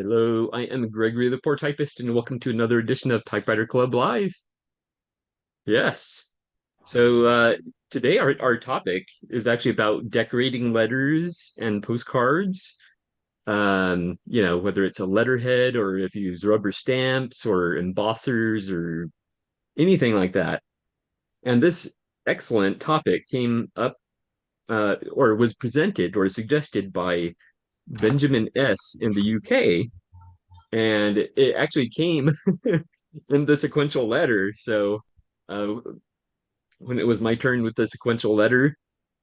Hello, I am Gregory the Poor Typist, and welcome to another edition of Typewriter Club Live. Yes. So today our topic is actually about decorating letters and postcards. Whether it's a letterhead or if you use rubber stamps or embossers or anything like that. And this excellent topic came up or was presented or suggested by Benjamin S. in the UK. And it actually came in the sequential letter. So uh, when it was my turn with the sequential letter,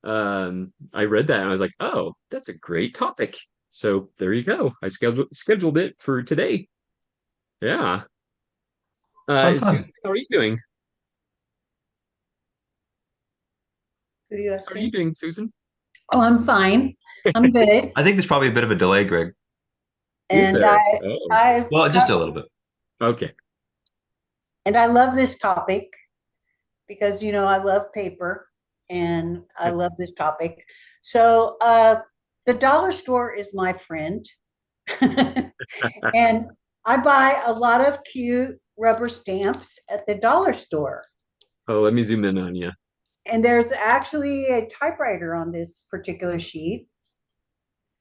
I read that and I was like, "Oh, that's a great topic." So there you go. I scheduled it for today. Yeah. Fun, Susan, fun. how are you doing? Who are you How are you asking? doing, Susan? Oh, I'm fine. I'm good. I think there's probably a bit of a delay, Greg. Is And there? Oh, I Well, just a little bit. okay. and I love this topic because I love paper and I love this topic. So the dollar store is my friend. And I buy a lot of cute rubber stamps at the dollar store. Oh, let me zoom in on you. And there's actually a typewriter on this particular sheet.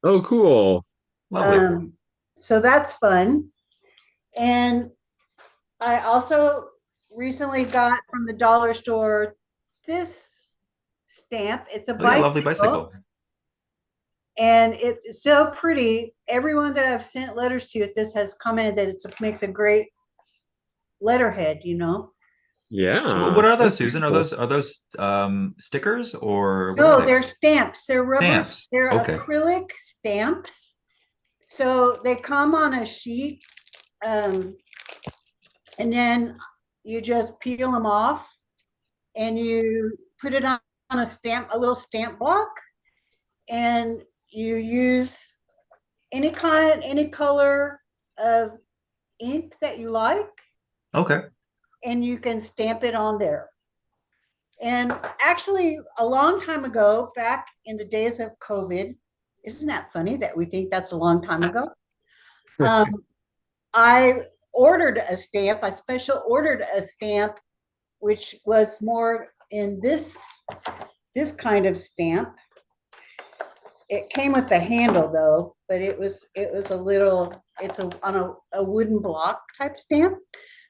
Oh, cool. Lovely. Um, so that's fun. And I also recently got from the dollar store this stamp. It's a Oh yeah, lovely bicycle bicycle. and it's so pretty. Everyone that I've sent letters to, this has commented that it makes a great letterhead. So Yeah, what are those, that's Susan? Are beautiful. those stickers or what are No, they? they're stamps. They're rubber, Stamps. they're Okay. acrylic stamps. So they come on a sheet, um, and then you just peel them off and you put it on a little stamp block, and you use any color of ink that you like, Okay. and you can stamp it on there. And actually, a long time ago, back in the days of COVID, isn't that funny that we think that's a long time ago? Um, I ordered a stamp. I special ordered a stamp, which was more in this kind of stamp. It came with the handle though, but it was a little, it's on a wooden block type stamp.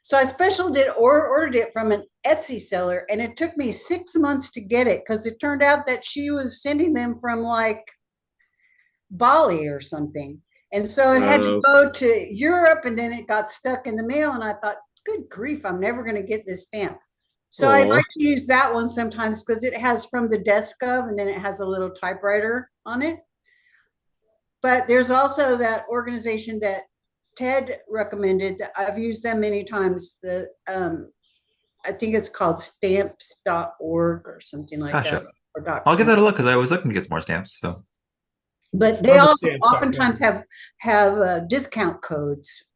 So I special did or ordered it from an Etsy seller, and it took me 6 months to get it because it turned out that she was sending them from like Bali or something. And so it had to go Okay. to Europe, and then it got stuck in the mail. And I thought, good grief, I'm never going to get this stamp. So I Oh, like to use that one sometimes because it has from the desk of, and then it has a little typewriter on it. But there's also that organization that Ted recommended that I've used them many times. I think it's called stamps.org or something like that, Gotcha. or dot I'll give com. that a look because I was looking to get some more stamps. So But they all oftentimes have discount codes,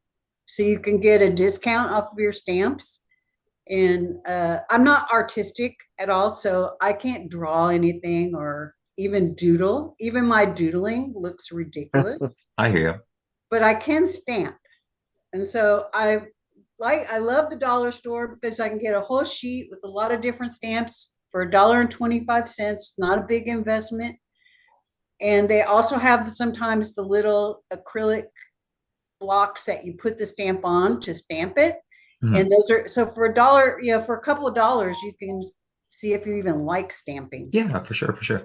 so you can get a discount off of your stamps. And I'm not artistic at all, so I can't draw anything or even doodle. Even my doodling looks ridiculous, I hear you. but I can stamp. And so I love the dollar store because I can get a whole sheet with a lot of different stamps for $1.25. Not a big investment. And they also have sometimes the little acrylic blocks that you put the stamp on to stamp it. And Mhm. those are, so for a dollar, for a couple of dollars, you can see if you even like stamping. Yeah, for sure, for sure.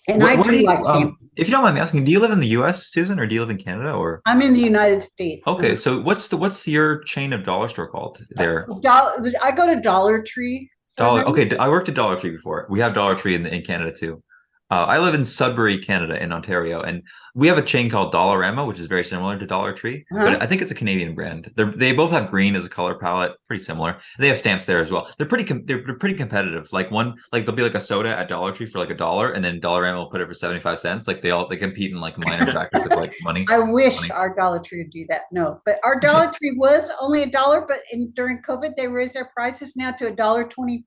And Where, I where do do you like stamping. if you don't mind me asking, do you live in the US, Susan, or do you live in Canada or I'm in the United States. okay, so what's your chain of dollar store called there? I go to Dollar Tree for Dollar. them. Okay, I worked at Dollar Tree before. We have Dollar Tree in Canada too. I live in Sudbury, Canada, in Ontario, and we have a chain called Dollarama, which is very similar to Dollar Tree, but Huh? I think it's a Canadian brand. They both have green as a color palette, pretty similar. They have stamps there as well. They're pretty competitive. Like one, like there'll be like a soda at Dollar Tree for like $1, and then Dollarama will put it for 75 cents. Like they compete in like minor brackets of like money. I It's wish funny. our Dollar Tree would do that. No, but our Dollar Tree was only $1, but during COVID they raised their prices now to $1.25.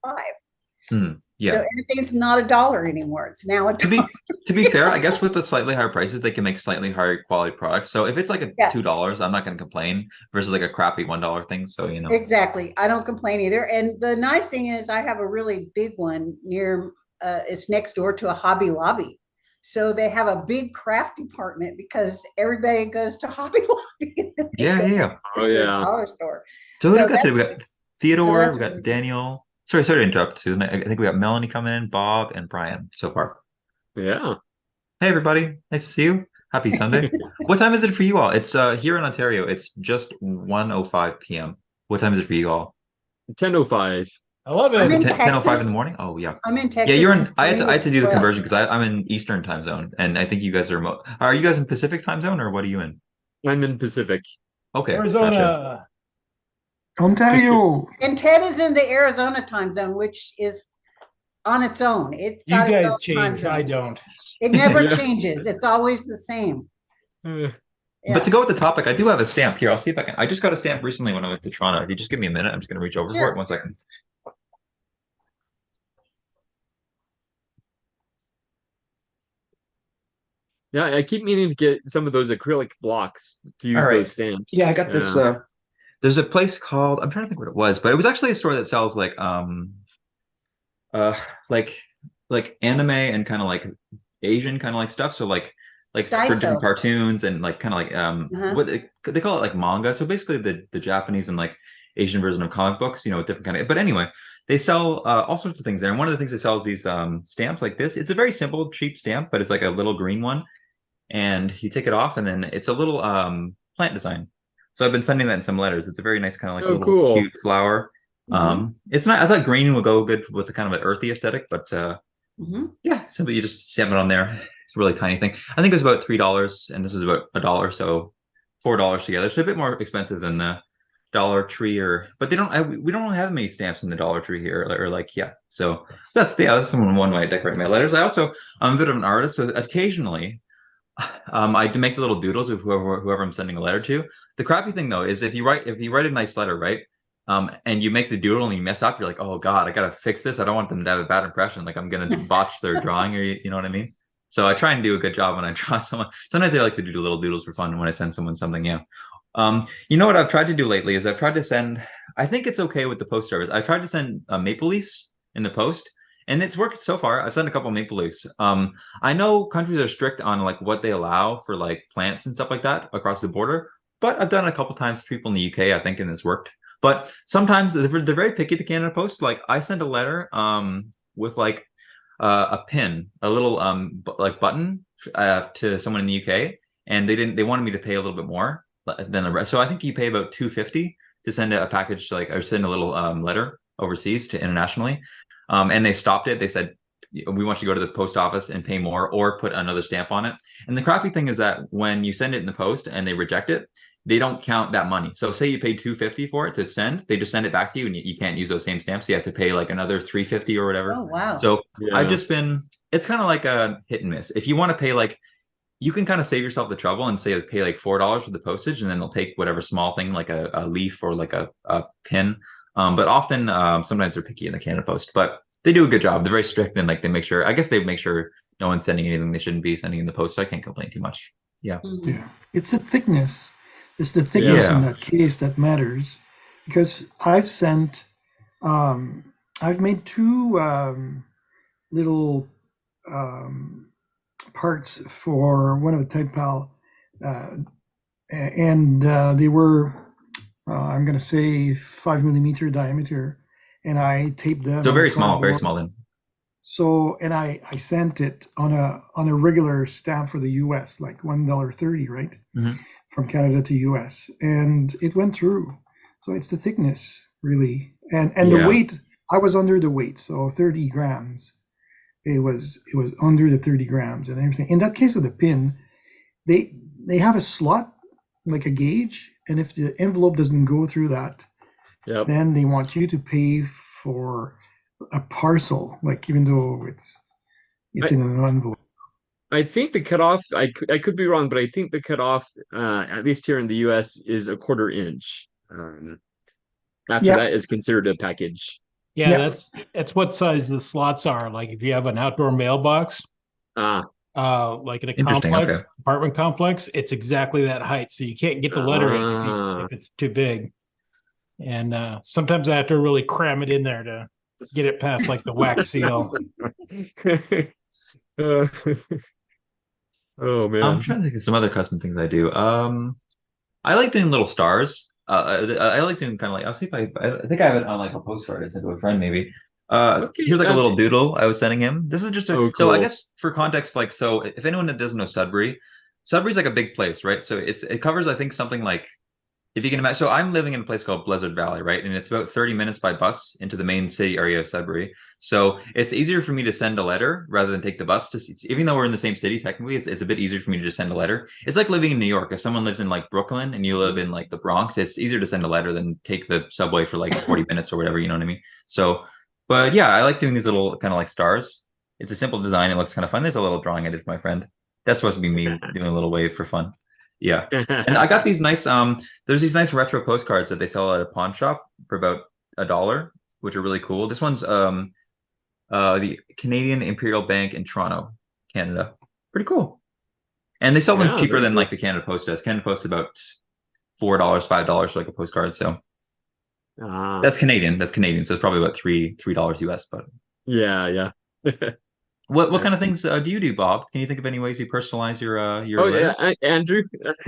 So Yeah. everything's not $1 anymore. It's now a To dollar. be fair, I guess with the slightly higher prices, they can make slightly higher quality products. So if it's like a Yeah, $2, I'm not going to complain versus like a crappy $1 thing. So exactly. I don't complain either. And the nice thing is I have a really big one near, it's next door to a Hobby Lobby. So they have a big craft department because everybody goes to Hobby Lobby and they yeah, go yeah, yeah. Oh to the yeah. dollar store. So who do So we got today? We got so Theodore, we that's got really good. Daniel. Sorry to interrupt, Susan. I think we got Melanie coming in, Bob, and Brian so far. Yeah. Hey everybody, nice to see you. Happy Sunday. What time is it for you all? It's here in Ontario. It's just 1:05 p.m. What time is it for you all? 10:05. I'm 10, in 11. 10:05 in the Texas. morning? Oh yeah. I'm in Yeah, Texas, you're and in. for I me had it's to do the 12. conversion because I'm in Eastern time zone, and I think you guys are. Are you guys in Pacific time zone or what are you in? I'm in Pacific. Okay, gotcha. Arizona. Ontario. And Ted is in the Arizona time zone, which is on its own. It's You got its guys own time change. I zone. don't. It never Yeah. changes. It's always the same. Uh, But Yeah, to go with the topic, I do have a stamp here. I'll see if I can. I just got a stamp recently when I went to Toronto. If you just give me a minute, I'm just going to reach over for it. sure. 1 second. yeah, I keep meaning to get some of those acrylic blocks to All use right. those stamps. Yeah, I got this. Yeah. There's a place called. I'm trying to think what it was, but it was actually a store that sells uh like anime and kind of like Asian kind of like stuff. So like for different Daiso. cartoons and like kind of like Uh-huh. what they call it like manga. So basically the Japanese and like Asian version of comic books, different kind of. But anyway, they sell all sorts of things there. And one of the things they sell is these stamps like this. It's a very simple, cheap stamp, but it's like a little green one, and you take it off, and then it's a little plant design. So I've been sending that in some letters. It's a very nice kind of like a Oh, little cool. cute flower. Hmm. It's not. I thought green would go good with the kind of an earthy aesthetic, but Hmm. yeah, simply you just stamp it on there. It's a really tiny thing. I think it was about $3, and this was about $1, so $4 together. So a bit more expensive than the Dollar Tree, but they don't. We don't have many stamps in the Dollar Tree here, or like yeah. So that's one way I decorate my letters. I'm a bit of an artist, so occasionally I do make the little doodles of whoever I'm sending a letter to. The crappy thing though is if you write a nice letter, right? And you make the doodle and you mess up, you're like, oh God, I gotta fix this. I don't want them to have a bad impression. Like I'm gonna botch their drawing, or you know what I mean? So I try and do a good job when I draw someone. Sometimes I like to do the little doodles for fun when I send someone something. Yeah. What I've tried to do lately is I've tried to send. I think it's okay with the post service. I've tried to send maple leaves in the post, and it's worked so far. I've sent a couple maple leaves. I know countries are strict on like what they allow for like plants and stuff like that across the border, but I've done it a couple times to people in the UK, I think, and it's worked. But sometimes they're very picky, the Canada Post. Like I sent a letter with like a pin, a little like button to someone in the UK, and they wanted me to pay a little bit more than the rest. So I think you pay about 250 to send a package, like or send a little letter overseas to internationally. And they stopped it. They said, we want you to go to the post office and pay more or put another stamp on it. And the crappy thing is that when you send it in the post and they reject it, they don't count that money. So say you paid 250 for it to send, they just send it back to you, and you can't use those same stamps. You have to pay like another 350 or whatever. Oh, wow. So I've Yeah. just been, it's kind of like a hit and miss. If you want to pay like, you can kind of save yourself the trouble and say pay like $4 for the postage, and then they'll take whatever small thing like a leaf or like a pin. But often, sometimes they're picky in the Canada Post, but they do a good job. They're very strict, and like they make sure. I guess they make sure no one's sending anything they shouldn't be sending in the post. So I can't complain too much. Yeah. Mhm. Yeah, it's the thickness. It's the thickness in Yeah. that case that matters, because I've made two little parts for one of the Typewriter, and they were I'm going to say 5 millimeter diameter, and I taped them So on very small, very cardboard. small then. So, and I sent it on a regular stamp for the US, like $1.30, right? Mhm. From Canada to US, and it went through. So it's the thickness, really, and the Yeah. weight. I was under the weight, so 30 grams. It was under the 30 grams and everything. In that case of the pin, they have a slot, like a gauge, and if the envelope doesn't go through that, Yep. then they want you to pay for a parcel, like even though it's in an envelope. I think the cutoff, I could be wrong, but I think the cutoff, at least here in the US, is a 1/4 inch. After Yeah, that is considered a package. Yeah, Yeah. that's what size the slots are. Like if you have an outdoor mailbox, Ah, like in a Interesting. Okay. complex, apartment complex, it's exactly that height. So you can't get the letter in ah. if it's too big. And sometimes I have to really cram it in there to get it past like the wax seal. Uh, oh I'm man. trying to think of some other custom things I do. I like doing little stars. I like doing kind of like I'll see if I think I have it on like a postcard I sent to a friend maybe. Okay. Here's like a little doodle I was sending him. This is just a Oh, so I cool. guess for context, like so if anyone that doesn't know Sudbury, Sudbury's like a big place, right? So it covers I think something like if you can imagine, so I'm living in a place called Blizzard Valley, right? And it's about 30 minutes by bus into the main city area of Sudbury. So it's easier for me to send a letter rather than take the bus to see, even though we're in the same city, technically, it's a bit easier for me to just send a letter. It's like living in New York. If someone lives in like Brooklyn and you live in like the Bronx, it's easier to send a letter than take the subway for like 40 minutes or whatever, you know what I mean? So, but yeah, I like doing these little kind of like stars. It's a simple design. It looks kind of fun. There's a little drawing I did for my friend. That's supposed to be me doing a little wave for fun. Yeah. And I got these nice there's these nice retro postcards that they sell at a pawn shop for about $1, which are really cool. This one's the Canadian Imperial Bank in Toronto, Canada. Pretty cool. And they sell them Yeah, cheaper very than cool. like the Canada Post does. Canada Post is about $4, $5 for like a postcard. So Ah, that's Canadian. That's Canadian. So it's probably about $3 US. But yeah, yeah. what kind of Excellent. things do you do, Bob? Can you think of any ways you personalize your Oh yeah, letters? Andrew.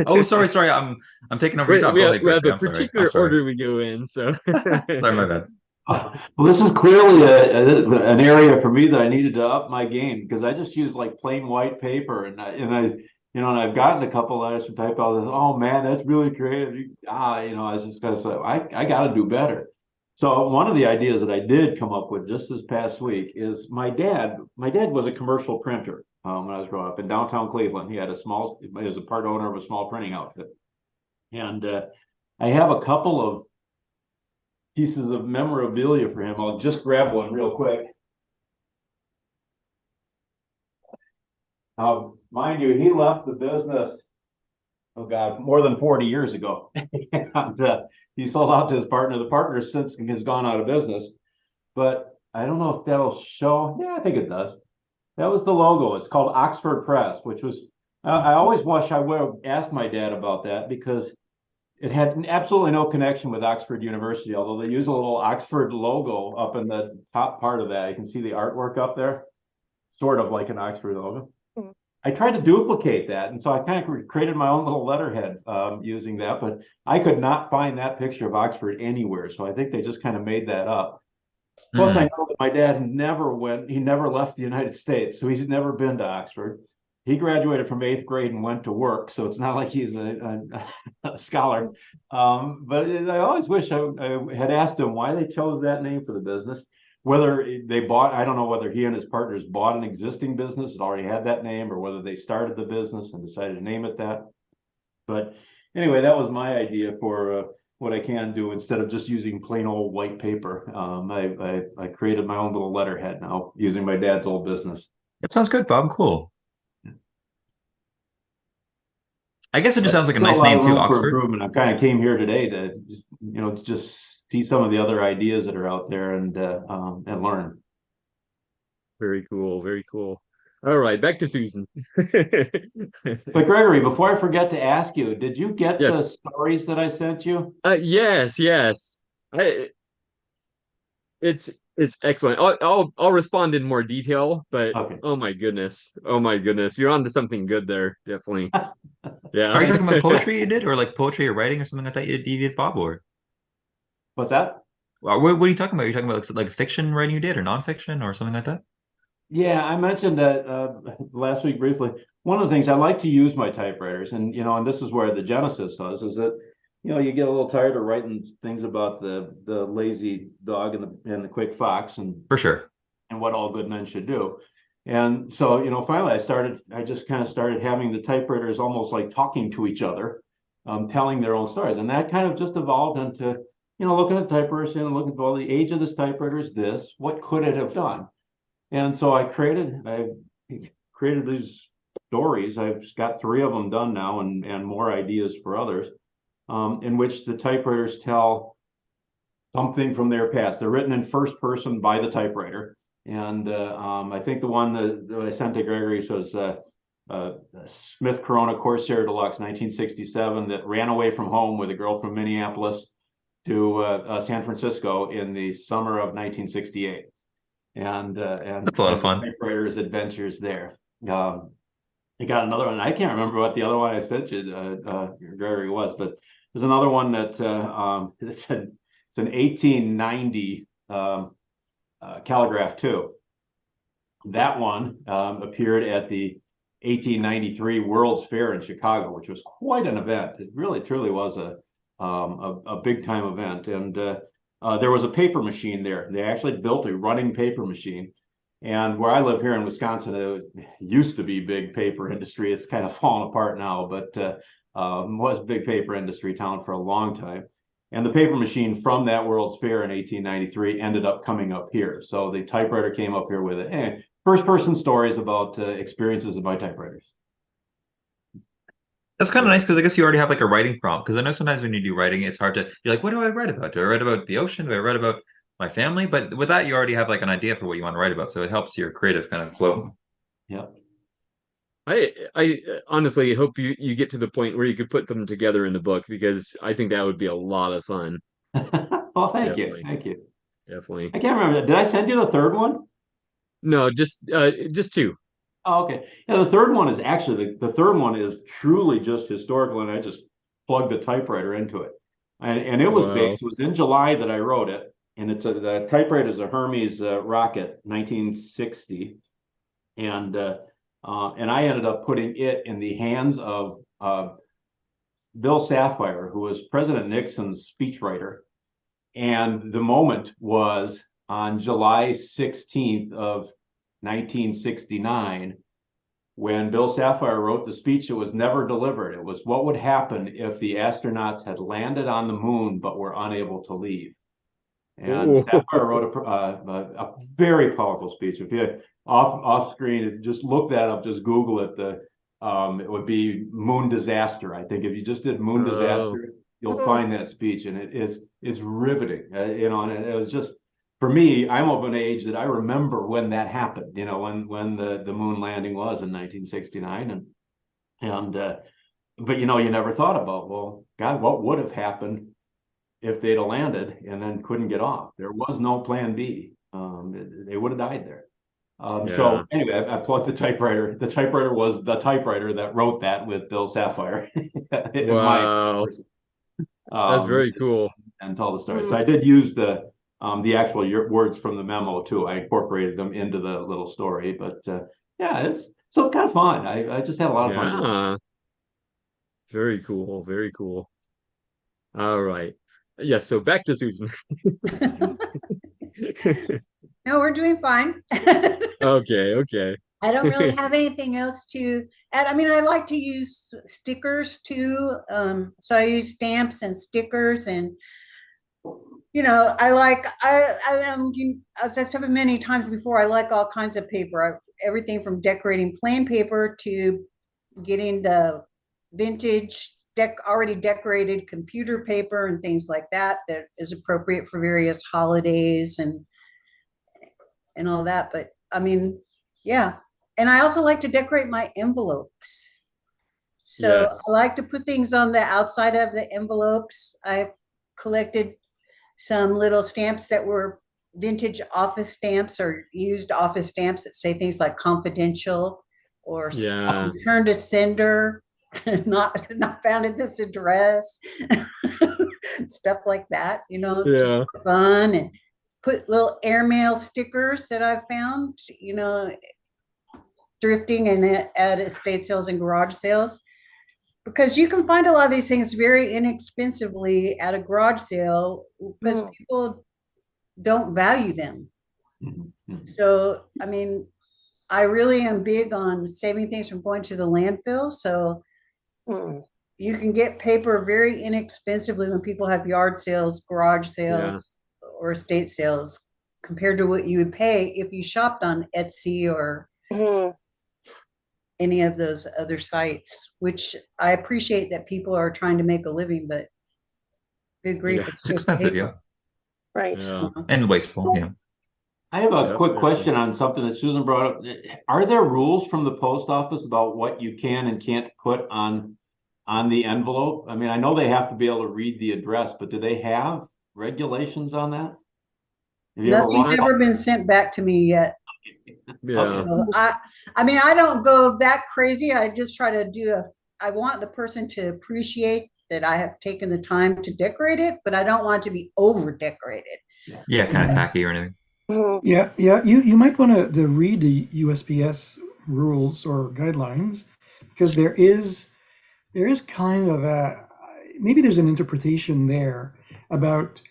Oh, sorry. I'm taking over your we talk. we Go have, ahead, we have Gregory. a I'm sorry. I'm particular sorry. order we go in, so Sorry, my bad. Well, this is clearly an area for me that I needed to up my game because I just use like plain white paper and I've gotten a couple letters from typos. Oh man, that's really creative. I was just gonna say I got to do better. So one of the ideas that I did come up with just this past week is my dad. My dad was a commercial printer when I was growing up in downtown Cleveland. He was a part owner of a small printing outfit, and I have a couple of pieces of memorabilia for him. I'll just grab one real quick. Mind you, he left the business, oh God, more than 40 years ago. And, he sold out to his partner. The partner since has gone out of business, but I don't know if that'll show. Yeah, I think it does. That was the logo. It's called Oxford Press, which was, I always wish I would have asked my dad about that because it had absolutely no connection with Oxford University, although they use a little Oxford logo up in the top part of that. You can see the artwork up there, sort of like an Oxford logo. I tried to duplicate that, and so I kind of created my own little letterhead using that, but I could not find that picture of Oxford anywhere. So I think they just kind of made that up. Plus, I Hmm. know that my dad he never left the United States, so he's never been to Oxford. He graduated from 8th grade and went to work, so it's not like he's a scholar. But I always wish I had asked him why they chose that name for the business. Whether they bought, I don't know whether he and his partners bought an existing business that already had that name, or whether they started the business and decided to name it that. But anyway, that was my idea for what I can do instead of just using plain old white paper. I created my own little letterhead now using my dad's old business. That sounds good, Bob. Cool. I guess it just But sounds like a still a nice lot name of too, room for Oxford. improvement. I kind of came here today to just see some of the other ideas that are out there and learn. very cool, very cool. All right, back to Susan. But Gregory, before I forget to ask you, did you get the Yes. stories that I sent you? Yes, yes. I it's excellent. I'll respond in more detail, but Okay. oh my goodness. Oh my goodness. You're on to something good there, definitely. Are you Yeah. talking about poetry you did, or like poetry or writing or something like that you did, Bob? Or What's that? what are you talking about? Are you talking about like fiction writing you did, or nonfiction, or something like that? Yeah, I mentioned that last week briefly. One of the things I like to use my typewriters, and this is where the genesis does, is that you get a little tired of writing things about the lazy dog and the quick fox For sure. and what all good men should do. And so, finally I just kind of started having the typewriters almost like talking to each other, telling their own stories. And that kind of just evolved into, looking at the typewriters and looking at, well, the age of this typewriter is this, what could it have done? And so I created these stories. I've got 3 of them done now and more ideas for others, in which the typewriters tell something from their past. They're written in first person by the typewriter. And I think the one that I sent to Gregory was Smith Corona Corsair Deluxe 1967 that ran away from home with a girl from Minneapolis to San Francisco in the summer of 1968. And That's a lot of the fun. typewriter's adventures there. I got another one. I can't remember what the other one I sent you, Gregory, was, but there's another one that it's an 1890 Calligraph 2. That one appeared at the 1893 World's Fair in Chicago, which was quite an event. It really, truly was a big time event. And there was a paper machine there. They actually built a running paper machine. And where I live here in Wisconsin, it used to be big paper industry. It's kind of fallen apart now, but was big paper industry town for a long time. And the paper machine from that World's Fair in 1893 ended up coming up here. So the typewriter came up here with it. And first person stories about experiences about typewriters. That's kind of nice because I guess you already have like a writing prompt. Because I know sometimes when you do writing, it's hard to, you're like, what do I write about? Do I write about the ocean? Do I write about my family? But with that, you already have like an idea for what you want to write about. So it helps your creative kind of flow. Yeah. I honestly hope you get to the point where you could put them together in the book, because I think that would be a lot of fun. Well, thank Definitely. you. Thank you. Definitely. I can't remember. Did I send you the third one? No, just two. Oh, okay. Yeah, the third one is actually the third one is truly just historical, and I just plugged the typewriter into it. And it was Wow. based, it was in July that I wrote it. And the typewriter is a Hermes Rocket 1960. And I ended up putting it in the hands of Bill Sapphire, who was President Nixon's speechwriter. And the moment was on July 16th of 1969, when Bill Sapphire wrote the speech that was never delivered. It was what would happen if the astronauts had landed on the moon but were unable to leave. And Ooh. Sapphire wrote a very powerful speech. If you off screen, just look that up, just Google it. It would be moon disaster. I think if you just did moon Oh. disaster, you'll find that speech, and it's riveting. And it was just, for me, I'm of an age that I remember when that happened. When the moon landing was in 1969, but you never thought about, well, God, what would have happened if they'd have landed and then couldn't get off? There was no plan B. They would have died there. Yeah. So anyway, I plugged the typewriter. The typewriter was the typewriter that wrote that with Bill Sapphire. Wow. That's very cool. And tell the story. So I did use the actual words from the memo too. I incorporated them into the little story. But yeah, it's kind of fun. I just had a lot of fun doing it. Yeah. Very cool. Very cool. All right. Yeah, so back to Susan. No, we're doing fine. Okay, okay. I don't really have anything else to add. I mean, I like to use stickers too. So I use stamps and stickers, and as I've said many times before, I like all kinds of paper. Everything from decorating plain paper to getting the vintage already decorated computer paper and things like that is appropriate for various holidays and all that. But I mean, yeah. And I also like to decorate my envelopes. So Yes. I like to put things on the outside of the envelopes. I collected some little stamps that were vintage office stamps or used office stamps that say things like confidential or Yeah. return to sender, not found at this address, stuff like that, Yeah. fun. And put little airmail stickers that I've found, thrifting and at estate sales and garage sales, because you can find a lot of these things very inexpensively at a garage sale because people don't value them. So, I mean, I really am big on saving things from going to the landfill. So you can get paper very inexpensively when people have yard sales, garage sales, or estate sales compared to what you would pay if you shopped on Etsy or any of those other sites, which I appreciate that people are trying to make a living, but good grief, Yeah. it's It's just expensive, paper. yeah. Right. Yeah. and wasteful. Yeah. I have a Yep, quick yep. question on something that Susan brought up. Are there rules from the post office about what you can and can't put on the envelope? I mean, I know they have to be able to read the address, but do they have regulations on that? Have you ever Nothing's looked? ever been sent back to me yet. Yeah. So I mean, I don't go that crazy. I just try to I want the person to appreciate that I have taken the time to decorate it, but I don't want it to be over decorated. Yeah, kind of tacky or anything. Mhm. Yeah. You might want to read the USPS rules or guidelines because there is kind of a maybe there's an interpretation there about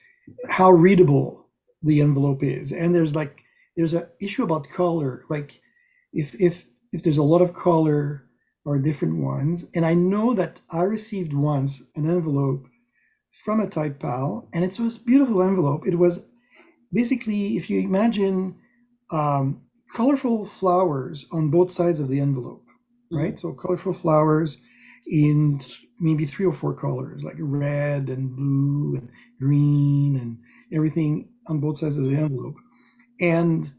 how readable the envelope is, and there's an issue about color, like if there's a lot of color or different ones. And I know that I received once an envelope from a type pal, and it was a beautiful envelope. It was basically, if you imagine um, colorful flowers on both sides of the envelope, right? So colorful flowers in maybe 3 or 4 colors, like red and blue and green and everything on both sides of the envelope. And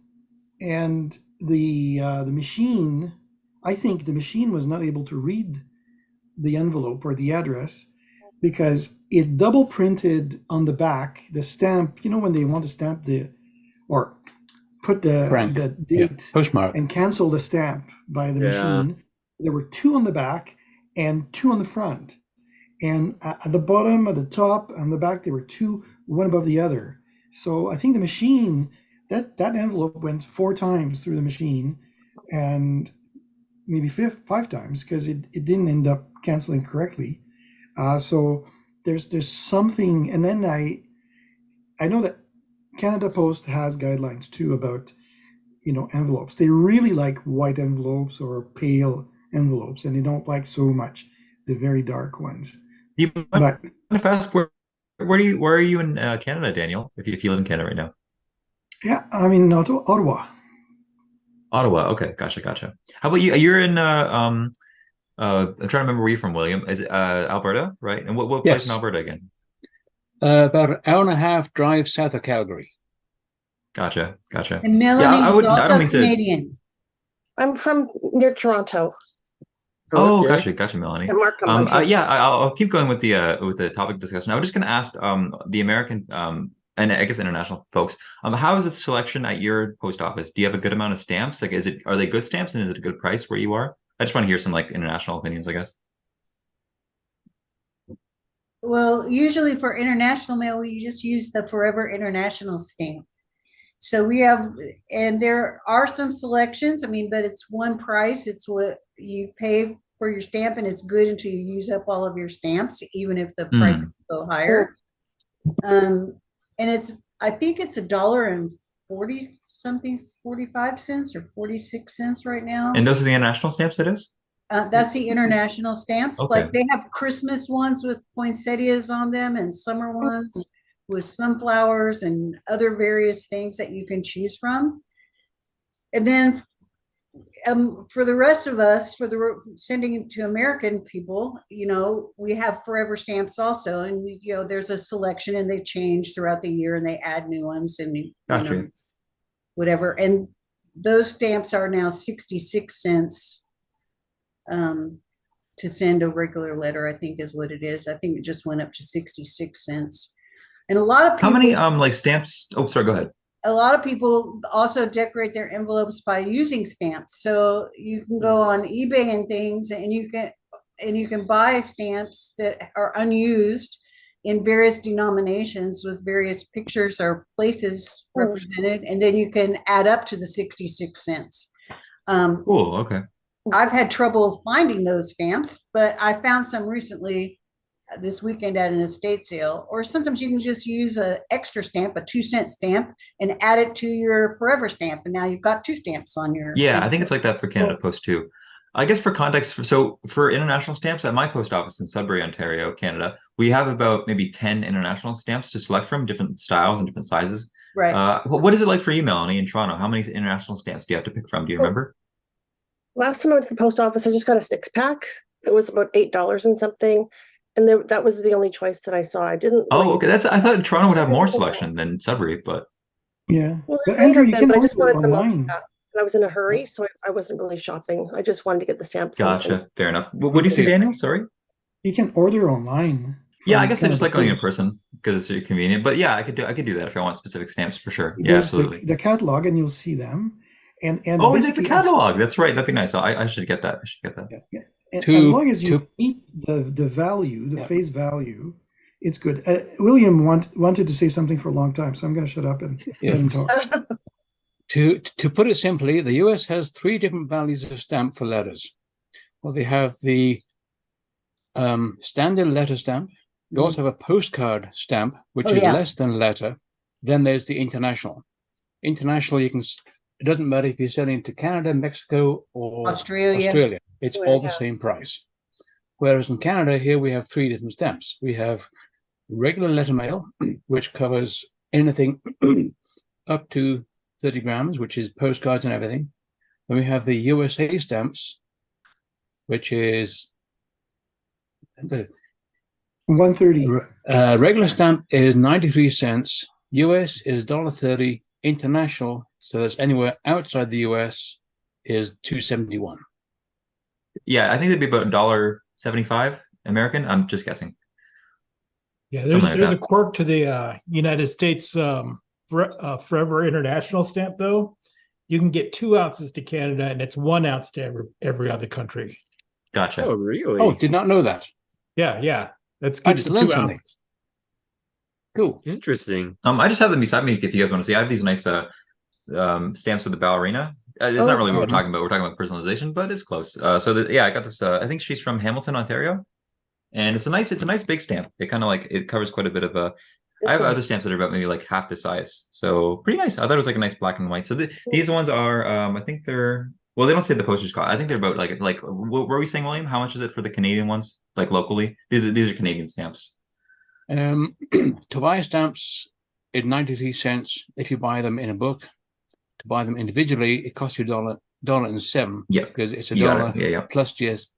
the machine, I think the machine was not able to read the envelope or the address because it double printed on the back the stamp. You know, when they want to stamp or put the date postmark. and cancel the stamp by the machine, there were 2 on the back and 2 on the front. And at the bottom, at the top, on the back, there were 2, one above the other. So I think the machine, that envelope went 4 times through the machine, and maybe 5 times because it didn't end up canceling correctly. So there's something, and then I know that Canada Post has guidelines too about envelopes. They really like white envelopes or pale envelopes, and they don't like so much the very dark ones. You But if I ask where are you in Canada, Daniel? If you live in Canada right now. yeah, I'm in Ottawa. Ottawa. Okay, gotcha. How about you? You're in I'm trying to remember where you're from, William. Is it Alberta, right? And what place in Yes. Alberta again? About an hour and a half drive south of Calgary. Gotcha. And Yeah, Melanie is I don't also mean to. Canadian. I'm from near Toronto. Oh, Okay. gotcha, Melanie. And Markham, Ontario. Yeah, I'll keep going with the topic discussion. I was just going to ask the American and I guess international folks, how is the selection at your post office? Do you have a good amount of stamps? Like, are they good stamps, and is it a good price where you are? I just want to hear some like international opinions, I guess. Well, usually for international mail, we just use the Forever International stamp. So and there are some selections. I mean, but it's one price. It's what you pay for your stamp, and it's good until you use up all of your stamps, even if the prices go higher. And I think it's $1.40 something, 45 cents or 46 cents right now. And those are the international stamps, it is? That's the international stamps. Okay. Like they have Christmas ones with poinsettias on them and summer ones with sunflowers and other various things that you can choose from. And then for the rest of us, for the sending it to American people, we have forever stamps also, and there's a selection, and they change throughout the year, and they add new ones, and Gotcha. whatever. And those stamps are now 66 cents to send a regular letter, I think is what it is. I think it just went up to 66 cents. And a lot of people. How many like stamps? Oh, sorry, go ahead. A lot of people also decorate their envelopes by using stamps. So you can go on eBay and things, and you can buy stamps that are unused in various denominations with various pictures or places represented, and then you can add up to the 66 cents. Cool. Okay. I've had trouble finding those stamps, but I found some recently this weekend at an estate sale. Or sometimes you can just use an extra stamp, a 2-cent stamp, and add it to your forever stamp, and now you've got 2 stamps on your. Yeah, I think it's like that for Canada Post too. I guess for context, for international stamps at my post office in Sudbury, Ontario, Canada, we have about maybe 10 international stamps to select from, different styles and different sizes. Right. What is it like for you, Melanie, in Toronto? How many international stamps do you have to pick from? Do you remember? Last time I went to the post office, I just got a 6-pack. It was about $8 and something. And that was the only choice that I saw. I didn't Oh, like. okay. I thought Toronto would have more Well, selection than Sudbury, but Yeah. there But may Andrew, have you been, can but I just order wanted the online. multi-pack. And I was in a hurry, so I wasn't really shopping. I just wanted to get the stamps. gotcha. Fair enough. What do you say, Yeah. Daniel? Sorry. You can order online Yeah, I from guess I just Canada like going in Post. person because it's really convenient. But yeah, I could do that if I want specific stamps for sure. Yeah, There's absolutely. the catalog, and you'll see them. And Oh, is it the basically, catalog? That's right. That'd be nice. I should get that. I should get that. yeah. And as To long as you to meet the value, the Yeah. face value, it's good. William wanted to say something for a long time, so I'm going to shut up and Yeah. let him talk. to put it simply, the US has 3 different values of stamp for letters. Well, they have the standard letter stamp. They also have a postcard stamp, which Oh, is yeah. less than letter. Then there's the international. International, it doesn't matter if you're selling to Canada, Mexico, or Australia. It's Yeah, all the yeah. same price. Whereas in Canada, here we have 3 different stamps. We have regular letter mail, which covers anything up to 30 grams, which is postcards and everything. Then we have the USA stamps, which is the 130. regular stamp is 93 cents. US is $1.30. International, so that's anywhere outside the US, is $2.71. Yeah, I think it'd be about $1.75 American. I'm just guessing. Yeah, Something like there's that. a quirk to the United States Forever International stamp, though. You can get 2 ounces to Canada, and it's 1 ounce to every other country. Gotcha. Oh, really? Oh, did not know that. Yeah, that's I good just for learned 2 something. ounces. Cool. Interesting. I just have them beside me if you guys want to see. I have these nice stamps with the ballerina. It's not really what we're talking about. We're talking about personalization, but it's close. Yeah, I got this. I think she's from Hamilton, Ontario, and it's a nice big stamp. It kind of like it covers quite a bit of a. I have other stamps that are about maybe like half the size, so pretty nice. I thought it was like a nice black and white. So these ones are, I think they're. Well, they don't say the postage cost. I think they're about like what were we saying, William? How much is it for the Canadian ones, like locally? These are Canadian stamps. To buy stamps is 93 cents if you buy them in a book. To buy them individually, it costs you $1.07. Yeah, because it's you got $1 it. Yeah. plus GST.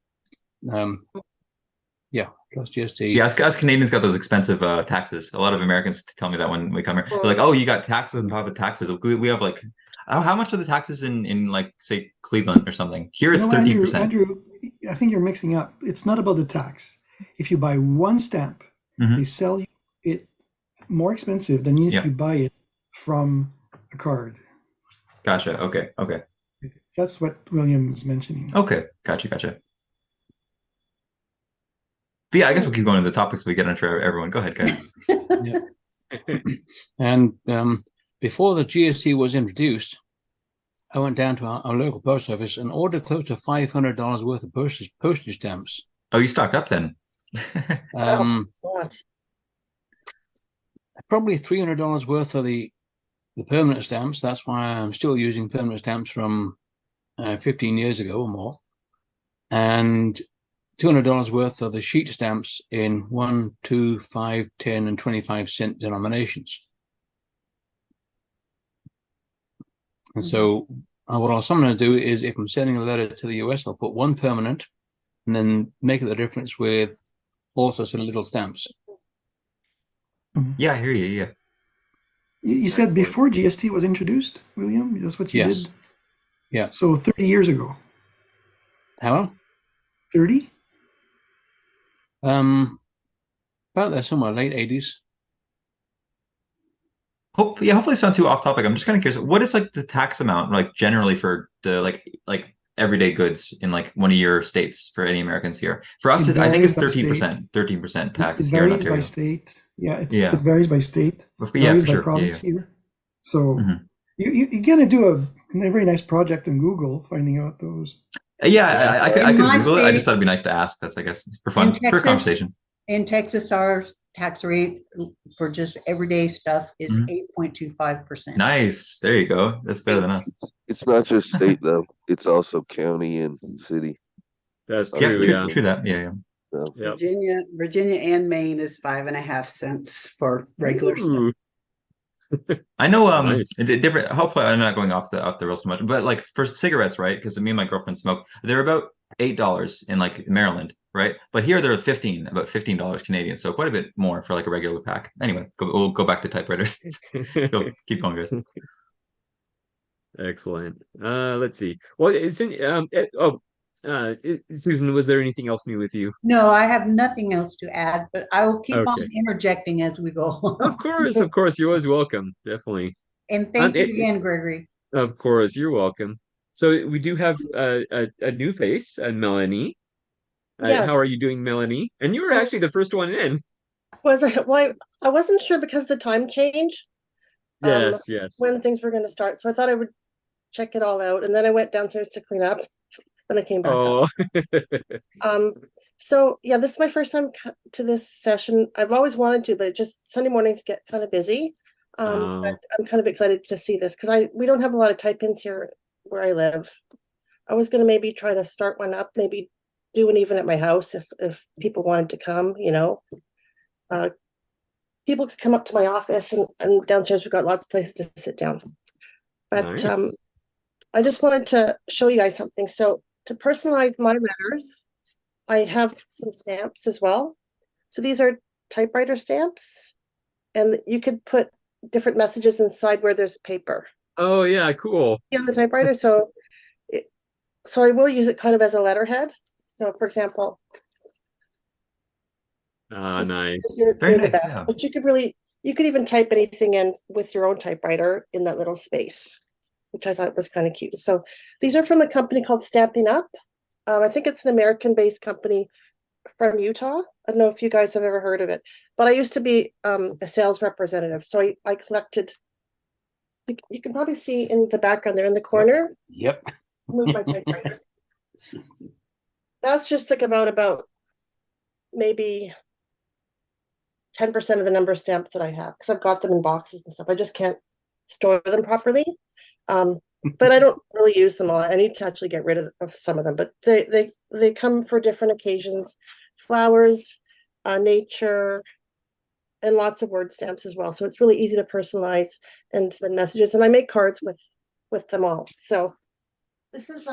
Plus GST. Yeah, us Canadians got those expensive taxes. A lot of Americans tell me that when we come here, they're like, "Oh, you got taxes on top of taxes." We have like, how much are the taxes in like say Cleveland or something? Here it's 13%. Andrew, I think you're mixing up. It's not about the tax. If you buy one stamp, they sell you it more expensive than if you buy it from a card. Gotcha. Okay. That's what William was mentioning. Okay. Gotcha. But yeah, I guess we'll keep going to the topics we get into everyone. Go ahead, guys. And before the GST was introduced, I went down to our local post office and ordered close to $500 worth of postage stamps. Oh, you stocked up then. Probably $300 worth for the permanent stamps. That's why I'm still using permanent stamps from 15 years ago or more. And $200 worth of the sheet stamps in 1, 2, 5, 10, and 25 cent denominations. And so what I'm going to do is if I'm sending a letter to the US, I'll put one permanent and then make the difference with also some little stamps. Yeah, I hear you. Yeah. You said before GST was introduced, William? That's what you did? Yeah. So 30 years ago. How long? 30? About there somewhere, late 80s. Hopefully it's not too off topic. I'm just kind of curious. What is like the tax amount like generally for the like everyday goods in like one of your states for any Americans here? For us, I think it's 13%, 13% tax It here in varies Ontario. by state. Yeah, it varies by state. It Yeah, varies for by sure. province here. So you're gonna do a very nice project in Google finding out those. Yeah, I could Google it. I just state- thought it'd be nice to ask. That's I guess for fun, In for Texas- conversation. In Texas, our tax rate for just everyday stuff is 8.25%. Nice. There you go. That's better than us. It's not just state though; it's also county and city. That's Yeah, true. Yeah. true that. Yeah. So, Yep. Virginia and Maine is 5.5 cents for regular stuff. Ooh. I know Nice. different. Hopefully I'm not going off the rails too much, but like for cigarettes, right? Because me and my girlfriend smoke. They're about $8 in like Maryland, right? But here they're about $15 Canadian, so quite a bit more for like a regular pack. Anyway, we'll go back to typewriters. Keep going, guys. Excellent. Let's see. Well, Susan, was there anything else new with you? No, I have nothing else to add, but I will keep on Okay. interjecting as we go Of along. course, you're always welcome. Definitely. And Um, thank you it, again, Gregory. of course, you're welcome. So we do have a new face, Melanie. How Yes. are you doing, Melanie? And you were Um, actually the first one in. was I, well, I wasn't sure because the time change, um, Yes, yes. when things were going to start. So I thought I would check it all out. And then I went downstairs to clean up. Then I came back up. Oh, Um, so yeah, this is my first time to this session. I've always wanted to, but it just Sunday mornings get kind of busy. But oh, I'm kind of excited to see this because we don't have a lot of type ins here where I live. I was gonna maybe try to start one up, maybe do one even at my house if people wanted to come, you know. Uh, People could come up to my office and downstairs we've got lots of places to sit down. But nice. I just wanted to show you guys something. So to personalize my letters, I have some stamps as well. So these are typewriter stamps, and you could put different messages inside where there's paper Oh, yeah, cool. on the typewriter. So I will use it kind of as a letterhead. So for example, Ah, just nice. Very they're the nice. best. Yeah. But you could even type anything in with your own typewriter in that little space, which I thought was kind of cute. So these are from a company called Stamping Up. I think it's an American-based company from Utah. I don't know if you guys have ever heard of it, but I used to be a sales representative. So I collected, you can probably see in the background there in the corner, Yep. move my typewriter. That's just like about maybe 10% of the number of stamps that I have because I've got them in boxes and stuff. I just can't store them properly. But I don't really use them all. I need to actually get rid of some of them, but they come for different occasions, flowers, nature, and lots of word stamps as well. So it's really easy to personalize and send messages. And I make cards with them all. So this is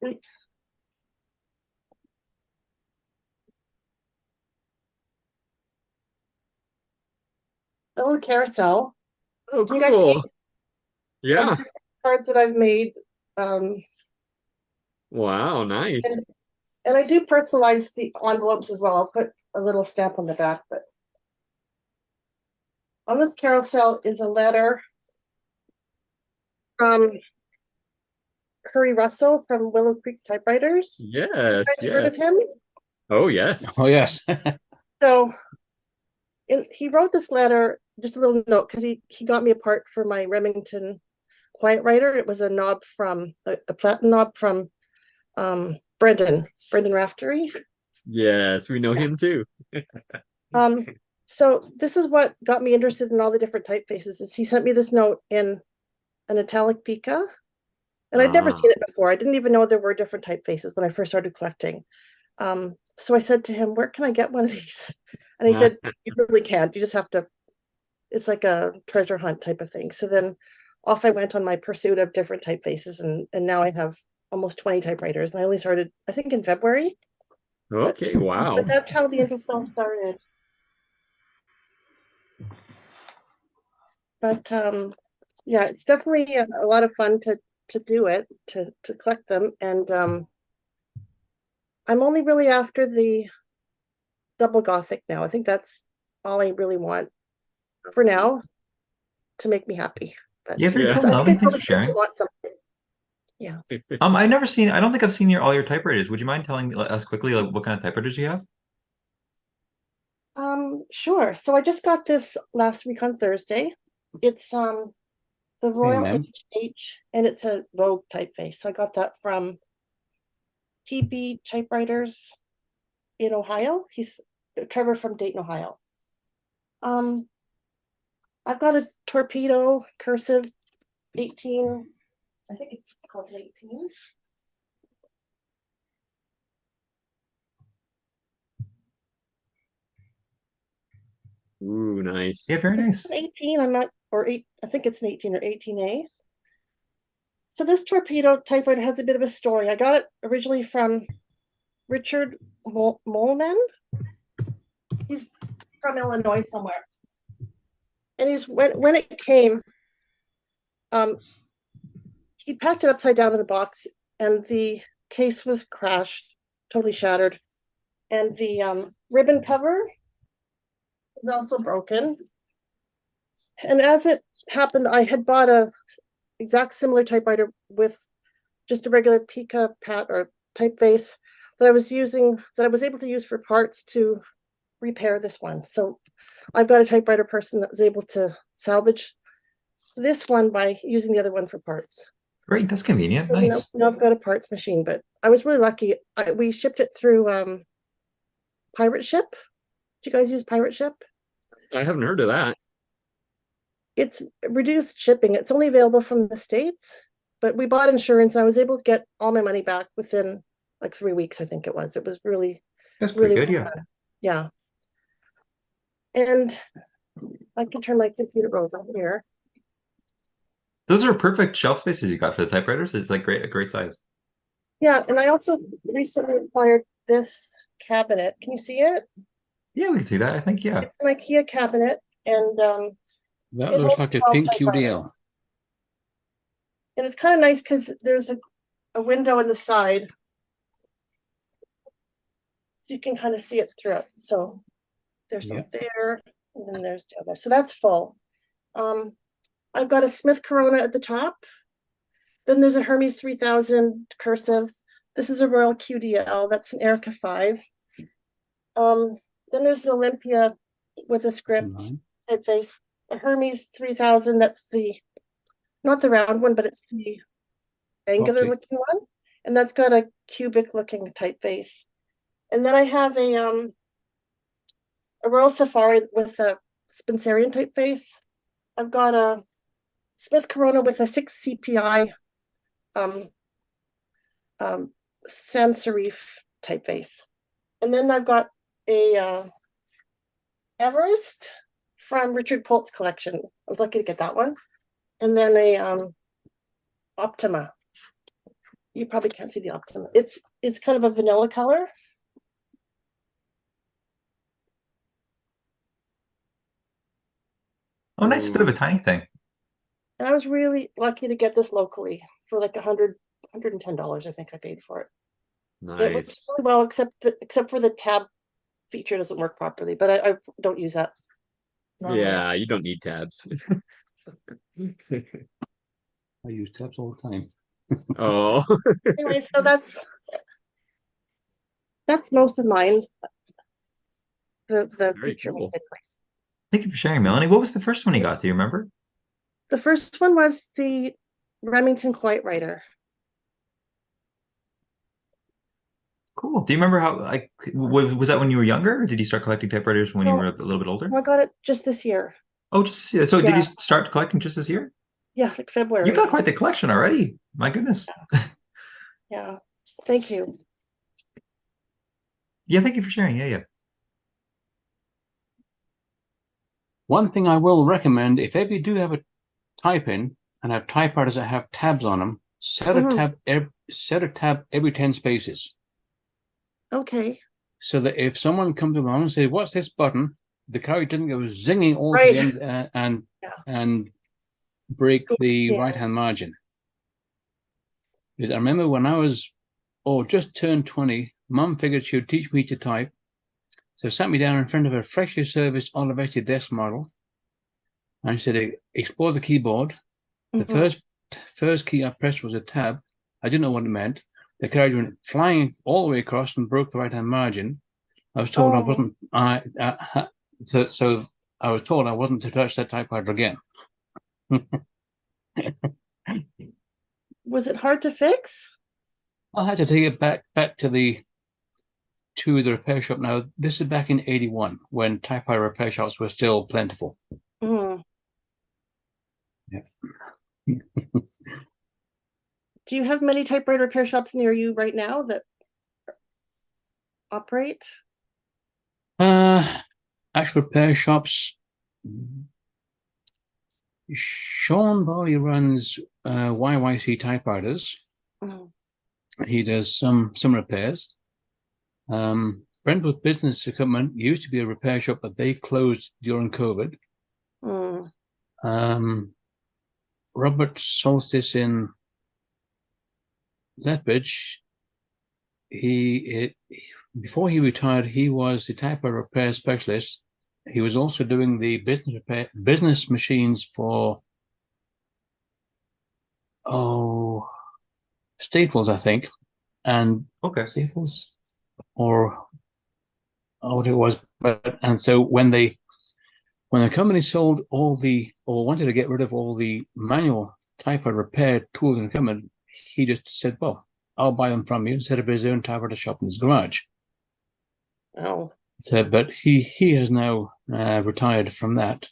oops. A little carousel. Oh, Can you guys see cool. Yeah. different cards that I've made? Um, Wow, and nice. and I do personalize the envelopes as well. I'll put a little stamp on the back, but on this carousel is a letter from Curry Russell from Willow Creek Typewriters. You Yes, guys heard of yes. him? Oh, yes. Oh, yes. So he wrote this letter, just a little note, because he got me a part for my Remington quiet writer. It was a knob from a platinum knob from Brendan Raftery. Yes, we know him too. Um, so this is what got me interested in all the different typefaces. Is he sent me this note in an italic pica, and I'd never Ah, seen it before. I didn't even know there were different typefaces when I first started collecting. So I said to him, "Where can I get one of these?" And he said, "You really can't. You just have to. It's like a treasure hunt type of thing." So then off I went on my pursuit of different typefaces, and now I have almost 20 typewriters. And I only started, I think, in February. But okay, wow. that's how the interest all started. But yeah, it's definitely a lot of fun to do it, to collect them. And I'm only really after the double Gothic now. I think that's all I really want for now to make me happy. But Yeah, very Yeah. cool, I think I Melvin. Thanks probably for still sharing. want something. Yeah. I don't think I've seen all your typewriters. Would you mind telling us quickly like what kind of typewriters you have? Sure. So I just got this last week on Thursday. It's the Royal Amen. HH, and it's a Vogue typeface. So I got that from TB Typewriters in Ohio. He's Trevor from Dayton, Ohio. Um, I've got a torpedo cursive 18. I think it's called 18. Ooh, Yeah, nice. very It's nice. an 18. I'm not, or eight. I think it's an 18 or 18A. So this torpedo typewriter has a bit of a story. I got it originally from Richard Molman. He's from Illinois somewhere. And when it came, he packed it upside down in the box, and the case was crashed, totally shattered. And the ribbon cover was also broken. And as it happened, I had bought a exact similar typewriter with just a regular Pica pad or typeface that I was able to use for parts to repair this one. So I've got a typewriter person that was able to salvage this one by using the other one for parts. Great, that's convenient. So Nice. now I've got a parts machine, but I was really lucky. We shipped it through Pirate Ship. Do you guys use Pirate Ship? I haven't heard of that. It's reduced shipping. It's only available from the States, but we bought insurance. And I was able to get all my money back within like 3 weeks, I think it was. It was really, That's pretty really good, well yeah. done. Yeah. And I can turn my computer over here. Those are perfect shelf spaces you got for the typewriters. It's like a great size. Yeah, and I also recently acquired this cabinet. Can you see it? Yeah, we can see that. I think, yeah. It's an IKEA cabinet, and That it looks holds like a 12 pink typewriters. QDL. And it's kind of nice because there's a window in the side, so you can kind of see it through it. So there's some there, and then there's the other. So that's full. I've got a Smith Corona at the top. Then there's a Hermes 3000 cursive. This is a Royal QDL. That's an Erica 5. Then there's an Olympia with a script typeface. A Hermes 3000. That's not the round one, but it's the angular looking one. And that's got a cubic looking typeface. And then I have a Royal Safari with a Spencerian typeface. I've got a Smith Corona with a 6 CPI sans serif typeface. And then I've got a Everest from Richard Polt's collection. I was lucky to get that one. And then a Optima. You probably can't see the Optima. It's kind of a vanilla color. Oh, nice. Bit of a tiny thing. And I was really lucky to get this locally for like $110, I think I paid for it. It works really well, except for the tab feature doesn't work properly, but I don't use that normally. Yeah, you don't need tabs. I use tabs all the time. Oh. Anyway, so that's most of mine. The Very feature cool. makes it nice. Thank you for sharing, Melanie. What was the first one you got? Do you remember? The first one was the Remington Quiet Writer. Cool. Do you remember how, like, was that when you were younger, or did you start collecting typewriters when you were a little bit older? I got it just this year. Oh, just so did you start collecting just this year? Yeah, like February. You've got quite the collection already. My goodness. Yeah. Thank you. Yeah, thank you for sharing. Yeah. One thing I will recommend, if ever you do have a type-in and have typewriters that have tabs on them, set a tab every 10 spaces. Okay. So that if someone comes along and says, "What's this button?" the carriage doesn't go zinging all to the end and break the right-hand margin. Because I remember when I was just turned 20, Mum figured she would teach me to type. So sat me down in front of a freshly serviced Olivetti desk model, and she said, "Explore the keyboard." The first key I pressed was a tab. I didn't know what it meant. The carriage went flying all the way across and broke the right-hand margin. I was told I wasn't. So I was told I wasn't to touch that typewriter again. Was it hard to fix? I had to take it back to the repair shop. Now this is back in '81 when typewriter repair shops were still plentiful. Mm. Yeah. Do you have many typewriter repair shops near you right now that operate? Actual repair shops. Sean Barley runs YYC Typewriters. Mm. He does some repairs. Brentwood Business Equipment used to be a repair shop, but they closed during COVID. Mm. Robert Solstice in Lethbridge, before he retired, he was the typewriter repair specialist. He was also doing the business machines for Staples, I think, and Okay. Staples or what it was. And so when the company sold or wanted to get rid of all the manual typewriter repair tools and equipment, he just said, "Well, I'll buy them from you," and set up his own typewriter shop in his garage. Oh. So, but he has now retired from that.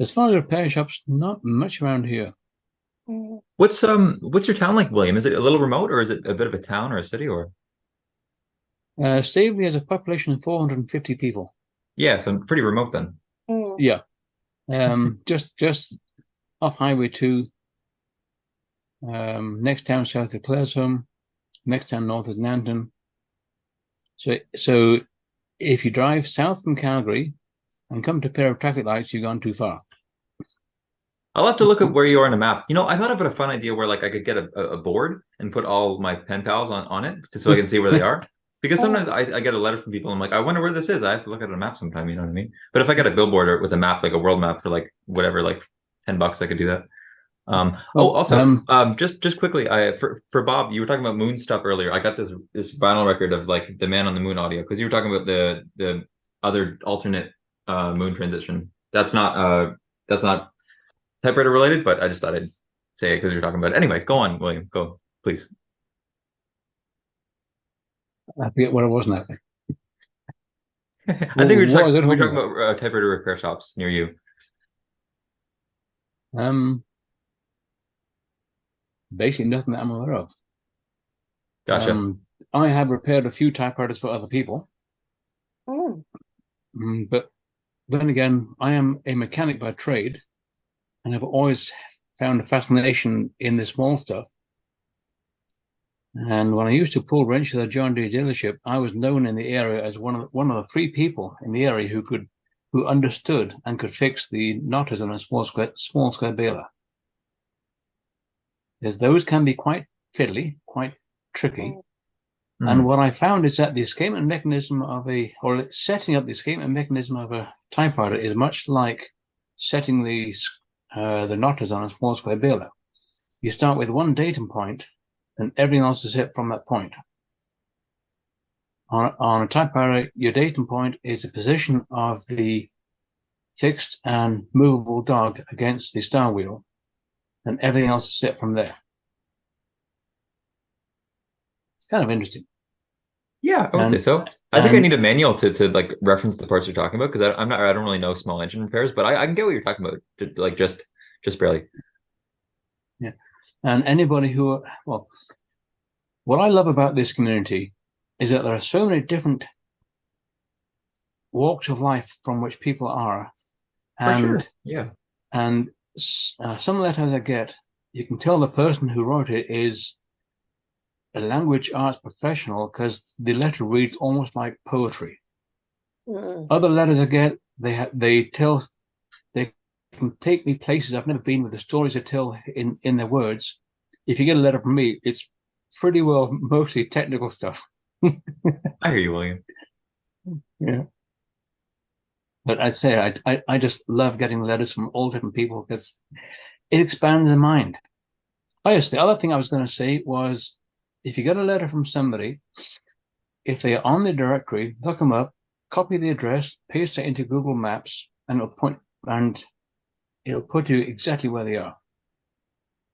As far as repair shops, not much around here. Mm. What's your town like, William? Is it a little remote, or is it a bit of a town or a city, or? Staveley has a population of 450 people. Yeah, so pretty remote then. Mm. Yeah. Just off Highway 2. Next town south of Claresholm. Next town north is Nanton. So if you drive south from Calgary and come to a pair of traffic lights, you've gone too far. I'll have to look at where you are on a map. I thought about a fun idea where like I could get a board and put all my pen pals on it so I can see where they are. Because sometimes I get a letter from people and I'm like, I wonder where this is. I have to look at a map sometime, you know what I mean? But if I get a billboard with a map, like a world map for like whatever, like $10, I could do that. Just quickly, for Bob, you were talking about moon stuff earlier. I got this vinyl record of like the Man on the Moon audio because you were talking about the other alternate moon transition. That's not typewriter related, but I just thought I'd say it because you're talking about it. Anyway, go on, William. Go, please. I forget what it was now. I think we were What was it talking hoping about typewriter repair shops near you. Basically nothing that I'm aware of. Gotcha. I have repaired a few typewriters for other people. Mm. But then again, I am a mechanic by trade and have always found a fascination in the small stuff. And when I used to pull wrench at a John Deere dealership, I was known in the area as one of the 3 people in the area who understood and could fix the knotters on a small square baler. As those can be quite fiddly, quite tricky. And what I found is that the escapement mechanism setting up the escapement mechanism of a typewriter is much like setting the knotters on a small square baler. You start with one datum point, and everything else is set from that point. On a typewriter, your datum point is the position of the fixed and movable dog against the star wheel, and everything else is set from there. It's kind of interesting. Yeah, I would say so. I think I need a manual to like reference the parts you're talking about because I don't really know small engine repairs, but I can get what you're talking about, like just barely. Yeah, and anybody what I love about this community is that there are so many different walks of life from which people are, and for sure. Yeah, and some letters I get, you can tell the person who wrote it is a language arts professional because the letter reads almost like poetry. Other letters I get, they can take me places I've never been with the stories they tell in their words. If you get a letter from me, it's pretty well mostly technical stuff. I hear you, William. Yeah. But I'd say I just love getting letters from all different people because it expands the mind. Oh, yes, the other thing I was going to say was if you get a letter from somebody, if they're on the directory, look them up, copy the address, paste it into Google Maps, and it'll put you exactly where they are.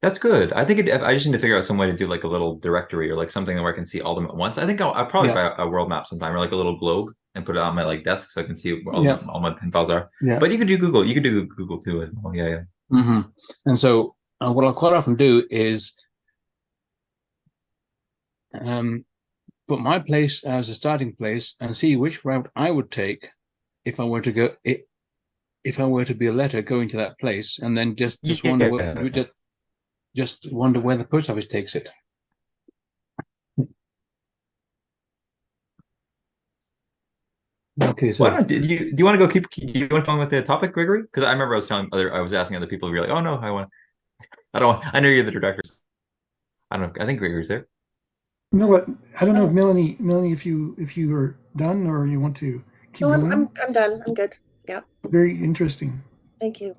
That's good. I think I just need to figure out some way to do like a little directory or like something where I can see all them at once. I think I'll probably buy a world map sometime or like a little globe and put it on my like desk so I can see where all my pen files are. Yeah. But you could do Google. You could do Google too as well. Yeah, yeah. Mm-hmm. And so what I'll quite often do is put my place as a starting place and see which route I would take if I were to go if I were to be a letter going to that place, and then just wonder Yeah. just wonder where the post office takes it. Okay, Why so don't do you want to go do you want to go on with the topic, Gregory? Because I remember I was asking other people, who were like, oh no, I don't want, I know you're the director. I don't know. I think Gregory's there. You know what? I don't know if Oh, Melanie, if you are done or you want to keep no, going. I'm done. I'm good. Yeah, Very interesting. thank you.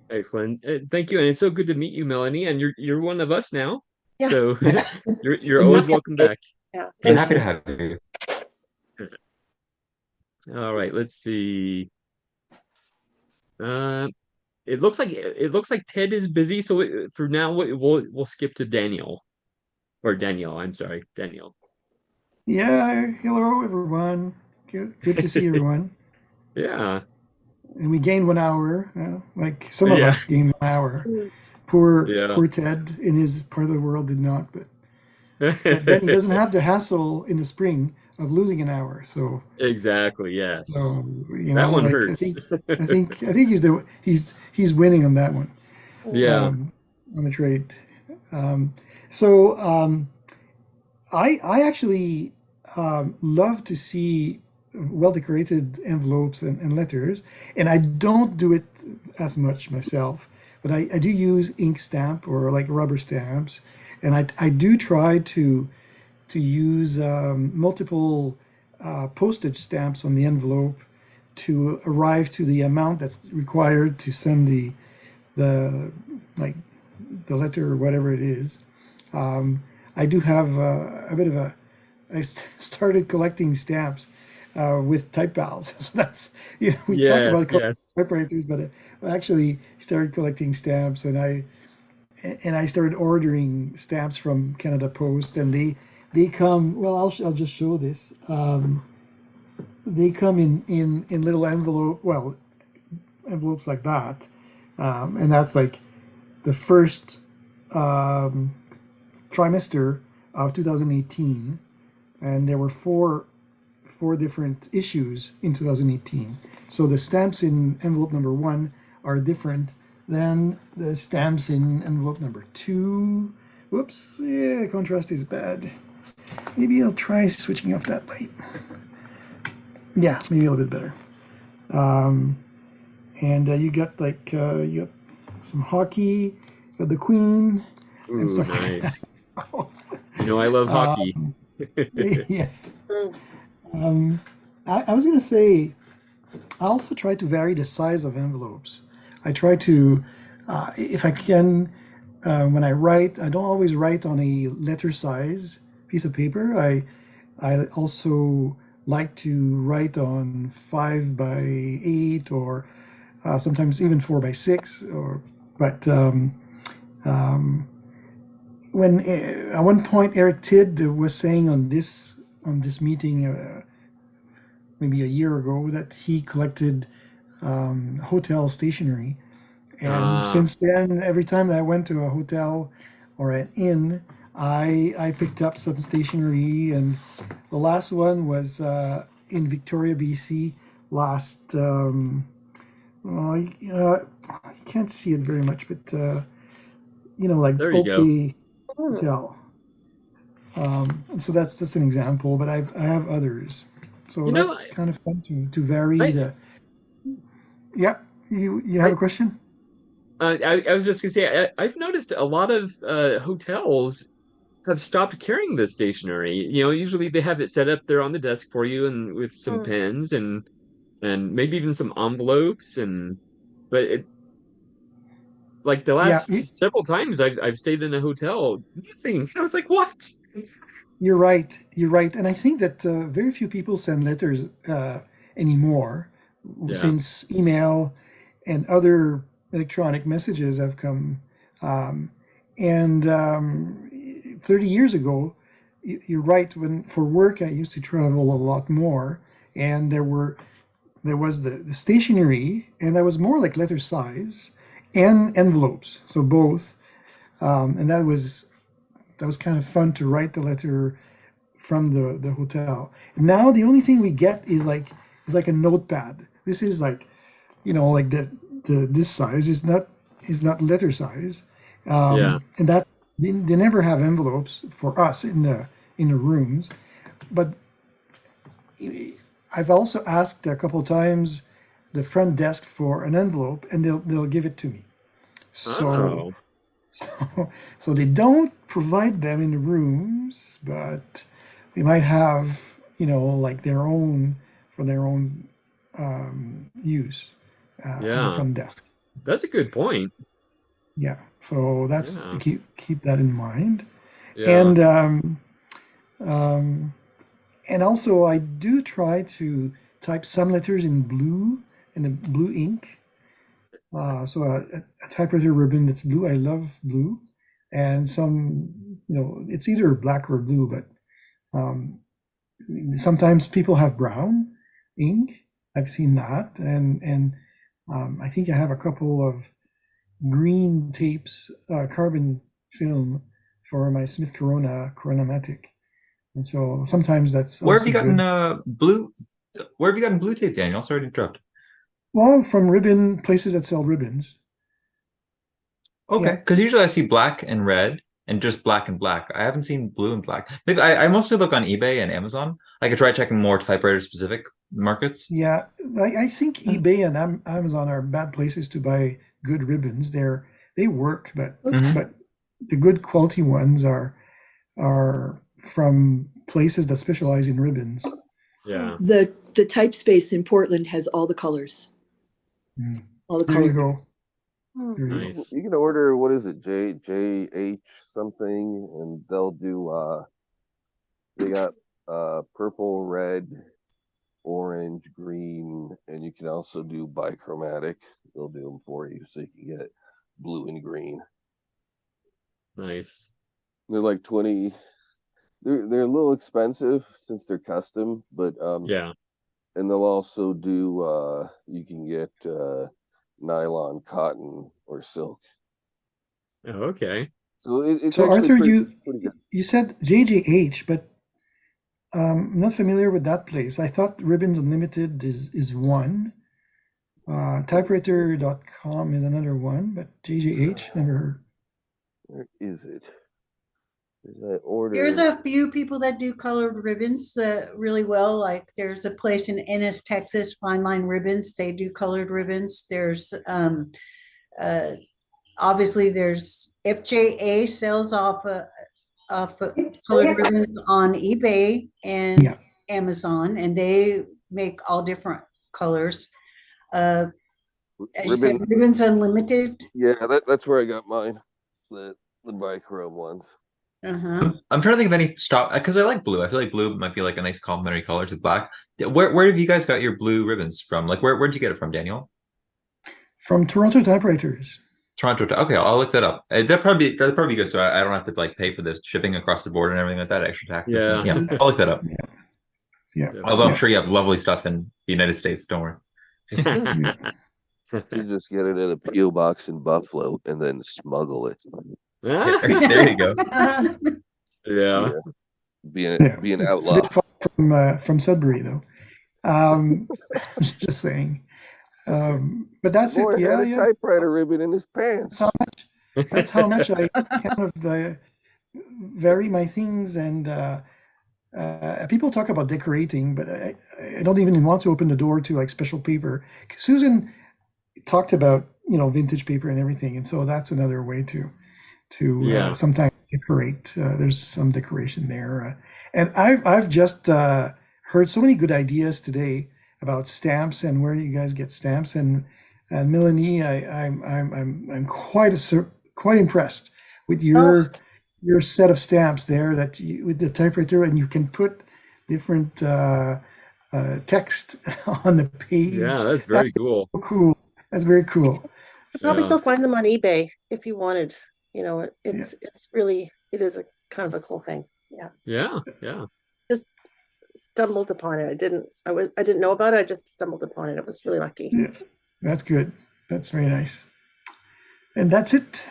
Excellent. Thank you. And it's so good to meet you, Melanie. And you're one of us now. Yeah, So you're And always that's welcome back. yeah. I'm Thanks. happy to have you. All right, let's see. Uh, it looks like Ted is busy, so for now we'll skip to Daniel or Danielle. I'm sorry, Daniel. yeah. Hello, everyone. Good to see everyone. Yeah, And we gained 1 hour. Like some of yeah, us gained 1 hour. Mm. yeah. Poor Ted in his part of the world did not, but then he doesn't have the hassle in the spring of losing an hour. Exactly. Yes, So that one like hurts. I think he's winning on that one. Yeah. On the trade. Um, so I actually love to see well decorated envelopes and letters, and I don't do it as much myself, but I do use ink stamp or like rubber stamps, and I do try to use multiple postage stamps on the envelope to arrive to the amount that's required to send the like the letter or whatever it is. I do have a bit of a. Started collecting stamps with type vowels. So that's we talk about Yes. Yes. typewriters, but I actually started collecting stamps, and I started ordering stamps from Canada Post, and they come. Well, I'll just show this. They come in little envelopes like that, and that's like the first um, trimester of 2018, and there were four different issues in 2018. So the stamps in envelope number one are different than the stamps in envelope number two. Whoops, yeah, contrast is bad. Maybe I'll try switching off that light. Yeah, maybe a little bit better. Um, and you got you got some hockey, you got the Queen, and Ooh, stuff like nice. that. I love hockey. Um, yes. Mm. Um, I was going to say, I also try to vary the size of envelopes. I try to, if I can, when I write, I don't always write on a letter size piece of paper. I also like to write on 5 by 8 or sometimes even 4 by 6. But um, when at one point Eric Tidd was saying on this meeting maybe a year ago that he collected hotel stationery. And Ah, since then, every time that I went to a hotel or an inn, I picked up some stationery. And the last one was in Victoria, BC, last. Well, you can't see it very much, but like there you Oak go. Bay Mm. Hotel. And so that's an example, but I have others. So You know, that's kind of fun to vary I the. Yeah, you have I a question? I was just gonna say I've noticed a lot of hotels have stopped carrying the stationery. Usually they have it set up there on the desk for you and with some Mm. pens and maybe even some envelopes but like the Yeah, last several times I've stayed in a hotel, nothing. I was like, what? you're right. You're right, and I think that very few people send letters anymore, Yeah. since email and other electronic messages have come. Um, and 30 years ago, you're right. When for work, I used to travel a lot more, and there was the stationery, and that was more like letter size, and envelopes. So both, and that was kind of fun to write the letter from the hotel. Now the only thing we get is like a notepad. This is like like the this size is not letter size, Yeah. and that they never have envelopes for us in the rooms. But I've also asked a couple times the front desk for an envelope, and they'll give it to me. So Oh, so they don't provide them in the rooms, but they might have like their own for their own use at the yeah. front desk. That's a good point. Yeah, so that's to Yeah. keep that in mind. Yeah. And um, and also I do try to type some letters in the blue ink. So a typewriter ribbon that's blue. I love blue, and it's either black or blue, but um, sometimes people have brown ink. I've seen that, and I think I have a couple of green tapes, carbon film for my Smith Corona-Matic. And so sometimes that's Where have you also gotten good. blue? Where have you gotten blue tape, Daniel? Sorry to interrupt. Well, from ribbon places that sell ribbons. Okay, Yeah. because usually I see black and red and just black and black. I haven't seen blue and black. Maybe I mostly look on eBay and Amazon. I could try checking more typewriter specific markets. Yeah. I think eBay and Amazon are bad places to buy good ribbons. They work, but Mhm. but the good quality ones are from places that specialize in ribbons. Yeah. The type space in Portland has all the colors, Mm. all the There you colors. go. There you go. Nice. You can order, what is it, JH something, and they'll do they got purple, red, orange, green, and you can also do bichromatic. They'll do them for you, so you can get blue and green. Nice. They're like 20. They're a little expensive since they're custom, but Yeah. and they'll also do you can get nylon, cotton, or silk. Oh, okay. So it's So actually Arthur, pretty good. you said JJH, but I'm not familiar with that place. I thought Ribbons Unlimited is one. Typewriter.com is another one, but JJH never heard. Where is it? Is I ordered? There's a few people that do colored ribbons really well. Like there's a place in Ennis, Texas, Fine Line Ribbons. They do colored ribbons. There's uh, obviously there's FJA sells off colored ribbons on eBay and Yeah. Amazon, and they make all different colors. As you said, Ribbon. Ribbons Unlimited. Yeah, that's where I got mine. The bichrome ones. Uh-huh. I'm trying to think of any stop because I like blue. I feel like blue might be like a nice complementary color to black. Yeah, where have you guys got your blue ribbons from? Like where'd you get it from, Daniel? From Toronto Typewriters. Toronto. Okay, I'll look that up. That'd probably be good. So I don't have to like pay for the shipping across the border and everything like that, extra taxes. Yeah. Yeah, I'll look that up. Yeah. Yeah. Although I'm Yeah. sure you have lovely stuff in the United States. Don't worry. You just get it in a PO box in Buffalo and then smuggle it. There you go. Yeah. Be Yeah. an It's a outlaw. bit far from Sudbury, though. Just saying. But that's Boy it. Yeah, had a yeah. typewriter ribbon in his pants. That's how much I kind of vary my things. And people talk about decorating, but I don't even want to open the door to like special paper. Susan talked about vintage paper and everything, and so that's another way to Yeah. sometimes decorate. There's some decoration there, and I've just heard so many good ideas today about stamps and where you guys get stamps. And Melanie, I'm quite impressed with your set of stamps there with the typewriter, and you can put different text on the page. Yeah, that's very cool. So cool. That's very cool. You could probably Yeah. still find them on eBay if you wanted. Yeah. It's really it is a kind of a cool thing. Yeah. Yeah. Yeah. Just stumbled upon it. I didn't know about it. I just stumbled upon it. I was really lucky. Yeah. That's good. That's very nice. And that's it.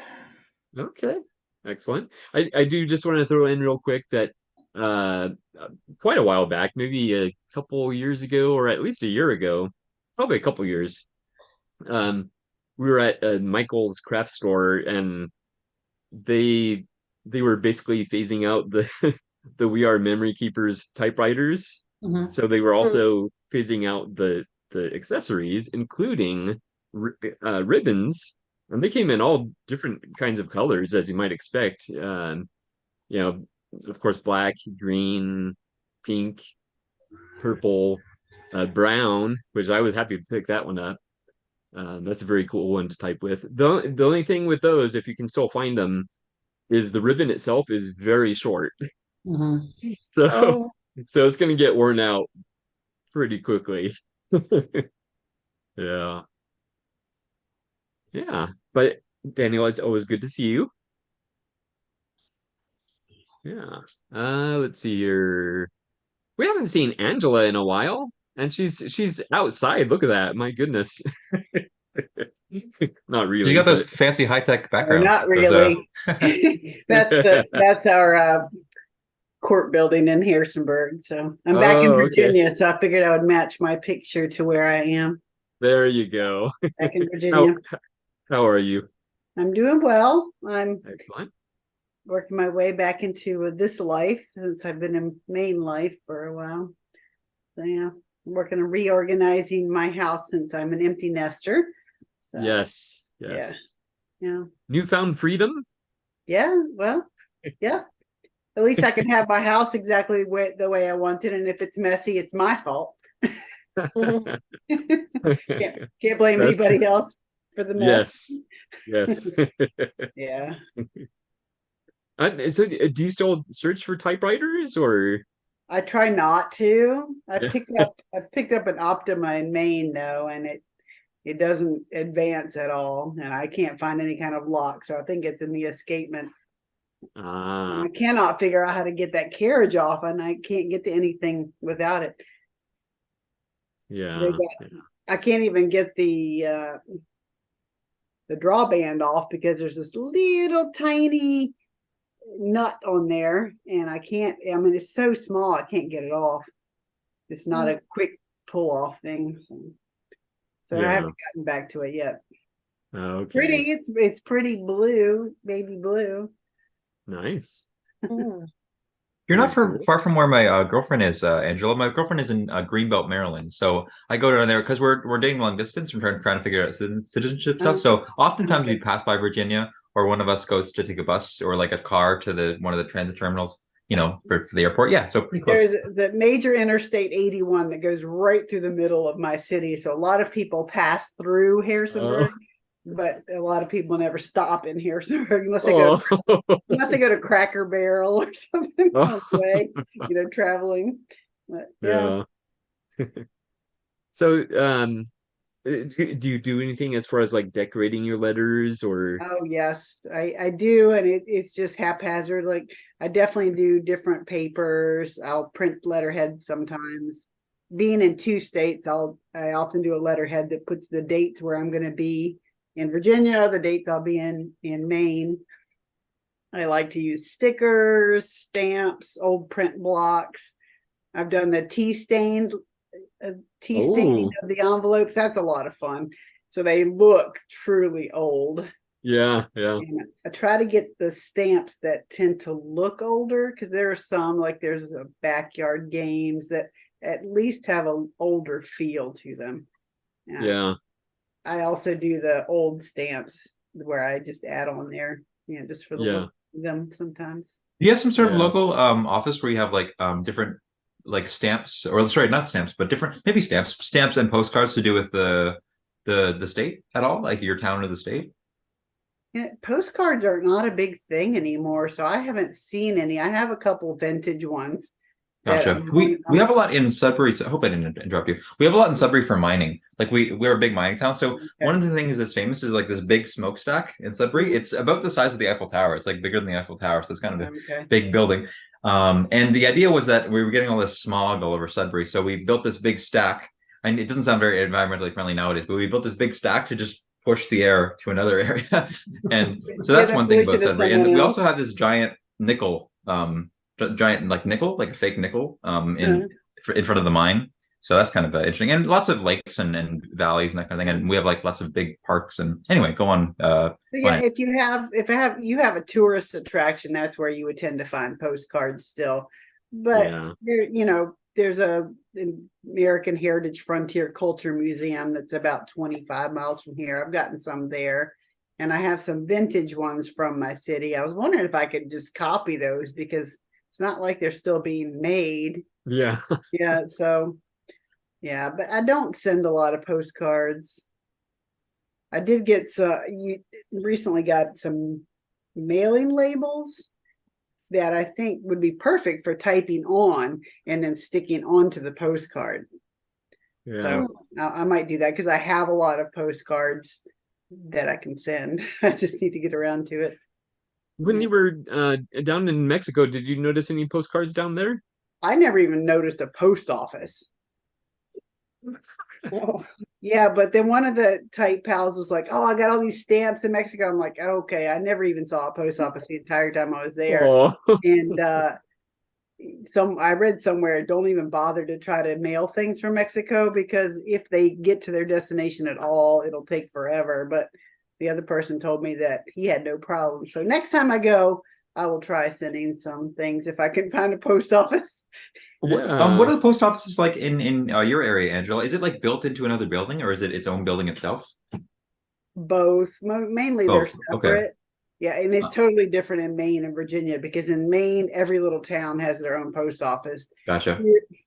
Okay. Excellent. I do just want to throw in real quick that quite a while back, maybe a couple years ago, or at least a year ago, probably a couple years, Um, we were at a Michael's craft store, and they they were basically phasing out the the We Are Memory Keepers typewriters. Mhm. So they were also phasing out the accessories, including ribbons, and they came in all different kinds of colors, as you might expect. You know, of course, black, green, pink, purple, brown, which I was happy to pick that one up. That's a very cool one to type with. The only thing with those, if you can still find them, is the ribbon itself is very short. Mhm. So Oh, so it's gonna get worn out pretty quickly. Yeah. Yeah. But Daniel, it's always good to see you. Yeah. Let's see here. We haven't seen Angela in a while, and she's outside. Look at that. My goodness. Not You really, got those but fancy high-tech Oh, not backgrounds. Those really. That's our court building in Harrisonburg. So I'm back in oh, okay. Virginia, so I figured I would match my picture to where I am There you go. back in How Virginia. how are you? I'm doing well. I'm Excellent. working my way back into this life since I've been in Maine life for a while. So yeah, I'm working on reorganizing my house since I'm an empty nester. So Yes, yeah, yes. yeah, Newfound freedom? yeah. Well, yeah. At least I can have my house exactly the way I want it, and if it's messy, it's my fault. Can't blame That's true. anybody else for the mess. Yes, yes. Yeah. So do you still search for typewriters or I try not to. yeah? I picked up an Optima in Maine though, and it doesn't advance at all, and I can't find any kind of lock. So I think it's in the escapement. Ah, I cannot figure out how to get that carriage off, and I can't get to anything without it. yeah. There's I can't even get the drawband off because there's this little tiny nut on there, and I can't. I mean, it's so small, I can't get it off. It's not a quick pull off thing, so I Yeah. haven't gotten back to it yet. Okay. Pretty, it's pretty blue, baby blue. Nice. mm. You're not Very cool. far from where my girlfriend is, Angela. My girlfriend is in Greenbelt, Maryland. So I go down there because we're dating long distance. We're trying to figure out citizenship stuff. So oftentimes we Okay. pass by Virginia, or one of us goes to take a bus or like a car to the one of the transit terminals, for the airport. Yeah, so pretty close. There's the major Interstate 81 that goes right through the middle of my city. So a lot of people pass through Harrisonburg, but a lot of people never stop in Harrisonburg unless they go unless they go to Cracker Barrel or something on the way, traveling. But yeah. Yeah. So, do you do anything as far as like decorating your letters or Oh yes, I do, and it's just haphazard. Like I definitely do different papers. I'll print letterheads sometimes. Being in 2 states, I often do a letterhead that puts the dates where I'm going to be in Virginia, the dates I'll be in Maine. I like to use stickers, stamps, old print blocks. I've done the tea staining Oh, of the envelopes. That's a lot of fun. So they look truly old. yeah, yeah. And I try to get the stamps that tend to look older because there are some, like there's a Backyard Games, that at least have an older feel to them. And Yeah. I also do the old stamps where I just add on there, just for the Yeah. look of them sometimes. Do you have some sort of Yeah. local office where you have like different like stamps, or sorry, not stamps, but different maybe stamps and postcards to do with the state at all, like your town or the state? Yeah, postcards are not a big thing anymore, so I haven't seen any. I have a couple vintage ones that Gotcha. We have a lot in Sudbury. So I hope I didn't interrupt you. We have a lot in Sudbury for mining. Like we're a big mining town. So one of the things that's famous is like this big smokestack in Sudbury. It's about the size of the Eiffel Tower. It's like bigger than the Eiffel Tower. So it's kind of a big building. And the idea was that we were getting all this smog all over Sudbury. So we built this big stack. And it doesn't sound very environmentally friendly nowadays, but we built this big stack to just push the air to another area. And so that's one thing about Sudbury. And we also have this giant nickel, giant like nickel, like a fake nickel, in front of the mine. So that's kind of interesting, and lots of lakes and valleys and that kind of thing. And we have like lots of big parks. And anyway, go on. Yeah, if you have a tourist attraction, that's where you would tend to find postcards still. But Yeah. there's an American Heritage Frontier Culture Museum that's about 25 miles from here. I've gotten some there, and I have some vintage ones from my city. I was wondering if I could just copy those because it's not like they're still being made. Yeah. Yeah, so yeah, but I don't send a lot of postcards. I did get recently got some mailing labels that I think would be perfect for typing on and then sticking onto the postcard. Yeah. So I might do that because I have a lot of postcards that I can send. I just need to get around to it. When you were down in Mexico, did you notice any postcards down there? I never even noticed a post office. Oh, yeah, but then one of the type pals was like, "Oh, I got all these stamps in Mexico." I'm like, "Okay, I never even saw a post office the entire time I was there." Oh. And I read somewhere, don't even bother to try to mail things from Mexico because if they get to their destination at all, it'll take forever. But the other person told me that he had no problem. So next time I go, I will try sending some things if I can find a post office. Yeah. What are the post offices like in your area, Angela? Is it like built into another building, or is it its own building itself? Both, mainly they're Both. Okay. separate. Yeah, and it's totally different in Maine and Virginia because in Maine, every little town has their own post office. Gotcha.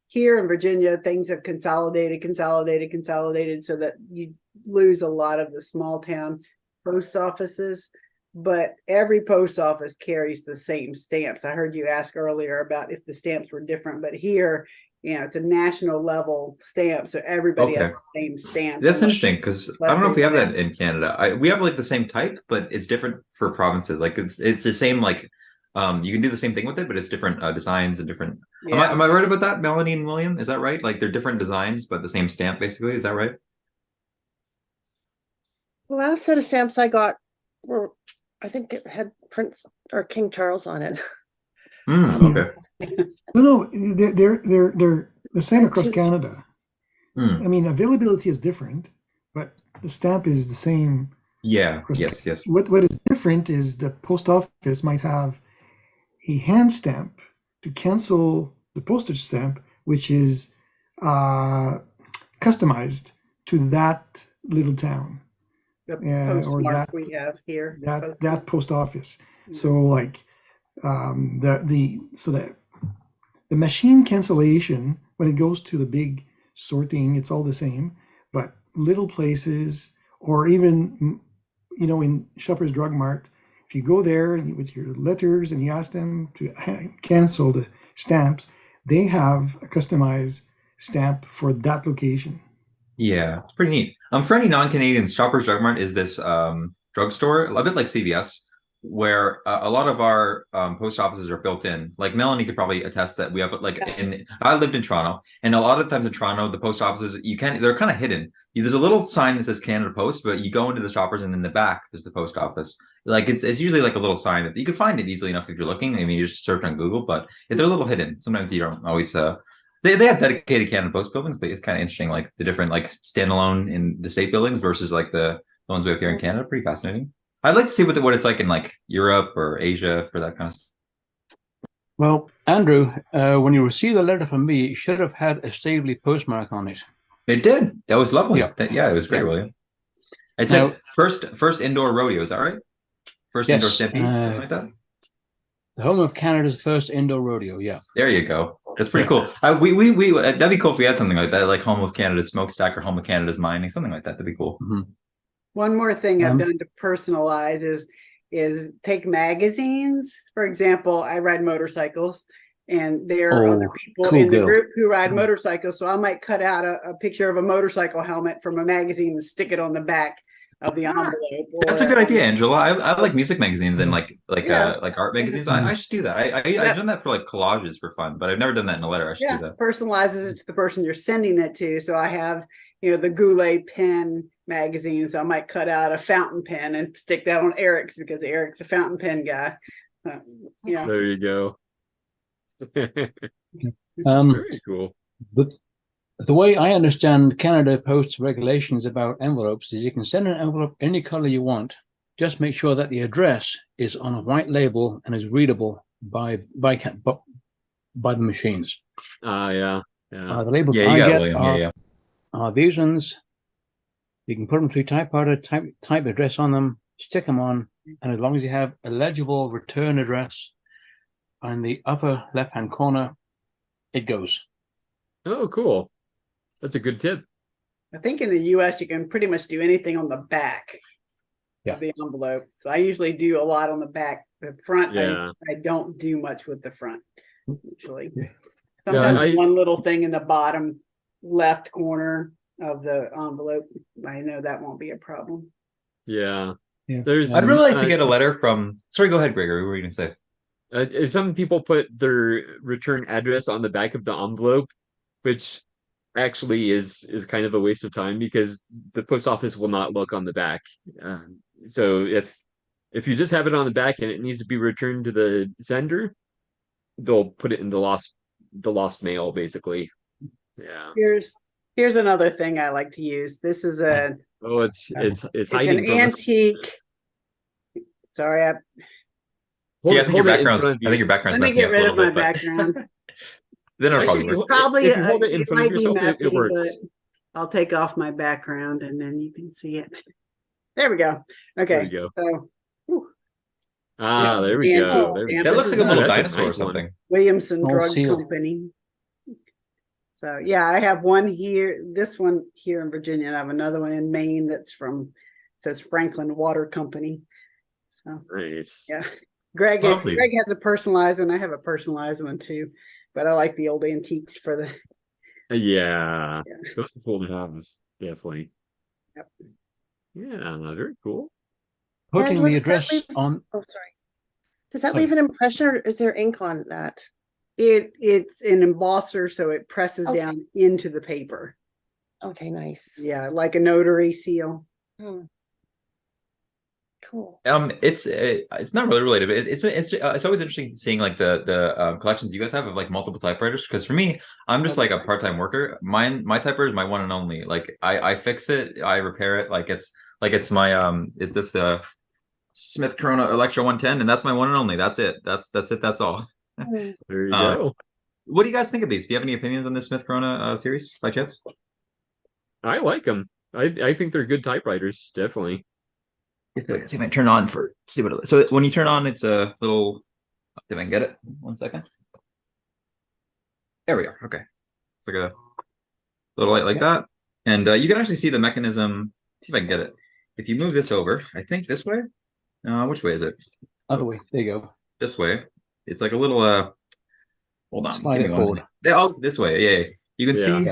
Here in Virginia, things have consolidated so that you lose a lot of the small town post offices, but every post office carries the same stamps. I heard you ask earlier about if the stamps were different, but here, it's a national level stamp, so everybody has the same stamp. That's interesting because I don't know if we have that in in Canada. We have like the same type, but it's different for provinces. Like it's the same like you can do the same thing with it, but it's different designs and different. Yeah. Am I right about that, Melanie and William? Is that right? Like they're different designs, but the same stamp, basically. Is that right? The last set of stamps I got were, I think it had Prince or King Charles on it. Okay. No, they're the same across Canada. Hmm. I mean, availability is different, but the stamp is the same. Yeah. Yes. Yes. What is different is the post office might have a hand stamp to cancel the postage stamp, which is customized to that little town. The or postmark that we have here. that post office. So like the machine cancellation when it goes to the big sorting, it's all the same. But little places, or even in Shoppers Drug Mart, if you go there with your letters and you ask them to cancel the stamps, they have a customized stamp for that location. Yeah, it's pretty neat. For any non-Canadians, Shoppers Drug Mart is this drugstore, a bit like CVS, where a lot of our post offices are built in. Like Melanie could probably attest that we have I lived in Toronto, and a lot of times in Toronto, the post offices they're kind of hidden. There's a little sign that says Canada Post, but you go into the Shoppers and in the back there's the post office. Like it's usually like a little sign that you can find it easily enough if you're looking. I mean, you just search on Google, but they're a little hidden. Sometimes you don't always. They have dedicated Canada Post buildings, but it's kind of interesting, like the different like standalone in the state buildings versus like the ones we have here in Canada. Pretty fascinating. I'd like to see what it's like in like Europe or Asia for that kind of stuff. Well, Andrew, when you received the letter from me, it should have had a Stavely postmark on it. It did. That was lovely. Yeah, it was great, William. It Now- said first indoor rodeo. Is that right? First indoor stampede, something like that. The home of Canada's first indoor rodeo. Yeah. There you go. That's pretty cool. We that'd be cool if we had something like that, like home of Canada's smokestack or home of Canada's mining, something like that. That'd be cool. Mm-hmm. One more thing I've done to personalize is take magazines. For example, I ride motorcycles, and there are other people cool in the girl. group who ride motorcycles. So I might cut out a picture of a motorcycle helmet from a magazine and stick it on the back of the envelope. That's a good idea, Angela. I like music magazines and like art magazines. I should do that. I've done that for like collages for fun, but I've never done that in a letter. I should do that. Personalizes it to the person you're sending it to. So I have, the Goulet pen magazine. So I might cut out a fountain pen and stick that on Eric's because Eric's a fountain pen guy. There you go. Um, Very cool. The way I understand Canada Post's regulations about envelopes is you can send an envelope any color you want. Just make sure that the address is on a white label and is readable by the machines. Yeah. The labels Yeah, you I got it, get William. are, Yeah. these ones. You can put them through typewriter, type address on them, stick them on, and as long as you have a legible return address on the upper left-hand corner, it goes. Oh, cool. That's a good tip. I think in the US, you can pretty much do anything on the back of the envelope. So I usually do a lot on the back. The front, I don't do much with the front, usually. Sometimes one little thing in the bottom left corner of the envelope, I know that won't be a problem. Yeah. There's I'd really like to get a letter from, sorry, go ahead, Gregory. What were you going to say? Some people put their return address on the back of the envelope, which actually is kind of a waste of time because the post office will not look on the back. So if you just have it on the back and it needs to be returned to the sender, they'll put it in the lost mail, basically. Yeah. Here's another thing I like to use. This is it's hiding an from antique. Us. Sorry, I think your background's. I think your background's. Let me get rid of my background. Then it'll probably if you hold it in front of yourself, it works. I'll take off my background and then you can see it. There we go. Okay. There we go. So, there we go. That looks like a little dinosaur or something. Williamson Drug Company. So yeah, I have one here. This one here in Virginia, and I have another one in Maine that's says Franklin Water Company. So nice. Yeah. Greg has a personalized one. I have a personalized one too, but I like the old antiques for the. Yeah. Those are cool to have, definitely. Yep. Yeah, very cool. Putting the address on. Oh, sorry. Does that leave an impression, or is there ink on that? It's an embosser, so it presses down into the paper. Okay, nice. Yeah, like a notary seal. Cool. It's not really related, but it's always interesting seeing like the collections you guys have of like multiple typewriters. Because for me, I'm just like a part-time worker. My typewriter is my one and only. Like I fix it, I repair it. Like it's my is this the Smith Corona Electra 110, and that's my one and only. That's it. That's it. That's all. There you go. What do you guys think of these? Do you have any opinions on this Smith Corona series by chance? I like them. I think they're good typewriters, definitely. Let's see if I turn on see what it is. So when you turn on, it's a little. See if I can get it. 1 second. There we are. Okay, it's like a little light like that, and you can actually see the mechanism. See if I can get it. If you move this over, I think this way. Which way is it? Other way. There you go. This way. It's like a little. Hold on. Slide it forward. Oh, this way. Yeah. You can see.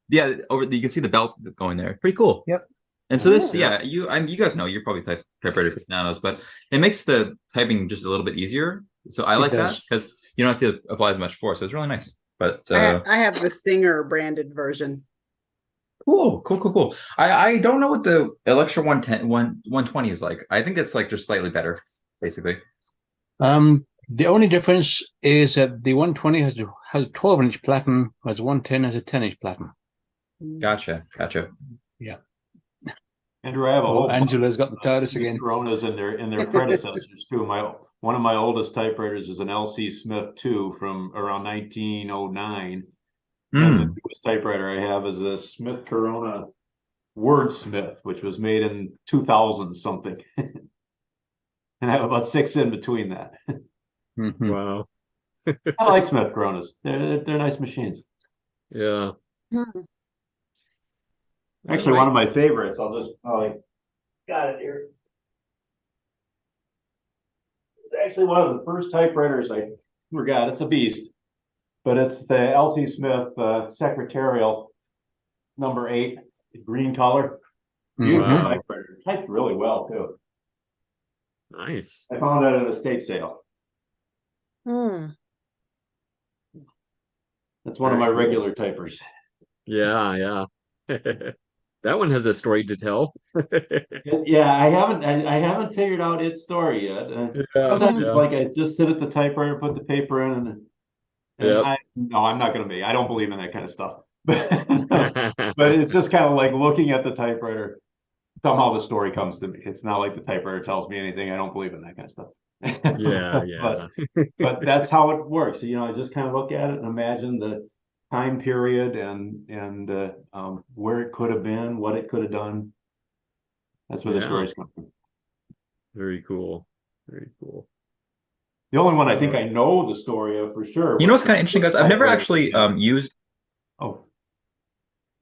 Yeah. You can see the belt going there. Pretty cool. Yep. And so this, you guys know you're probably typewriter aficionados, but it makes the typing just a little bit easier. So I like that because you don't have to apply as much force. So it's really nice. But I have the Singer branded version. Cool. I don't know what the Electra 120 is like. I think it's like just slightly better, basically. The only difference is that the 120 has a 12-inch platen, whereas 110 has a 10-inch platen. Gotcha. Yeah. Andrew, I have a whole. Angela's got the TARDIS again. Coronas in their predecessors too. One of my oldest typewriters is an LC Smith 2 from around 1909. And the newest typewriter I have is a Smith Corona Wordsmith, which was made in 2000 something. And I have about 6 in between that. Wow. I like Smith Coronas. They're nice machines. Yeah. Actually, one of my favorites. I got it here. It's actually one of the first typewriters I forgot. It's a beast, but it's the LC Smith Secretarial number 8, green color. Beautiful typewriter. Typed really well too. Nice. I found that at an estate sale. That's one of my regular typers. Yeah. That one has a story to tell. Yeah, I haven't figured out its story yet. Sometimes it's like I just sit at the typewriter, put the paper in, and I'm not gonna be. I don't believe in that kind of stuff. But it's just kind of like looking at the typewriter. Somehow the story comes to me. It's not like the typewriter tells me anything. I don't believe in that kind of stuff. Yeah, yeah. But that's how it works. You know, I just kind of look at it and imagine the time period and where it could have been, what it could have done. That's where the Yeah. stories come from. Very cool. Very cool. The only one I think I know the story of for sure. You know what's kind of interesting, guys? I've never actually used. Oh,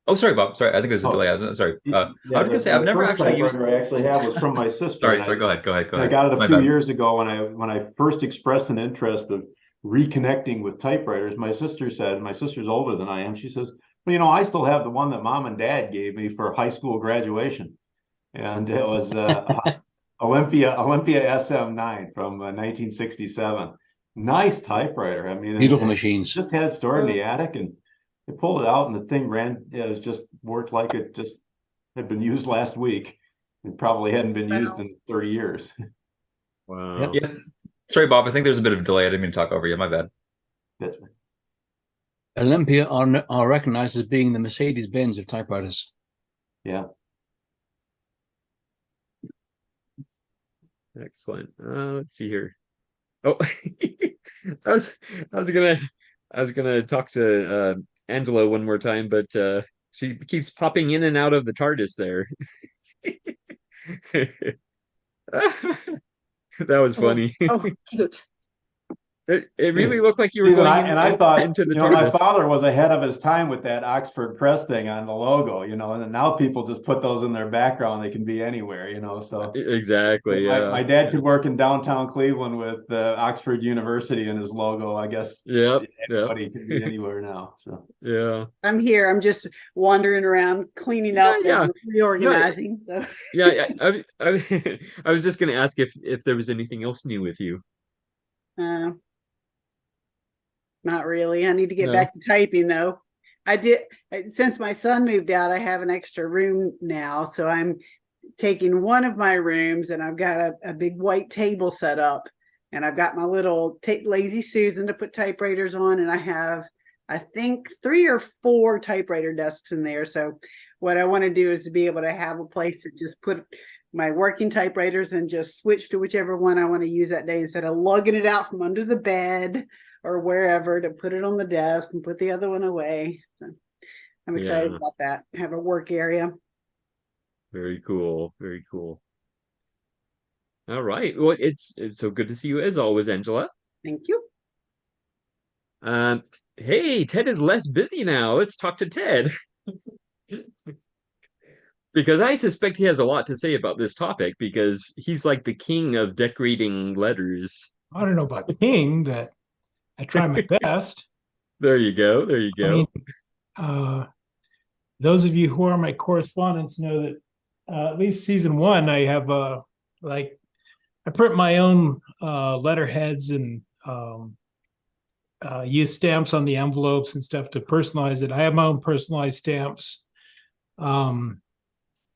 Oh, sorry, Bob. Sorry, I think there's a Oh. delay. Sorry. I yeah, was just gonna say I've the never first actually used. typewriter I actually have was from my sister. Sorry, and sorry. Go ahead. Go ahead. Go I ahead. got it a My few bad. years ago when I first expressed an interest of reconnecting with typewriters. My sister's older than I am. She says, "Well, you know, I still have the one that mom and dad gave me for high school graduation, and it was Olympia SM9 from 1967. Nice typewriter. I mean, Beautiful it machines. just had it stored in the attic, and they pulled it out, and the thing ran. It was just worked like it just had been used last week. It probably hadn't been used Wow. in 30 years. Wow. Yeah. Sorry, Bob. I think there's a bit of a delay. I didn't mean to talk over you. My bad. That's Olympia are recognized as being the Mercedes-Benz of typewriters. yeah. Excellent. Let's see here. Oh, I was I was gonna talk to Angela one more time, but she keeps popping in and out of the TARDIS there. That was funny. Oh, cute. It really looked like you were Geez, going I thought, into the my TARDIS. father was ahead of his time with that Oxford Press thing on the logo, and now people just put those in their background. They can be anywhere, so. Exactly, yeah. My dad could work in downtown Cleveland with Oxford University in his logo. I guess Yep, anybody can be anywhere now. So yeah. I'm here. I'm just wandering around, cleaning Yeah, up yeah. and reorganizing. So Yeah, I was just gonna ask if there was anything else new with you. uh, not really. I need to get No. back to typing though. I did since my son moved out. I have an extra room now, so I'm taking one of my rooms and I've got a big white table set up, and I've got my little lazy Susan to put typewriters on, and I have I think 3 or 4 typewriter desks in there. So what I want to do is to be able to have a place to just put my working typewriters and just switch to whichever one I want to use that day instead of lugging it out from under the bed or wherever to put it on the desk and put the other one away. So I'm excited Yeah. about that. Have a work area. Very cool. Very cool. All right. Well, it's so good to see you as always, Angela. Thank you. Hey, Ted is less busy now. Let's talk to Ted. Because I suspect he has a lot to say about this topic because he's like the king of decorating letters. I don't know about king, but I try my best. There you go. There you I go. mean, those of you who are my correspondents know that at least season 1, I have I print my own letterheads and use stamps on the envelopes and stuff to personalize it. I have my own personalized stamps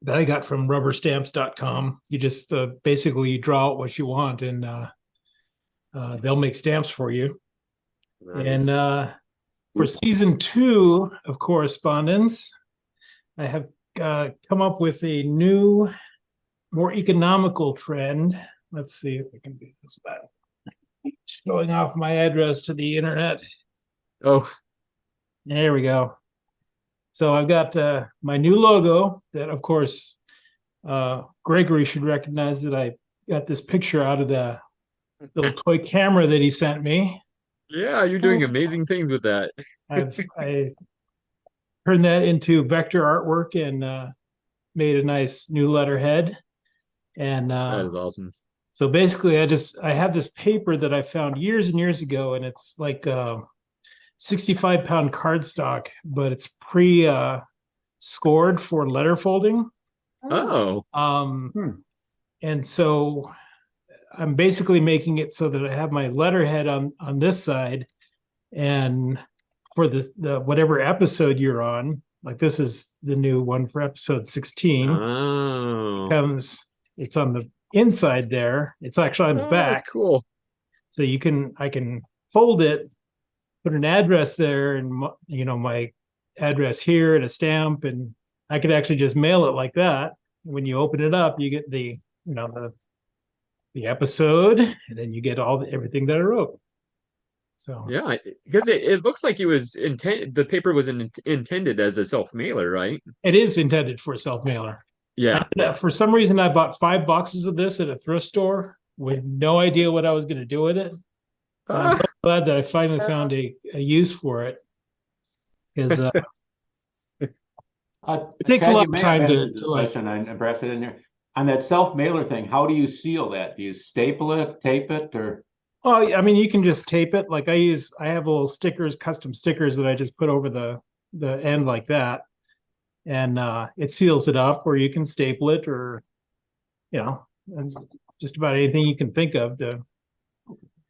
that I got from rubberstamps.com. You just basically draw out what you want and they'll make stamps for you. Nice. And for season 2 of Correspondence, I have come up with a new, more economical trend. Let's see if I can do this without showing off my address to the internet. Oh, There we go. So I've got my new logo that, of course, Gregory should recognize that I got this picture out of the little toy camera that he sent me. yeah, you're doing amazing things with that. I turned that into vector artwork and made a nice new letterhead. And That is awesome. so basically, I have this paper that I found years and years ago, and it's like 65-pound cardstock, but it's scored for letter folding. Oh, And so I'm basically making it so that I have my letterhead on this side, and for the whatever episode you're on, like this is the new one for episode 16. oh, It's on the inside there. It's actually on the oh, back. that's cool. So I can fold it, put an address there, and my address here and a stamp, and I could actually just mail it like that. When you open it up, you get the episode, and then you get everything that I wrote. So Yeah, because it looks like it was the paper was intended as a self-mailer, right? it is intended for a self-mailer. Yeah. For some reason, I bought 5 boxes of this at a thrift store with no idea what I was going to do with it. I'm so glad that I finally found a use for it, because it takes a Ted, lot you of may have time had to the discussion, and perhaps it in there. On that self-mailer thing, how do you seal that? Do you staple it, tape it, or? Well, I mean, you can just tape it. Like I have little stickers, custom stickers that I just put over the end like that, and it seals it up. Or you can staple it, or and just about anything you can think of to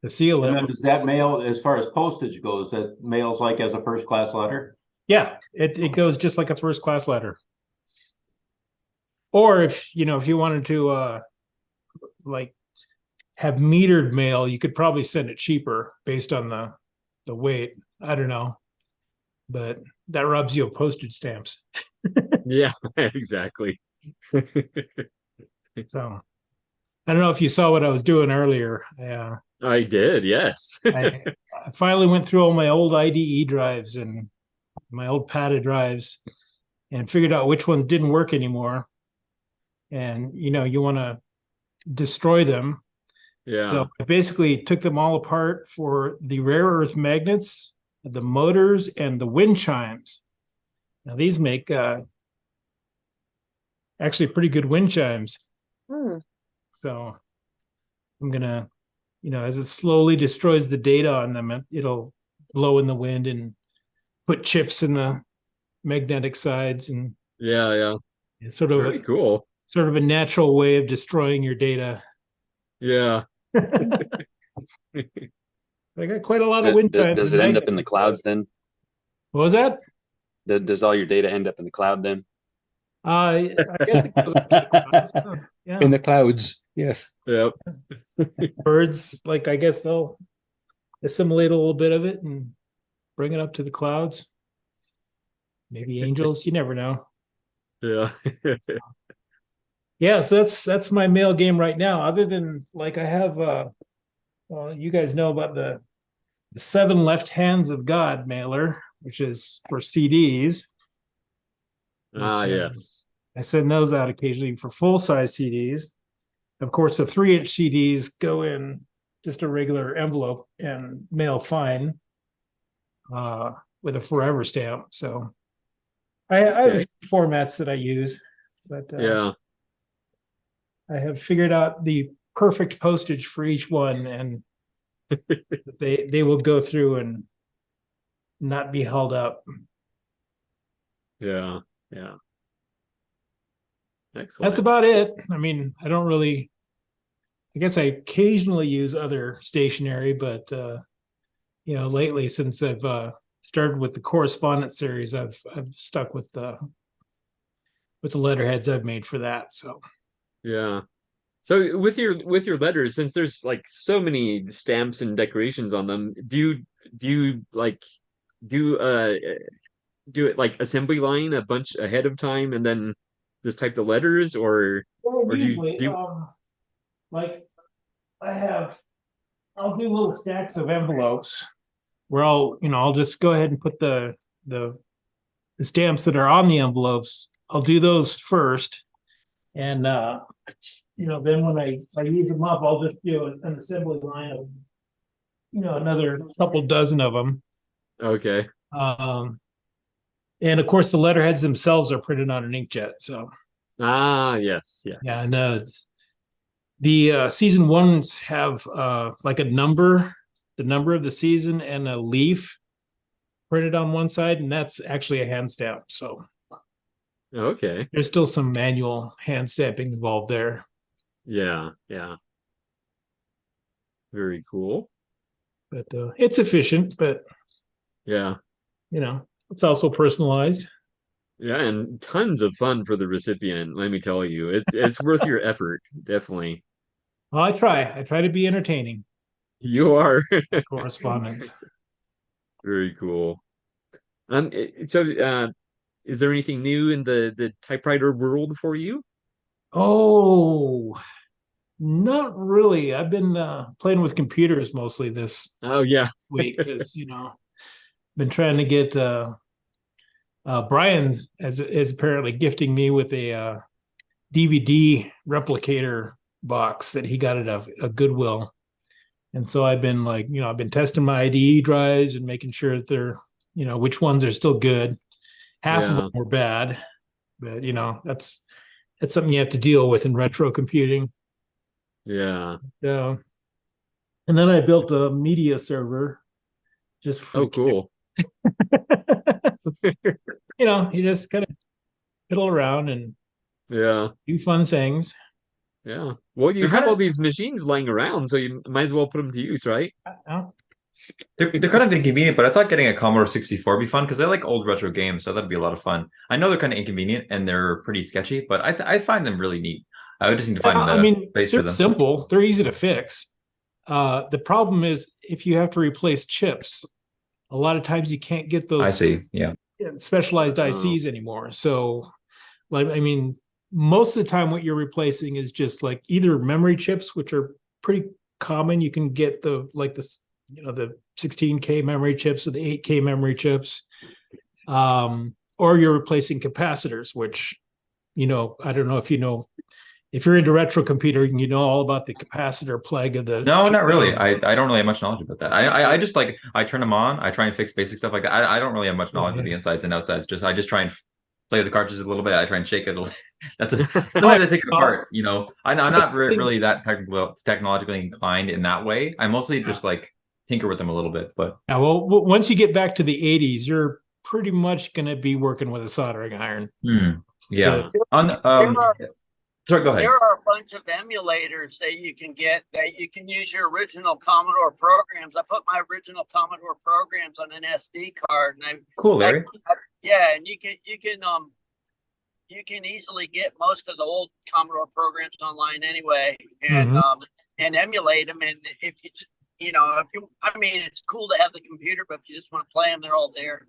seal And it. then does that mail, as far as postage goes, that mails like as a first class letter? Yeah, it goes just like a first class letter. Or if you wanted to like have metered mail, you could probably send it cheaper based on the weight. I don't know, but that robs you of postage stamps. Yeah, exactly. So I don't know if you saw what I was doing earlier. I did, yes. I finally went through all my old IDE drives and my old PATA drives and figured out which ones didn't work anymore. And you want to destroy them. Yeah. So I basically took them all apart for the rare earth magnets, the motors, and the wind chimes. Now these make actually pretty good wind chimes. So I'm gonna, as it slowly destroys the data on them, it'll blow in the wind and put chips in the magnetic sides, and Yeah. it's sort Very cool. of a natural way of destroying your data. Yeah. I got quite a lot of wind chimes. Does it end up in the clouds then? What was that? Does all your data end up in the cloud then? I guess it goes up to the clouds. Yeah. In the clouds, yes. Yep. Birds, like I guess they'll assimilate a little bit of it and bring it up to the clouds. Maybe angels, you never know. Yeah. Yeah, so that's my mail game right now. Other than like I have well, you guys know about the 7 Left Hands of God mailer, which is for CDs. Which, Yes. I send those out occasionally for full-size CDs. Of course, the 3-inch CDs go in just a regular envelope and mail fine with a forever stamp. So I have a few formats that I use, but Yeah. I have figured out the perfect postage for each one, and they will go through and not be held up. Yeah. Excellent. That's about it. I mean, I guess I occasionally use other stationery, but lately since I've started with the Correspondence series, I've stuck with the letterheads I've made for that. So yeah. So with your letters, since there's like so many stamps and decorations on them, do you like do it like assembly line a bunch ahead of time and then just type the letters, or usually, do you like I'll do little stacks of envelopes where I'll just go ahead and put the stamps that are on the envelopes. I'll do those first, and then when I use them up, I'll just do an assembly line of another couple dozen of them. Okay. And of course the letterheads themselves are printed on an inkjet. So Yes. yeah, and the season ones have like the number of the season and a leaf printed on one side, and that's actually a hand stamp. So Okay. there's still some manual hand stamping involved there. Yeah. Very cool. But it's efficient, but Yeah. it's also personalized. Yeah, and tons of fun for the recipient, let me tell you. It's worth your effort, definitely. Well, I try to be entertaining. You are. Correspondence. Very cool. Is there anything new in the typewriter world for you? Oh, not really. I've been playing with computers mostly this Oh yeah. week because been trying to get Brian is apparently gifting me with a DVD replicator box that he got at a Goodwill. And so I've been I've been testing my IDE drives and making sure that they're, which ones are still good. Half of Yeah. them were bad, but that's something you have to deal with in retro computing. Yeah. Yeah. And then I built a media server just for Oh, cool. you just kind of fiddle around and Yeah. do fun things. Yeah. Well, you They're have kind all of these machines lying around, so you might as well put them to use, right? Uh, they're kind of inconvenient, but I thought getting a Commodore 64 would be fun because I like old retro games, so that'd be a lot of fun. I know they're kind of inconvenient and they're pretty sketchy, but I find them really neat. I would just need to find I the mean, space for they're them. simple. They're easy to fix. The problem is if you have to replace chips, a lot of times you can't get I those see. Yeah. specialized Oh, ICs anymore. So, I mean, most of the time what you're replacing is just like either memory chips, which are pretty common. You can get the 16K memory chips or the 8K memory chips. Or you're replacing capacitors, which, I don't know if you're into retro computing, you know all about the capacitor plague of the No, not really. 2000s. I don't really have much knowledge about that. I just like I turn them on. I try and fix basic stuff like that. I don't really have much knowledge of the insides and outsides. I just try and play with the cartridges a little bit. I try and shake it a little. That's a sometimes I take it apart. I'm not really that technologically inclined in that way. I mostly just like tinker with them a little bit. But Yeah, well, once you get back to the 80s, you're pretty much going to be working with a soldering iron. Yeah. yeah. On sorry, go ahead. There are a bunch of emulators that you can get that you can use your original Commodore programs. I put my original Commodore programs on an SD card, and Cool, Larry. yeah, and you can easily get most of the old Commodore programs online anyway, and emulate them. And if I mean, it's cool to have the computer, but if you just want to play them, they're all there.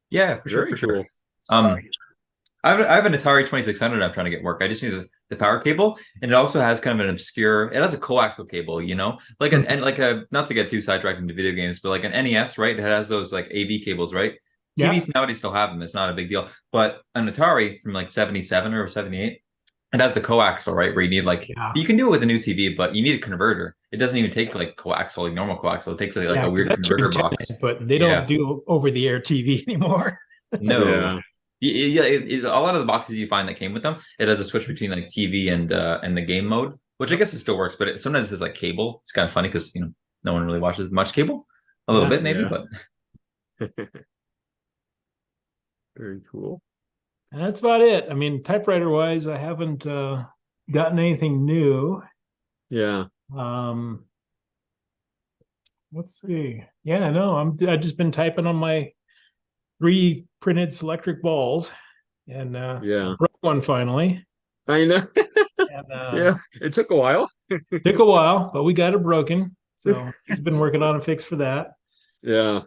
Yeah, for Very sure. cool. I have an Atari 2600 I'm trying to get work. I just need the power cable, and it also has kind of an obscure. It has a coaxial cable, like not to get too sidetracked into video games, but like an NES, right? It has those like AV cables, right? Yeah. TVs nowadays still have them. It's not a big deal. But an Atari from like 77 or 78, it has the coaxial, right? Where you need you can do it with a new TV, but you need a converter. It doesn't even take like coaxial, like normal coaxial. It takes like a weird converter box. But they don't do over-the-air TV anymore. No. Yeah. Yeah, a lot of the boxes you find that came with them, it has a switch between like TV and the game mode, which I guess it still works, but sometimes it says like cable. It's kind of funny because no one really watches much cable, a little bit maybe, Yeah. but Very cool. And that's about it. I mean, typewriter wise, I haven't gotten anything new. Yeah. Let's see. Yeah, no, I've just been typing on my 3 printed Selectric balls, and Yeah. broke one finally. I know. And, Yeah. It took a while. took a while, but we got it broken. So he's been working on a fix for that. Yeah.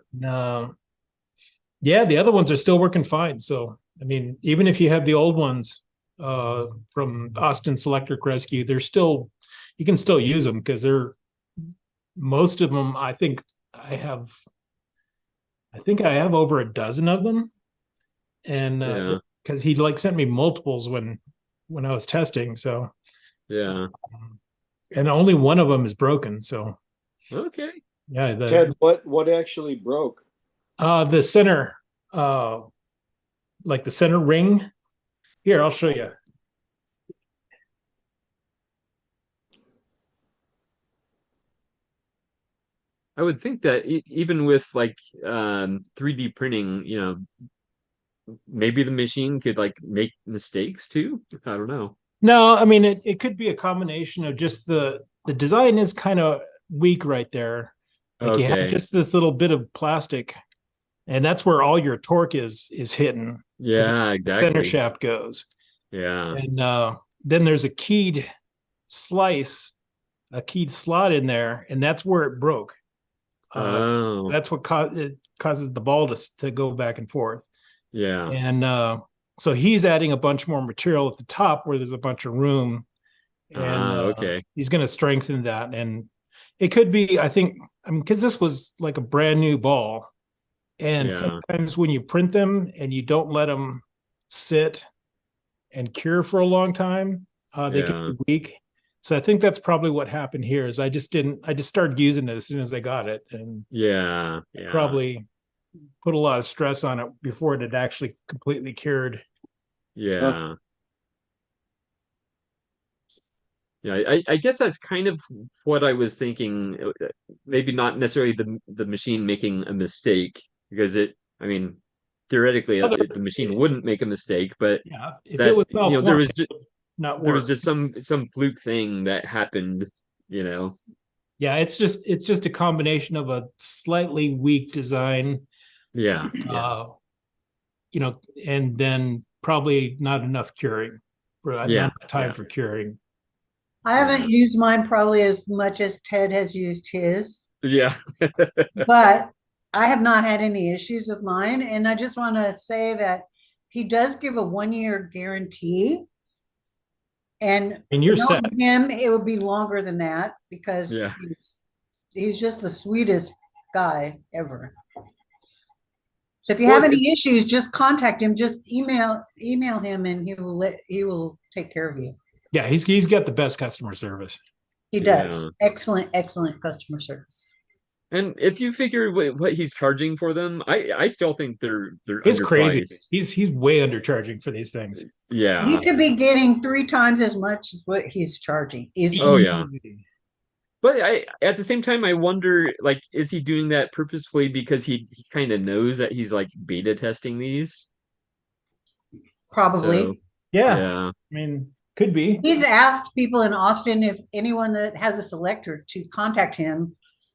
Yeah, the other ones are still working fine. So I mean, even if you have the old ones from Austin Selectric Rescue, you can still use them because most of them. I think I have over a dozen of them, and because he sent me multiples when I was testing. So Yeah. and only one of them is broken. So Okay. yeah, Ted, what actually broke? the center, like the center ring. Here, I'll show you. I would think that even with 3D printing, maybe the machine could make mistakes too. I don't know. No, I mean it could be a combination of just the design is kind of weak right there. Like you have Okay. just this little bit of plastic, and that's where all your torque is hidden. Yeah, The center exactly. shaft goes. Yeah. And then there's a keyed slot in there, and that's where it broke. Oh, That's what it causes the ball to go back and forth. yeah. And so he's adding a bunch more material at the top where there's a bunch of room, and Okay. he's going to strengthen that. And it could be, I mean, because this was like a brand new ball, and Yeah. sometimes when you print them and you don't let them sit and cure for a long time, they get Yeah. weak. So I think that's probably what happened here. Is I just started using it as soon as I got it, and Yeah. Yeah. probably put a lot of stress on it before it had actually completely cured. Yeah. Yeah, I guess that's kind of what I was thinking. Maybe not necessarily the machine making a mistake, because I mean, theoretically, the machine wouldn't make a mistake, but Yeah, if it that, was you know, there was malfunctioning, not there was work. just some fluke thing that happened, you know. Yeah, it's just a combination of a slightly weak design, Yeah. Yeah. you know, and then probably not enough curing, for not Yeah. enough time Yeah. for curing. I haven't used mine probably as much as Ted has used his, Yeah. but I have not had any issues with mine. And I just want to say that he does give a 1 year guarantee. And And you're set. knowing him, it would be longer than that because Yeah. he's just the sweetest guy ever. So if you Well, have any issues, just contact him. Just email him, and he will take care of you. Yeah, he's got the best customer service. He does. Yeah. Excellent customer service. And if you figure what he's charging for them, I still think they're It's crazy. underpriced. He's way undercharging for these things. He Yeah. could be getting 3 times as much as what he's charging. Oh yeah. But at the same time, I wonder, like, is he doing that purposefully because he kind of knows that he's like beta testing these? Probably. So, Yeah. yeah. I mean, could be. He's asked people in Austin if anyone that has a selector to contact him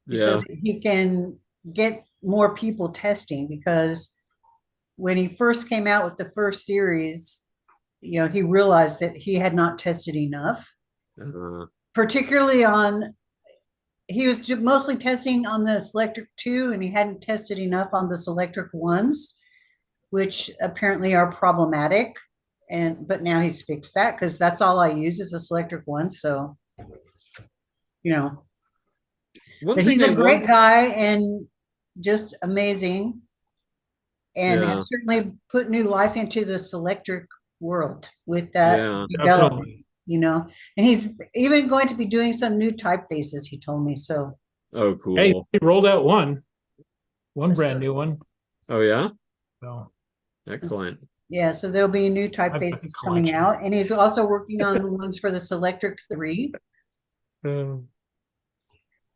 so Yeah. that he can get more people testing, because when he first came out with the first series, he realized that he had not tested enough, particularly he was mostly testing on the Selectric 2, and he hadn't tested enough on the Selectric 1s, which apparently are problematic. But now he's fixed that, because that's all I use is a Selectric 1. So, One but thing he's a I great wonder, guy and just amazing, and yeah, has certainly put new life into the Selectric world with that yeah, development, and he's even going to be doing some new typefaces, he told me. So, oh, Hey, cool. he rolled out one brand new one. Oh yeah, So excellent. yeah, so there'll be new got typefaces the coming collection. out, and he's also working on ones for the Selectric 3.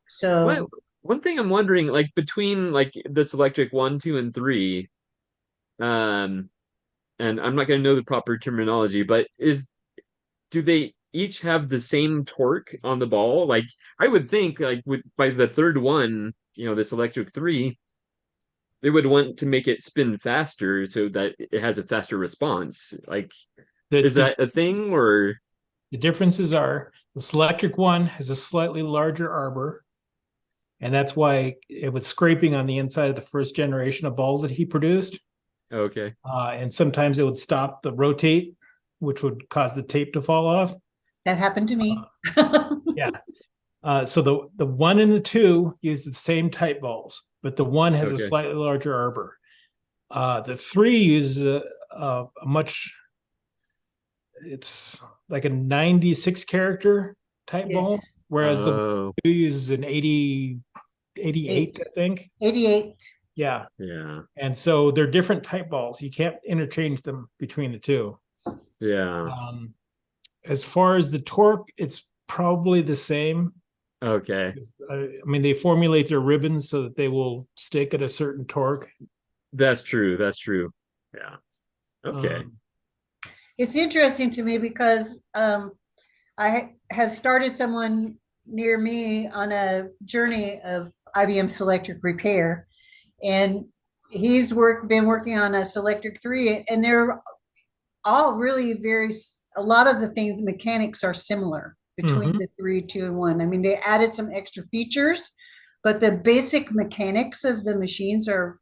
So One thing I'm wondering, like, between like this electric 1, 2, and 3, um, and I'm not going to know the proper terminology, but do they each have the same torque on the ball? Like, I would think, like, by the third one, this electric 3, they would want to make it spin faster so that it has a faster response. Like, is that a thing, or? The differences are the Selectric 1 has a slightly larger arbor, and that's why it was scraping on the inside of the first generation of balls that he produced. Okay. And sometimes it would stop the rotate, which would cause the tape to fall off. that happened to me. Yeah. So the 1 and the 2 use the same type balls, but the 1 has a Okay. slightly larger arbor. The 3 uses a much, it's like a 96 character type ball, Yes. whereas the Oh, 2 uses an 88, I think. 88. Yeah. yeah, And so they're different type balls. You can't interchange them between the two. yeah. As far as the torque, it's probably the same. Okay. I mean, they formulate their ribbons so that they will stick at a certain torque. That's true. That's true. Yeah. Okay. It's interesting to me because I have started someone near me on a journey of IBM Selectric repair, and he's been working on a Selectric 3, and they're all really a lot of the things, the mechanics are similar between the 3, 2, and 1. I mean, they added some extra features, but the basic mechanics of the machines are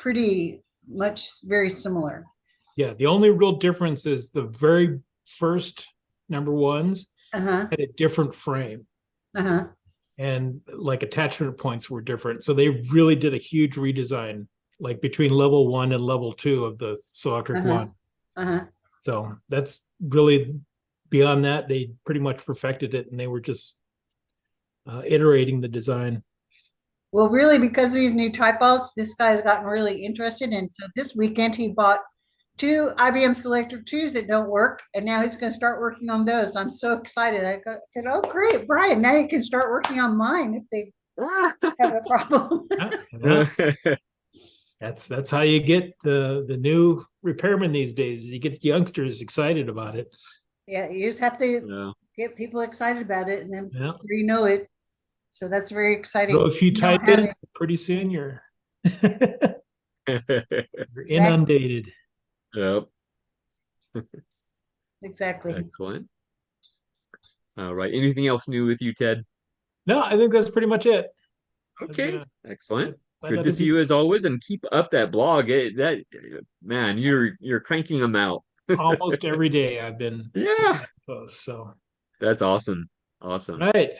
pretty much very similar. Yeah, the only real difference is the very first number ones Uh-huh. had a different frame. Uh-huh. And like attachment points were different. So they really did a huge redesign, like between level 1 and level 2 of the Selectric Uh-huh. One. Uh-huh. So that's really beyond that. They pretty much perfected it, and they were just iterating the design. Well, really, because of these new type outs, this guy's gotten really interested. And so this weekend he bought 2 IBM Selectric 2s that don't work, and now he's going to start working on those. I'm so excited. Said, "Oh, great, Brian! Now you can start working on mine if they have a problem." That's how you get the new repairman these days. You get youngsters excited about it. Yeah, you just have to get people excited about it, and then Yeah. before you know it. So that's very exciting. So if you don't type have in, it. pretty soon you're Exactly. inundated. Yep. Exactly. Excellent. All right. Anything else new with you, Ted? No, I think that's pretty much it. Okay. Excellent. let Good to other see you as always, and keep up that blog. Man, you're cranking them out. Almost every day I've been Yeah. posts. So That's awesome. Awesome. all right.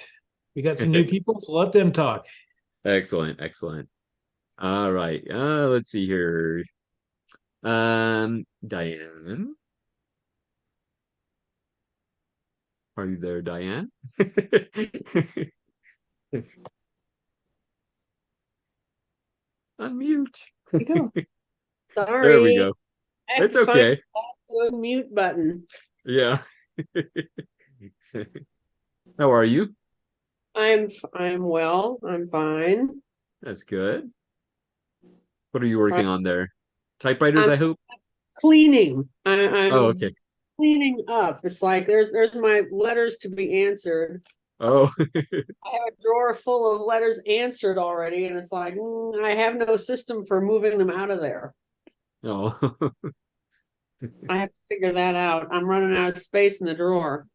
We got some new people, so let them talk. Excellent. Excellent. All right. Let's see here. Diane. Are you there, Diane? Unmute. Sorry. There we go. I have It's to find okay. the mute button. Yeah. How are you? I'm well. I'm fine. That's good. What are you working on there? Typewriters, I'm I hope? cleaning. I'm Oh, okay. cleaning up. It's like there's my letters to be answered. Oh, I have a drawer full of letters answered already, and it's like I have no system for moving them out of there. oh. I have to figure that out. I'm running out of space in the drawer.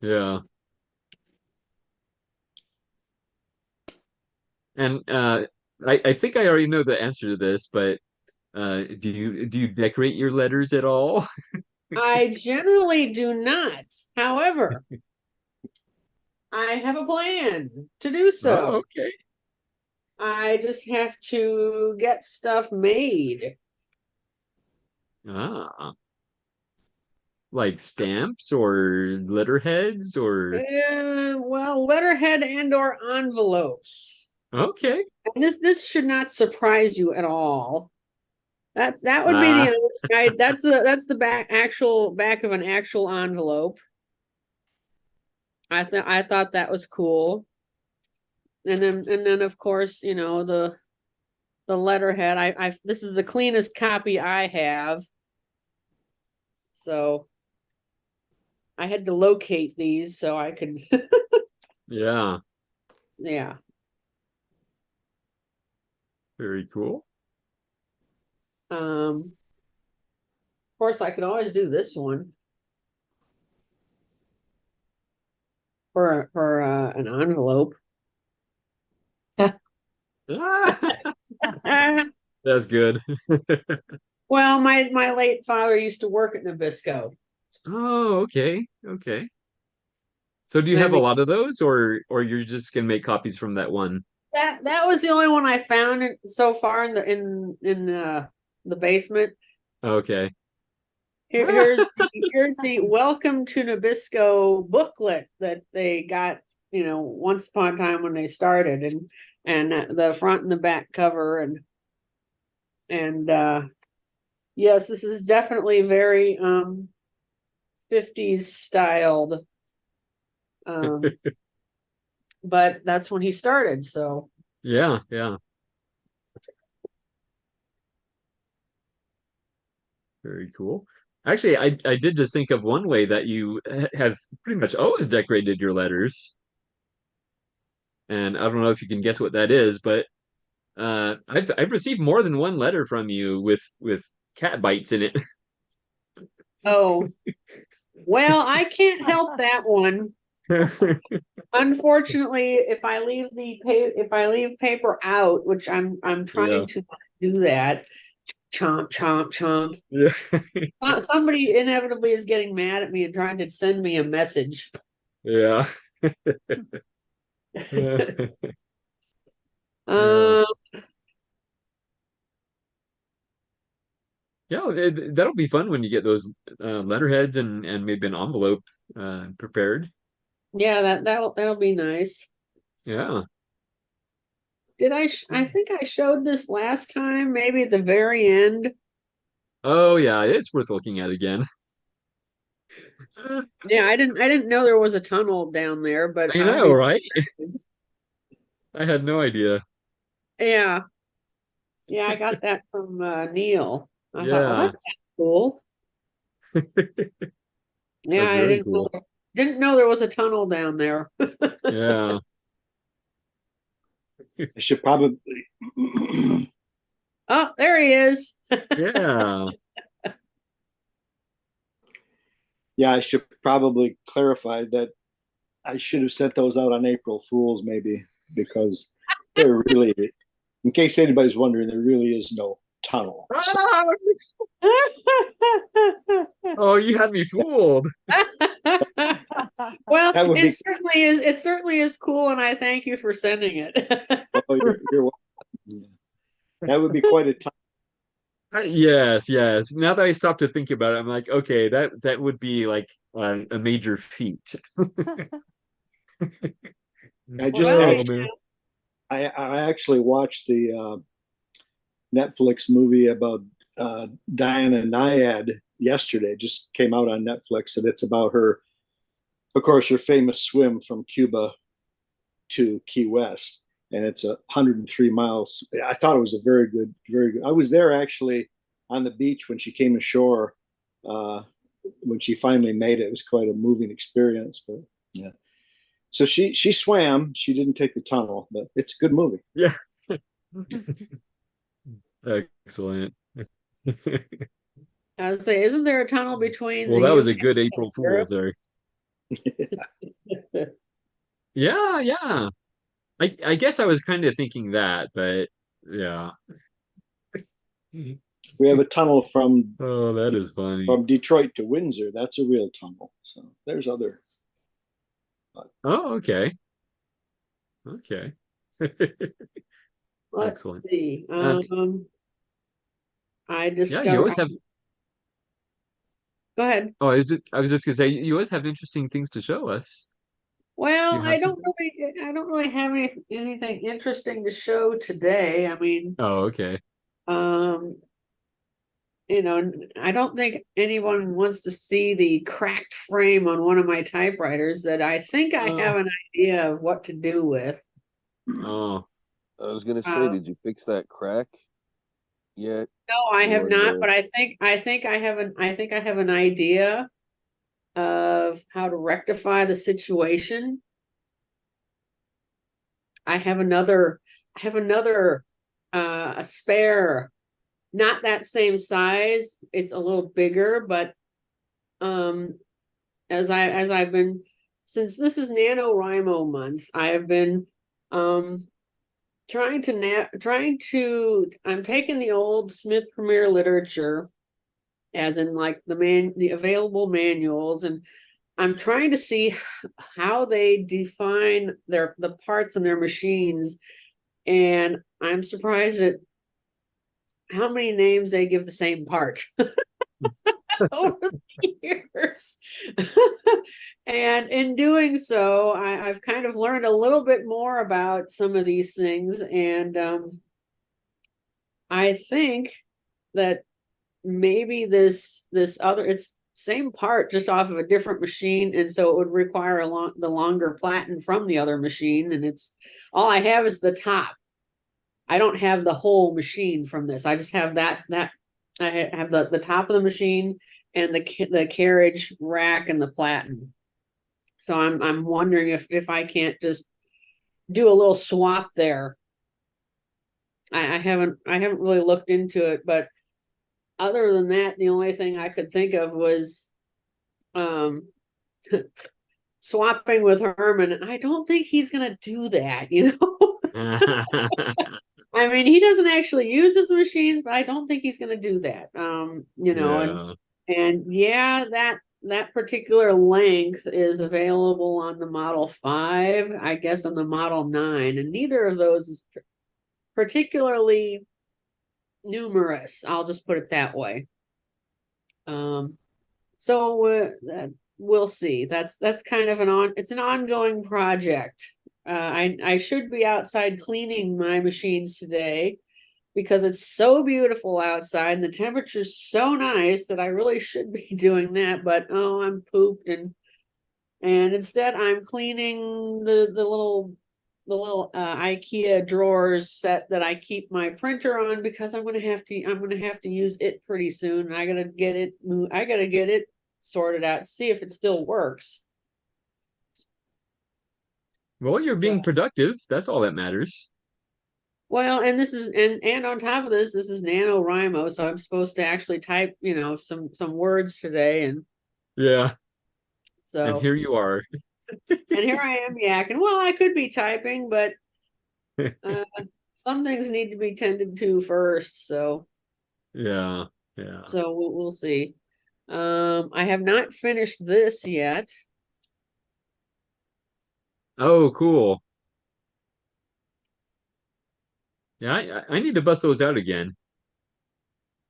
Yeah. And I think I already know the answer to this, but do you decorate your letters at all? I generally do not. However, I have a plan to do so. Oh, okay. I just have to get stuff made. Ah. Like stamps or letterheads or Well, letterhead and or envelopes. okay. And this should not surprise you at all. That would be the that's the actual back of an actual envelope. I thought that was cool. And then of course, you know, the letterhead. I this is the cleanest copy I have. So I had to locate these so I could Yeah. yeah. Very cool. Of course I could always do this one for an envelope. That's good. Well, my late father used to work at Nabisco. Oh, okay. Okay. So do you have a lot of those, or you're just gonna make copies from that one? That was the only one I found so far in the basement. Okay. Here's the Welcome to Nabisco booklet that they got, you know, once upon a time when they started, and the front and the back cover, and yes, this is definitely very 50s styled. But that's when he started, so Yeah. Very cool. Actually, I did just think of one way that you have pretty much always decorated your letters. And I don't know if you can guess what that is, but I've received more than one letter from you with cat bites in it. oh well, I can't help that one. Unfortunately, if I leave paper out, which I'm Yeah. trying to do that, chomp, chomp, chomp. Yeah. Somebody inevitably is getting mad at me and trying to send me a message. Yeah. Um, Yeah, that'll be fun when you get those letterheads and maybe an envelope prepared. yeah, that'll be nice. Yeah. Did I think I showed this last time, maybe at the very end. Oh yeah, it's worth looking at again. Yeah, I didn't know there was a tunnel down there, but I know, right? I had no idea. Yeah. Yeah, I got that from Neil. I thought, well, Yeah. that's cool. Yeah, That's I very cool. didn't know there was a tunnel down there. Yeah. I should probably Oh, there he is. Yeah. yeah, I should probably clarify that I should have sent those out on April Fools, maybe, because they're really, in case anybody's wondering, there really is no tunnel. So Oh, you had me fooled. Well, that would be, it certainly is cool, and I thank you for sending it. oh, you're welcome. That would be quite a time. Yes, yes. Now that I stopped to think about it, I'm like, okay, that would be like a major feat. I just Well, actually, I actually watched the Netflix movie about Diana Nyad yesterday. It just came out on Netflix, and it's about her, of course, her famous swim from Cuba to Key West, and it's 103 miles. I thought it was a very good, very good. I was there actually on the beach when she came ashore. When she finally made it, it was quite a moving experience. But yeah, so she swam. She didn't take the tunnel, but it's a good movie. Yeah. Excellent. I was say, isn't there a tunnel between Well, the that was a UK good and April Europe? Fool's there. Yeah, yeah. I guess I was kind of thinking that, but yeah. We have a tunnel Oh, that is funny. from Detroit to Windsor. That's a real tunnel. So there's other. Oh, okay. Okay. Let's Excellent. see. I Yeah, you discovered. always have. Go ahead. Oh, I was just gonna say you always have interesting things to show us. Well, You have something? I don't really have anything interesting to show today. I mean, Oh, okay. um, I don't think anyone wants to see the cracked frame on one of my typewriters that I think I have an idea of what to do with. Oh, I was gonna say, did you fix that crack yet? No, I have Or not, the- but I think I have an idea of how to rectify the situation. I have another a spare, not that same size. It's a little bigger, but as I've been, since this is NaNoWriMo month, I have been I'm taking the old Smith Premier literature, as in like the available manuals, and I'm trying to see how they define the parts in their machines, and I'm surprised at how many names they give the same part over the years. And in doing so, I've kind of learned a little bit more about some of these things, and I think that maybe this other, it's same part just off of a different machine, and so it would require the longer platen from the other machine, and it's all I have is the top. I don't have the whole machine from this. I just have that I have the top of the machine and the carriage rack and the platen. So I'm wondering if I can't just do a little swap there. I haven't really looked into it, but other than that, the only thing I could think of was swapping with Herman, and I don't think he's gonna do that, you know. I mean, he doesn't actually use his machines, but I don't think he's gonna do that. You know, Yeah. and yeah, that particular length is available on the Model 5, I guess on the Model 9, and neither of those is particularly numerous. I'll just put it that way. So we'll see. That's kind of it's an ongoing project. I should be outside cleaning my machines today because it's so beautiful outside and the temperature's so nice that I really should be doing that. But oh, I'm pooped and instead I'm cleaning the little IKEA drawers set that I keep my printer on because I'm gonna have to use it pretty soon. I gotta get it sorted out, see if it still works. Well, you're being productive. That's all that matters. Well, and this is and on top of this is NaNoWriMo, so I'm supposed to actually type, you know, some words today, and Yeah. so And here you are. and here I am yakking. Well, I could be typing, but some things need to be tended to first. So yeah. So we'll see. I have not finished this yet. Oh, cool. Yeah, I need to bust those out again.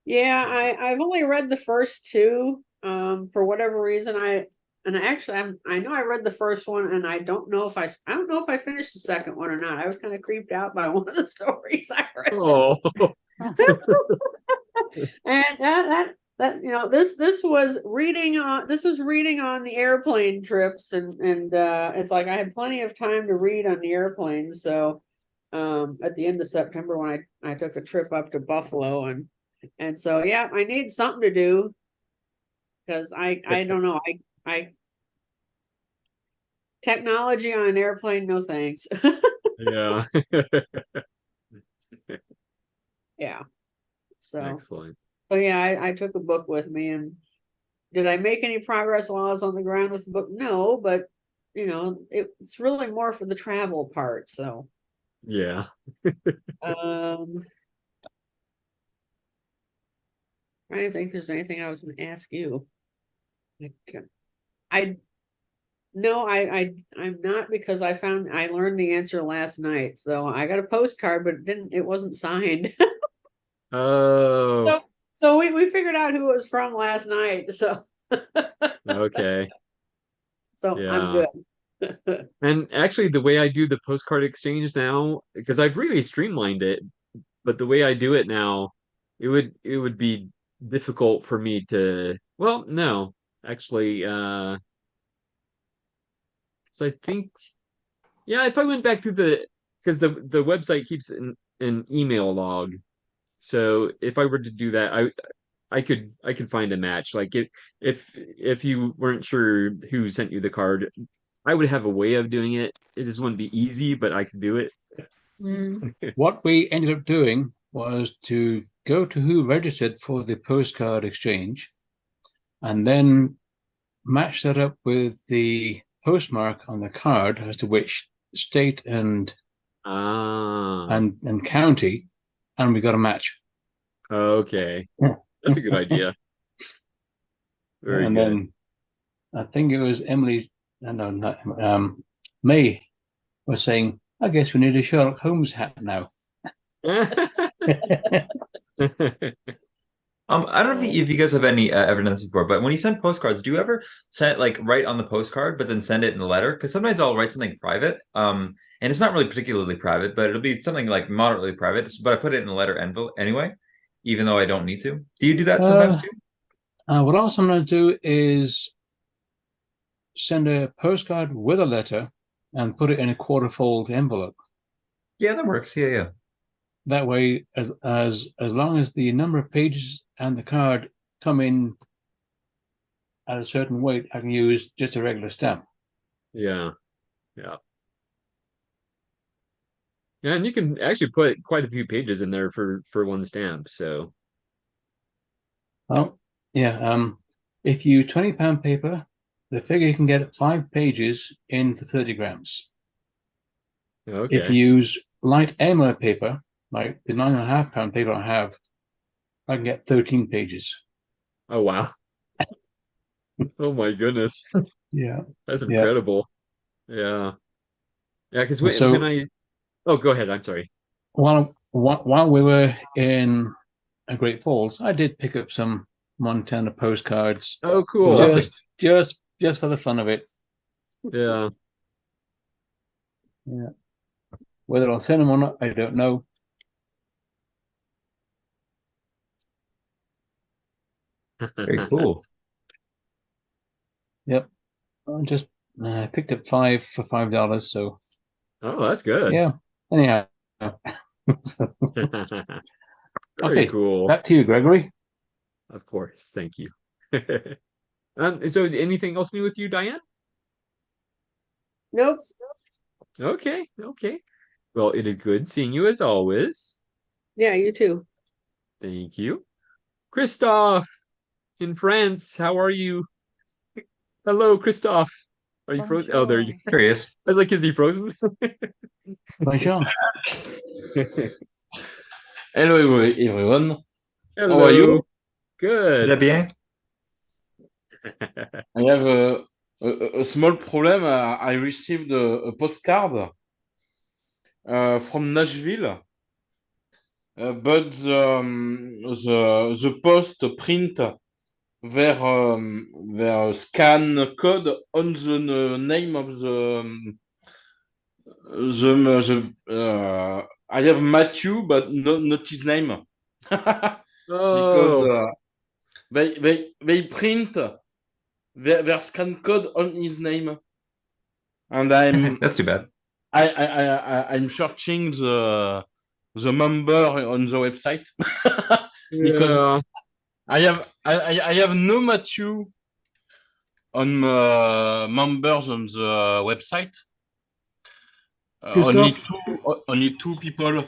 Yeah, I've only read the first two. For whatever reason, I know I read the first one, and I don't know if I finished the second one or not. I was kind of creeped out by one of the stories I read. Oh. And that you know, this was reading on the airplane trips, and it's like I had plenty of time to read on the airplane. So at the end of September when I took a trip up to Buffalo, and so yeah, I need something to do because I don't know, I technology on an airplane, no thanks. Yeah. Yeah. So excellent. So yeah, I took a book with me, and did I make any progress while I was on the ground with the book? No, but you know, it's really more for the travel part. So yeah. I don't think there's anything I was going to ask you. I'm not, because I learned the answer last night. So I got a postcard, but it wasn't signed. Oh. So we figured out who it was from last night. So Okay. So Yeah. I'm good. And actually, the way I do the postcard exchange now, because I've really streamlined it, but the way I do it now, it would be difficult for me to. Well, no, actually, so I think, yeah, if I went back to because the website keeps an email log, so if I were to do that, I could find a match. Like if you weren't sure who sent you the card, I would have a way of doing it. It just wouldn't be easy, but I could do it. What we ended up doing was to go to who registered for the postcard exchange and then match that up with the postmark on the card as to which state and county, and we got a match. Okay. That's a good idea. Very and good. Then I think it was Emily, no, not May was saying, I guess we need a Sherlock Holmes hat now. I don't know if you guys have any ever done this before, but when you send postcards, do you ever send like write on the postcard, but then send it in a letter? Because sometimes I'll write something private, and it's not really particularly private, but it'll be something like moderately private. But I put it in a letter envelope anyway, even though I don't need to. Do you do that sometimes too? What else I'm going to do is send a postcard with a letter and put it in a quarter-fold envelope. Yeah, that works. Yeah. That way, as long as the number of pages and the card come in at a certain weight, I can use just a regular stamp. Yeah. Yeah, and you can actually put quite a few pages in there for one stamp. So. Well, yeah. If you use £20 paper, They figure you can get 5 pages in for 30 grams. Okay. If you use light enamel paper, like the 9.5 pound paper I have, I can get 13 pages. Oh wow. Oh my goodness. Yeah. That's Yeah. incredible. Yeah. Yeah, because And so when I oh go ahead, I'm sorry. while we were in Great Falls, I did pick up some Montana postcards. Oh cool. Lovely. Just for the fun of it. Yeah. Yeah. Whether I'll send them or not, I don't know. Very cool. Yep. I just picked up 5 for $5. So Oh, that's good. yeah. Anyhow. So, Very okay. cool. Back to you, Gregory. Of course. Thank you. So anything else new with you, Diane? Nope. Okay, okay. Well, it is good seeing you as always. Yeah, you too. Thank you. Christophe in France, how are you? Hello, Christophe. Are you frozen? Oh, there you There he is. I was like, is he frozen? Bonjour. Hello, everyone. Hello. How are you? Good. Très bien. I have a small problem. I received a postcard from Nashville, but the post print their scan code on the name of the I have Matthew, but not his name because Oh, they print their scan code on his name, and I'm That's too bad. I'm searching the member on the website because yeah. I have no Matthew on members on the website. Christophe, Only two people.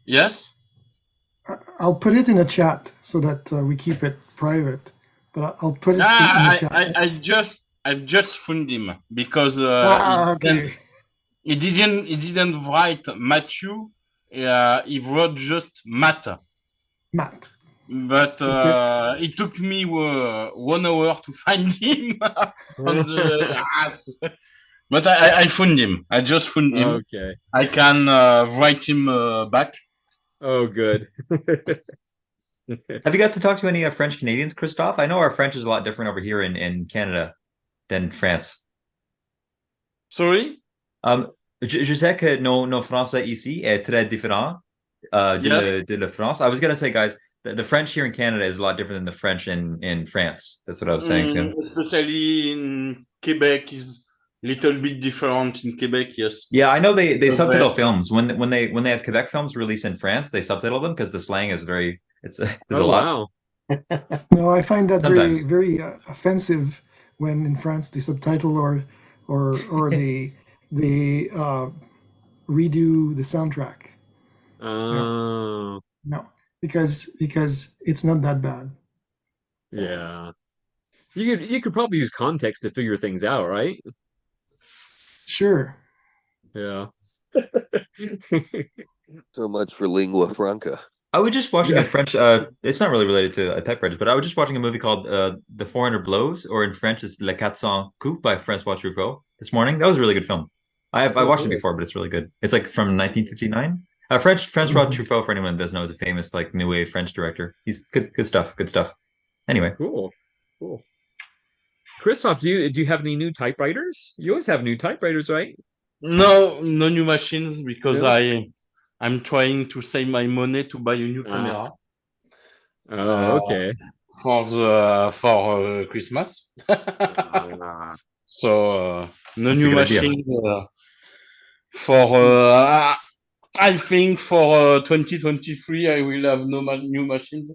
Yes. I'll put it in a chat so that we keep it private. But I'll put it in the chat. I've just found him because Okay. he didn't write Matthew. He wrote just Matt. Matt. But That's it. it took me 1 hour to find him on the but I found him. I just found him. Okay. I can write him back. Oh, good. Have you got to talk to any French Canadians, Christophe? I know our French is a lot different over here in Canada than France. Sorry? Je sais que nos français ici est très différent de la France. I was going to say, guys, the French here in Canada is a lot different than the French in France. That's what I was saying too. Especially in Quebec is little bit different in Quebec, yes. Yeah, I know they subtitle films when they have Quebec films released in France. They subtitle them because the slang is very there's a lot. Wow. No, I find that Sometimes. very offensive when in France they subtitle or they redo the soundtrack. Oh, No, because it's not that bad. yeah. You could probably use context to figure things out, right? Sure. Yeah. So much for lingua franca. I was just watching Yeah. a French. It's not really related to typewriters, but I was just watching a movie called "The 400 Blows," or in French, it's "Les 400 Coups" by Francois Truffaut this morning. That was a really good film. I Oh, watched it cool. before, but it's really good. It's like from 1959. Francois Truffaut, for anyone that doesn't know, is a famous like new wave French director. He's good stuff. Good stuff. Anyway, Cool. Cool. Christoph, do you have any new typewriters? You always have new typewriters, right? No new machines because No? I'm trying to save my money to buy a new Ah. camera Oh, okay. for Christmas. Ah. So no That's a new good idea. machines for I think for 2023 I will have no new machines.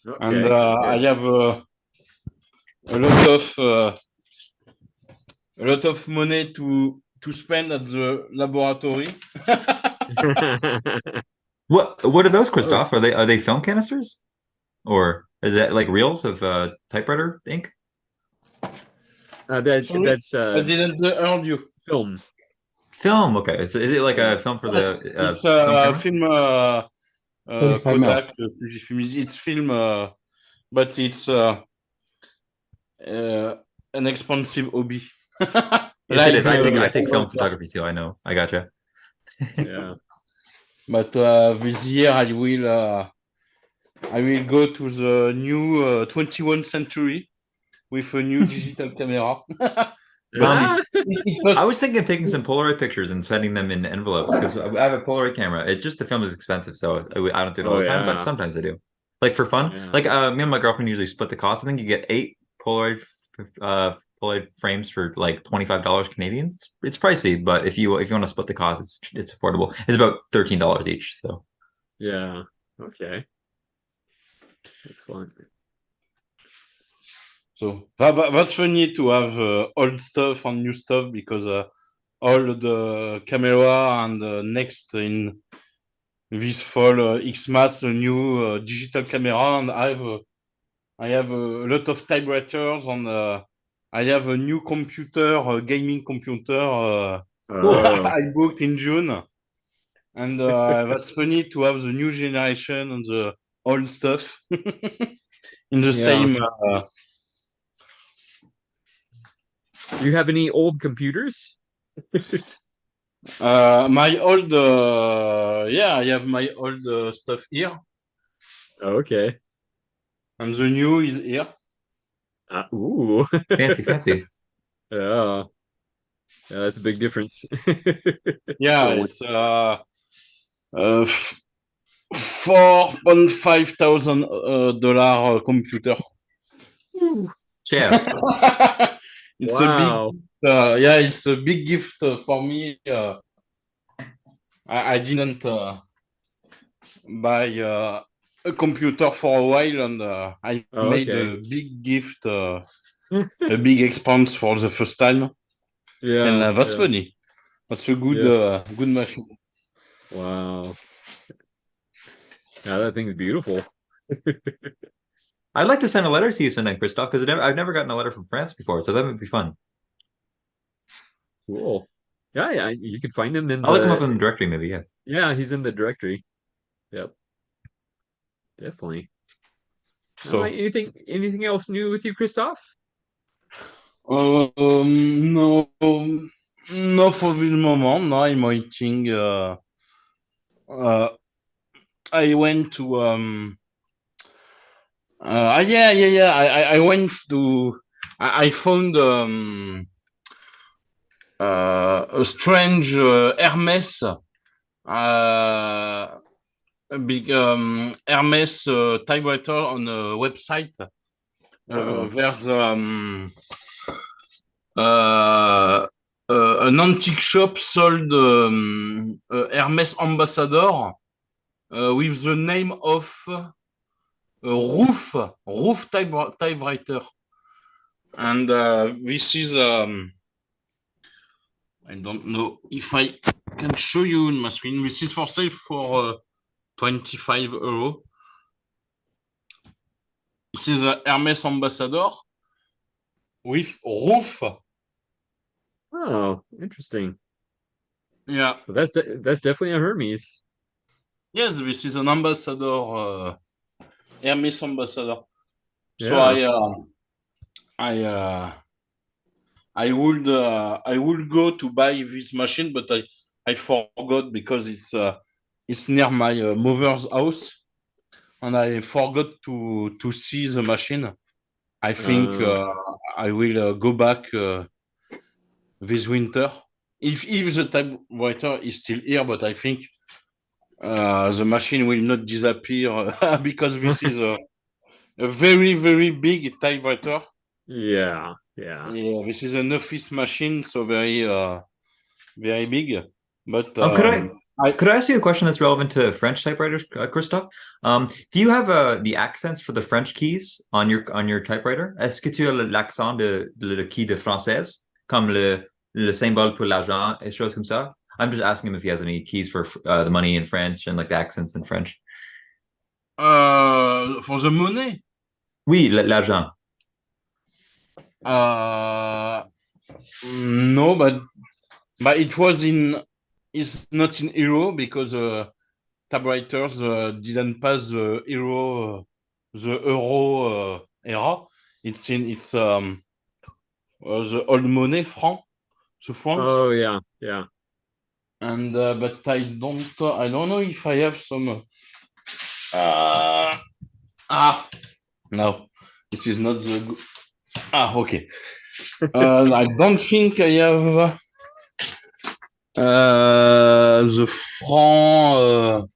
And Okay. I Okay. have a lot of money to spend at the laboratory. what are those, Oh, Christophe? Are they film canisters, or Is that like reels of typewriter ink? Sorry, That's I didn't hear you. film. Film. Okay. Is it like a film for Yes, the it's film camera? film 35 mil. Kodak, Fujifilm. It's film, but it's an expensive hobby. Yes, it is. I Like, take film photography too. I know. I gotcha. Yeah. but this year I will go to the new 21st century with a new digital camera. Um, It I was thinking of taking some Polaroid pictures and sending them in envelopes because I have a Polaroid camera. It just the film is expensive, so I don't do it all Oh the time, but yeah. sometimes I do. Like for fun. Yeah. Like me and my girlfriend usually split the cost. I think you get 8 Polaroid frames for like $25 Canadian. It's pricey, but if you want to split the cost, it's affordable. It's about $13 each. So Yeah. Okay. Excellent. So that's funny to have old stuff and new stuff because all the camera and next in this fall Xmas a new digital camera and I have a lot of typewriters and I have a new computer, a gaming computer Oh. I booked in June, and that's funny to have the new generation and the old stuff in the Yeah. same. Do you have any old computers? My old, yeah, I have my old stuff here, Okay. and the new is here. Ooh. fancy. Yeah. Yeah, that's a big difference. Yeah, it's 4,500 dollar computer. Chef. It's Wow. a big, yeah, it's a big gift for me. I didn't buy a computer for a while, and I Oh, made okay. a big gift, a big expense for the first time, Yeah. and that's Yeah. funny. That's a good, Yeah. good machine. Wow. Yeah, that thing's beautiful. I'd like to send a letter to you sometime, Christoph, because I've never gotten a letter from France before, so that would be fun. Cool. Yeah, yeah. You could find him in I'll look him up the. in the directory, maybe. Yeah. Yeah, he's in the directory. Yep. Definitely. So, Anything else new with you, Christoph? no, no, for the moment. No, I'm waiting. I went to yeah. I went to. I found a strange Hermes, a big Hermes typewriter on a website. Uh-oh. There's an antique shop sold Hermes ambassador with the name of roof typewriter, and this is I don't know if I can show you in my screen. This is for sale for 25 euros. This is a Hermes ambassador with roof. Oh, interesting. Yeah. So that's definitely a Hermes. Yes, this is an ambassador, Hermes ambassador. So Yeah. I would go to buy this machine, but I forgot because it's near my mother's house, and I forgot to see the machine. I think I will go back this winter if the typewriter is still here, but I think the machine will not disappear because this is a very, very big typewriter. Yeah. Yeah, this is an office machine, so very, very big. But could I ask you a question that's relevant to French typewriters, Christophe? Do you have the accents for the French keys on your typewriter? Est-ce que tu as l'accent de le key de française, comme le symbole pour l'argent et choses comme ça? I'm just asking him if he has any keys for the money in French and like the accents in French. For the money? Oui, l'argent. No, but it was in. It's not in euro because typewriters didn't pass the euro era. It's the old money the francs. Oh yeah, yeah. And but I don't know if I have some. No, this is not the. Okay. I don't think I have the franc.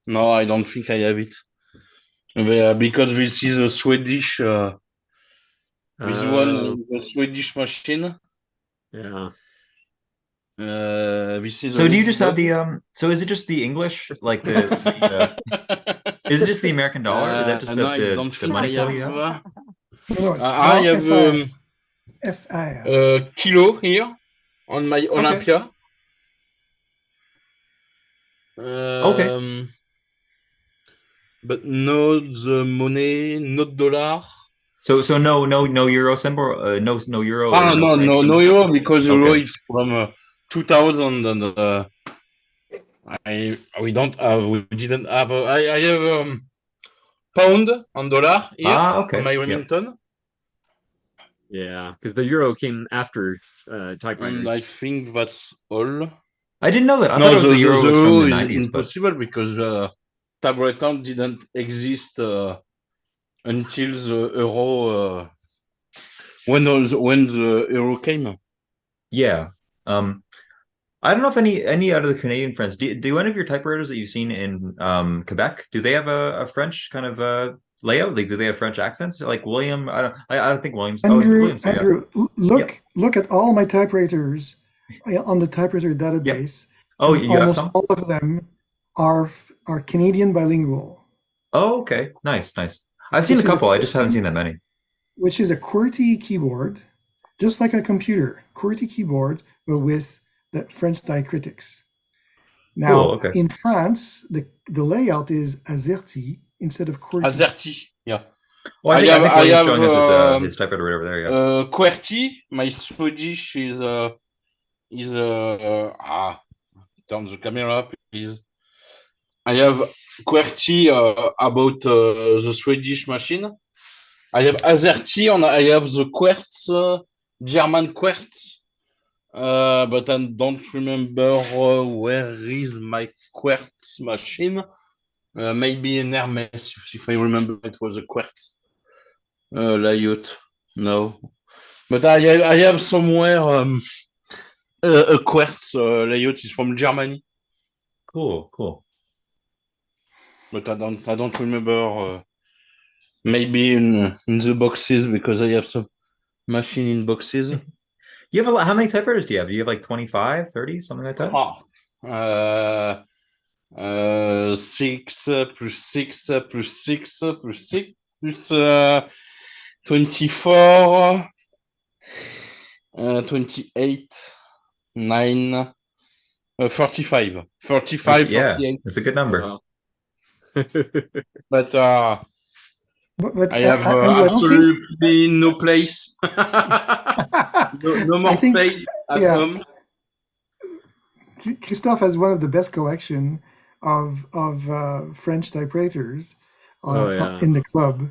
No, I don't think I have it. Because this is a Swedish. This one is a Swedish machine. Yeah. This is. So do you just have the So is it just the English, like is it just the American dollar? Is that just No, I don't the think money I symbol have. you have? No, it's I have FR. kilo here on my Olympia. Okay. But no the money, not dollar. So no euro symbol, no euro or no franc No symbol? euro because euro Okay. is from 2000 and we didn't have I have pound and dollar here Okay. on my Yep. Remington. Yeah, because the euro came after And typewriters. I think that's all. I didn't know that. I No, thought the euro was from the is 90s, but impossible because typewriter didn't exist until the euro when the euro came. yeah. I don't know if any out of the Canadian friends do any of your typewriters that you've seen in Quebec, do they have a French kind of layout? Like, do they have French accents? Like William, I don't think Williams. Williams, yeah. Andrew, look at all my typewriters on the typewriter database. Oh, and you have almost some? all of them are Canadian bilingual. Oh, okay. Nice. I've seen a couple. I just haven't seen that many. Which is a QWERTY keyboard, just like a computer, QWERTY keyboard, but with the French diacritics. Now, Cool, okay. in France, the layout is AZERTY instead of QWERTY. AZERTY, yeah. Well, I think William's showing us his typewriter right over there. Yeah. QWERTY, my Swedish is turn the camera up, please. I have QWERTY about the Swedish machine. I have AZERTY and I have the Quartz, German Quartz. But I don't remember where is my Quartz machine. Maybe in Hermes, if I remember, it was a Quartz layout. No, but I have somewhere a Quartz layout is from Germany. Cool. But I don't remember. Maybe in the boxes because I have some machine in boxes. You have a lot. How many typewriters do you have? Do you have like 25, 30, something like that? 6 plus 6 plus 6 plus 6 plus 24, 28, 9, 45. 45, Yeah, 48. that's a good number. But But I have Andrew, absolutely no place. no more place at home. Christophe has one of the best collection of French typewriters in the club,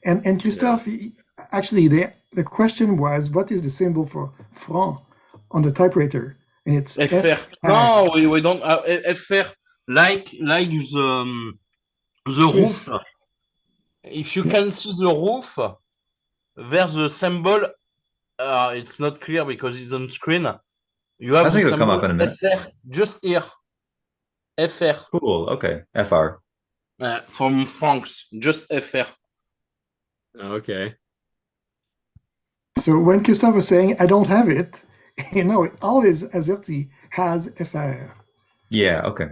and Christophe, actually, the question was, what is the symbol for franc on the typewriter? And it's FR. No, we don't have FR. Like the roof. If you can see the roof, there's the symbol. It's not clear because it's on screen. You have I think the it'll come up in a minute. FR just here. FR. Cool. Okay. FR. From France, just FR. Okay. So when Christophe was saying, I don't have it, all his AZERTY has FR. Yeah, okay.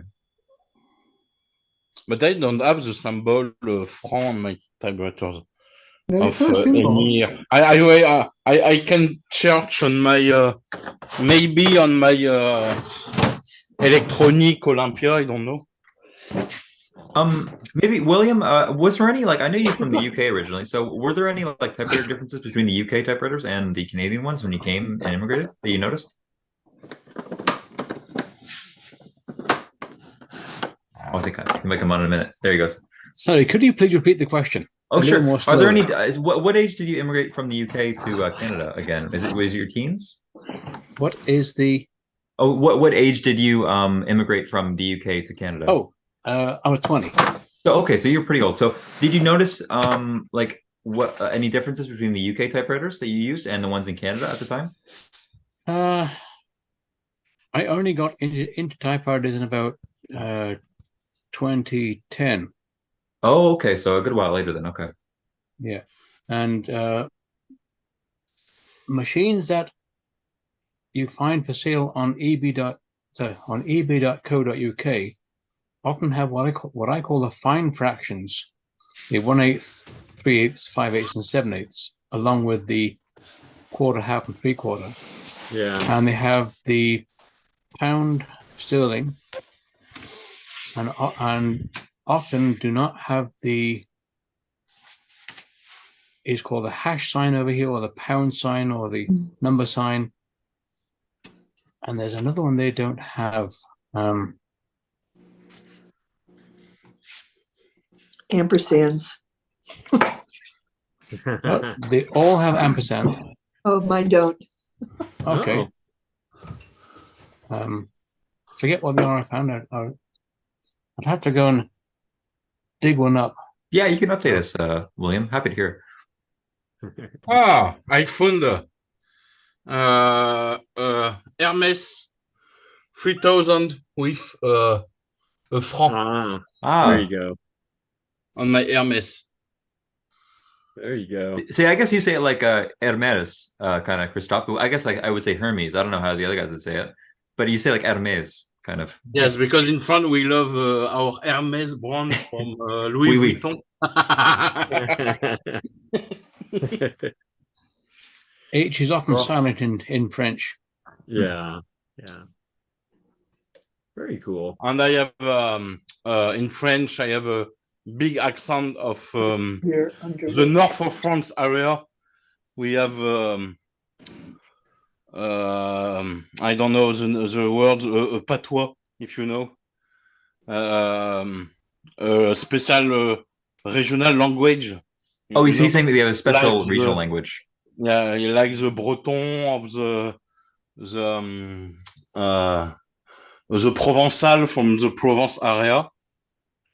But I don't have the symbol franc on my typewriters. No, it's not a symbol. I can search on my maybe on my electronic Olympia. I don't know. Maybe William, was there any like I know you from the UK originally, so were there any like typewriter differences between the UK typewriters and the Canadian ones when you came and immigrated that you noticed? Oh, I think he might come on in a minute. There he goes. Sorry, could you please repeat the question? Oh, sure. More Are there any? slowly? What age did you immigrate from the UK to Canada again? Was it your teens? What is the? Oh, what age did you immigrate from the UK to Canada? Oh, I was 20. So okay, so you're pretty old. So did you notice like what any differences between the UK typewriters that you used and the ones in Canada at the time? I only got into typewriters in about 2010. Oh, okay, so a good while later then. Okay. Yeah, and machines that you find for sale on ebay.co.uk often have what I call the fine fractions, the 1/8, 3/8, 5/8, and 7/8, along with the quarter, half, and 3/4. Yeah. And they have the pound sterling, and often do not have the is called the hash sign over here, or the pound sign, or the number sign. And there's another one they don't have. Ampersands. They all have ampersand. Oh, mine don't. Okay. Forget what the one I found. I'd have to go and dig one up. Yeah, you can update us, William. Happy to hear. I found Hermes 3000 with a franc. There you go. On my Hermes. There you go. See, I guess you say it like Hermes, kind of Christophe. I guess like I would say Hermes. I don't know how the other guys would say it, but you say like Hermes, kind of. Yes, because in France we love our Hermes brand from Louis Oui, Vuitton. H is often silent in French. Yeah, yeah. Very cool. And I have in French, I have a big accent of the north of France area. We have I don't know the word patois, if you know, a special regional language. Oh, he's saying that they have a special Like regional language. Yeah, like the Breton of the Provençal from the Provence area,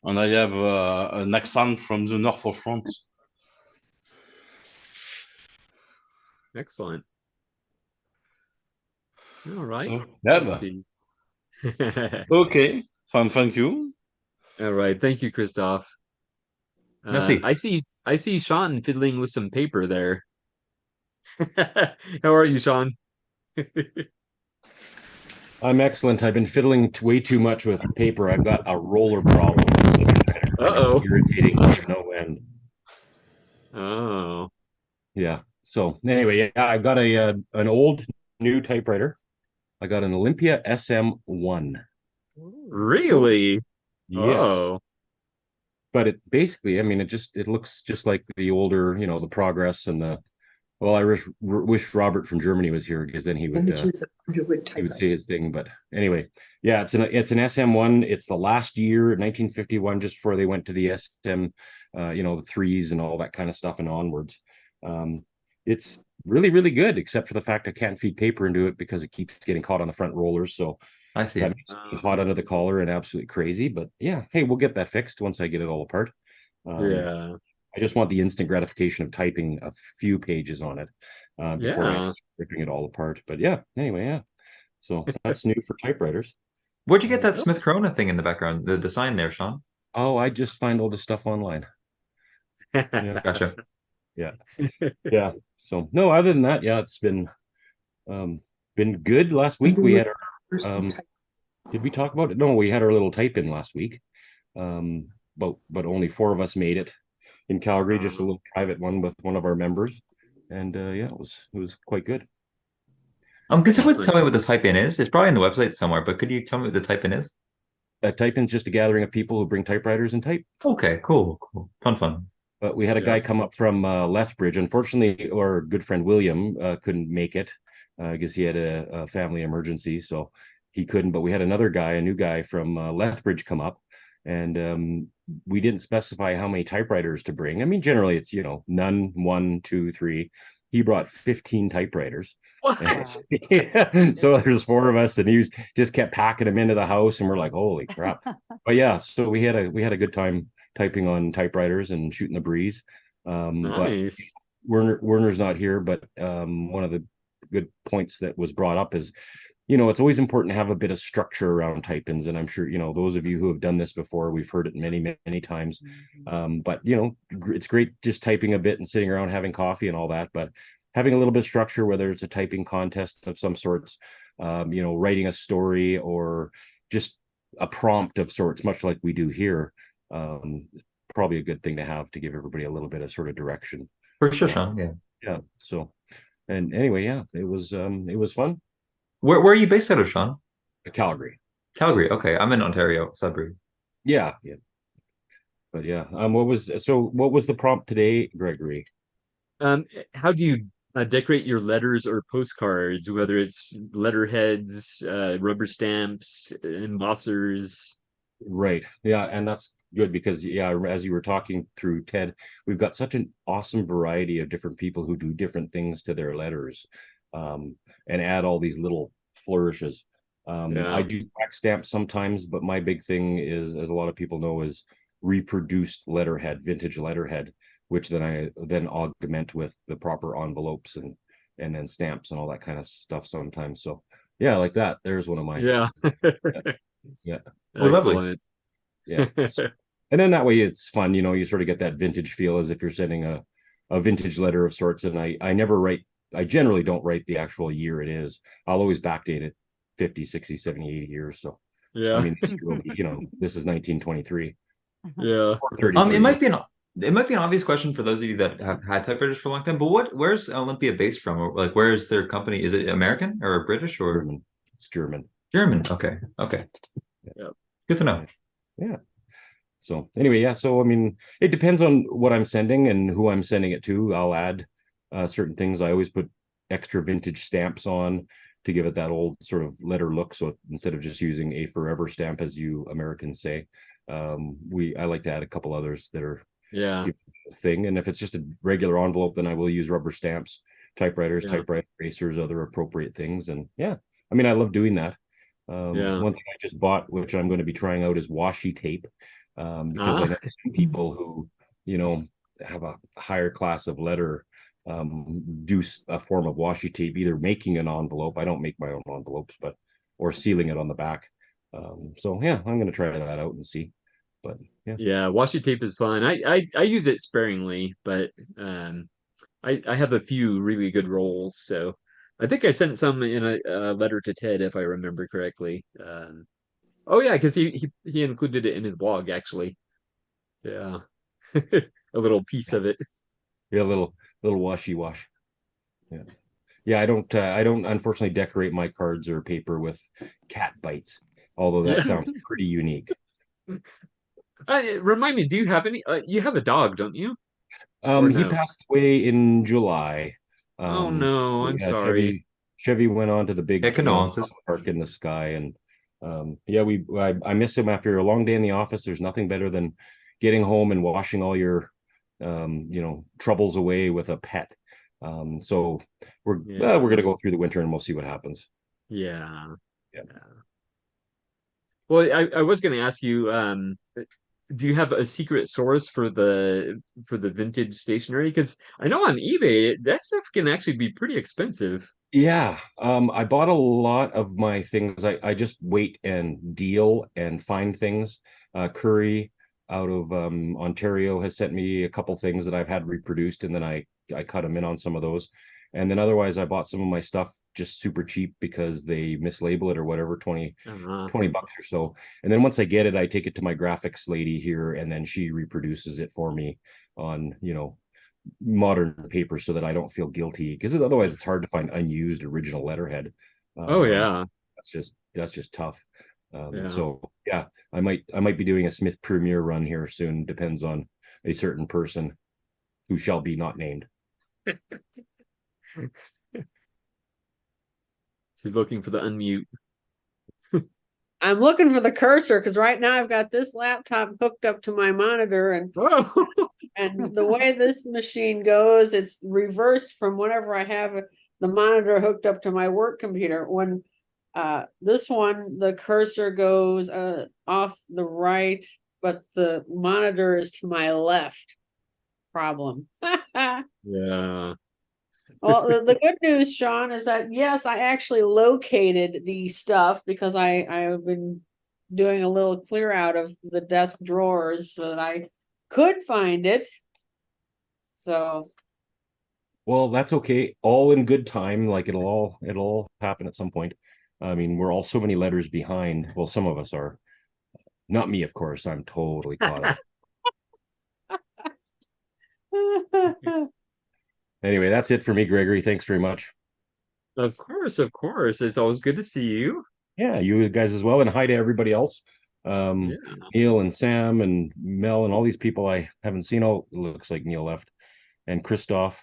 and I have an accent from the north of France. Excellent. All right. So, Let's see. Okay. Thank you. All right. Thank you, Christophe. Merci. I see Sean fiddling with some paper there. How are you, Sean? I'm excellent. I've been fiddling way too much with paper. I've got a roller problem. Uh-oh. It's irritating to no end. Oh. Yeah. So anyway, yeah, I got an old new typewriter. I got an Olympia SM1. Really? Yes. Oh. But it basically, I mean, it looks just like the older, the Progress and the. Well, I wish Robert from Germany was here, because then he would say his thing. But anyway, yeah, it's an SM1. It's the last year, 1951, just before they went to the SM, the threes and all that kind of stuff and onwards. It's really, really good, except for the fact I can't feed paper into it because it keeps getting caught on the front rollers. So I see. That makes it hot under the collar and absolutely crazy. But yeah, hey, we'll get that fixed once I get it all apart. Yeah. I just want the instant gratification of typing a few pages on it before I ripping it all apart. But yeah, anyway, yeah. So that's new for typewriters. Where'd you get that Smith Corona thing in the background? The sign there, Sean? Oh, I just find all this stuff online. Yeah. Gotcha. Yeah. Yeah. So no, other than that, yeah, it's been good. Last week we had our did we talk about it? No, we had our little type in last week. But only 4 of us made it in Calgary, just a little private one with one of our members. And yeah, it was quite good. Could someone tell me what the type in is? It's probably on the website somewhere, but could you tell me what the type in is? a type-in's just a gathering of people who bring typewriters and type. Okay, cool, cool, fun. But we had a guy come up from Lethbridge. Unfortunately, our good friend William couldn't make it. I guess he had a family emergency, so he couldn't. But we had another guy, a new guy from Lethbridge, come up, and we didn't specify how many typewriters to bring. I mean, generally it's none, 1, 2, 3. He brought 15 typewriters. What? So there's 4 of us, and he just kept packing them into the house, and we're like, holy crap. But yeah, so we had a good time typing on typewriters and shooting the breeze. Nice. But Werner's not here, but one of the good points that was brought up is, it's always important to have a bit of structure around type-ins, and I'm sure those of you who have done this before, we've heard it many times. But it's great just typing a bit and sitting around having coffee and all that, but having a little bit of structure, whether it's a typing contest of some sorts, writing a story, or just a prompt of sorts, much like we do here, probably a good thing to have to give everybody a little bit of sort of direction. For sure, Sean. Yeah. So, and anyway, yeah, it was fun. Where are you based out of, Sean? Calgary. Calgary. Okay, I'm in Ontario, Sudbury. Yeah. But yeah, what was the prompt today, Gregory? How do you decorate your letters or postcards, whether it's letterheads, rubber stamps, embossers? Right. Yeah, and that's good because as you were talking through Ted, we've got such an awesome variety of different people who do different things to their letters, and add all these little flourishes. I do wax stamps sometimes, but my big thing is, as a lot of people know, is reproduced letterhead, vintage letterhead, which then I augment with the proper envelopes and then stamps and all that kind of stuff sometimes. So yeah, like that. There's one of my yeah. Well, lovely. Yeah. And then that way it's fun, you sort of get that vintage feel as if you're sending a vintage letter of sorts. And I generally don't write the actual year it is. I'll always backdate it 50, 60, 70, 80 years. So yeah, I mean, this is 1923. Yeah. It might be an obvious question for those of you that have had typewriters for a long time, but where's Olympia based from? Or, like, where is their company? Is it American or British or? German. It's German. German. Okay. Yeah. Good to know. Yeah. So anyway, yeah. So I mean, it depends on what I'm sending and who I'm sending it to. I'll add certain things. I always put extra vintage stamps on to give it that old sort of letter look. So instead of just using a forever stamp, as you Americans say, I like to add a couple others that are thing. And if it's just a regular envelope, then I will use rubber stamps, typewriters, typewriter erasers, other appropriate things. And yeah, I mean, I love doing that. One thing I just bought, which I'm going to be trying out, is washi tape, because I know some people who, have a higher class of letter, do a form of washi tape, either making an envelope. I don't make my own envelopes, or sealing it on the back. So yeah, I'm going to try that out and see. But yeah, washi tape is fun. I use it sparingly, but I have a few really good rolls. So I think I sent some in a letter to Ted, if I remember correctly. Oh yeah, because he included it in his blog actually. Yeah, a little piece of it. Yeah, a little washy wash. Yeah. I don't unfortunately decorate my cards or paper with cat bites, although that sounds pretty unique. Remind me, do you have any? You have a dog, don't you? He passed away in July. Oh no, I'm sorry. Chevy went on to the big condolences park in the sky, and I missed him after a long day in the office. There's nothing better than getting home and washing all your troubles away with a pet. So we're gonna go through the winter and we'll see what happens. Yeah. Well, I was gonna ask you, do you have a secret source for the vintage stationery? Because I know on eBay that stuff can actually be pretty expensive. Yeah, I bought a lot of my things. I just wait and deal and find things. Curry out of Ontario has sent me a couple things that I've had reproduced, and then I cut them in on some of those. And then otherwise I bought some of my stuff just super cheap because they mislabel it or whatever, 20 bucks or so. And then once I get it, I take it to my graphics lady here, and then she reproduces it for me on, modern paper so that I don't feel guilty, because otherwise it's hard to find unused original letterhead. Oh yeah. That's just tough. Yeah. So yeah, I might be doing a Smith Premier run here soon. Depends on a certain person who shall be not named. She's looking for the unmute. I'm looking for the cursor because right now I've got this laptop hooked up to my monitor, and and the way this machine goes, it's reversed from whenever I have the monitor hooked up to my work computer. When this one, the cursor goes off the right, but the monitor is to my left. Problem. Yeah. Well, the good news, Sean, is that yes, I actually located the stuff because I've been doing a little clear out of the desk drawers so that I could find it. So Well, that's okay. All in good time. Like it'll all happen at some point. I mean, we're all so many letters behind. Well, some of us are. Not me, of course. I'm totally caught up. Anyway, that's it for me, Gregory. Thanks very much. Of course, of course. It's always good to see you. Yeah, you guys as well. And hi to everybody else. Yeah. Neil and Sam and Mel and all these people I haven't seen. Oh, it looks like Neil left. And Christoph.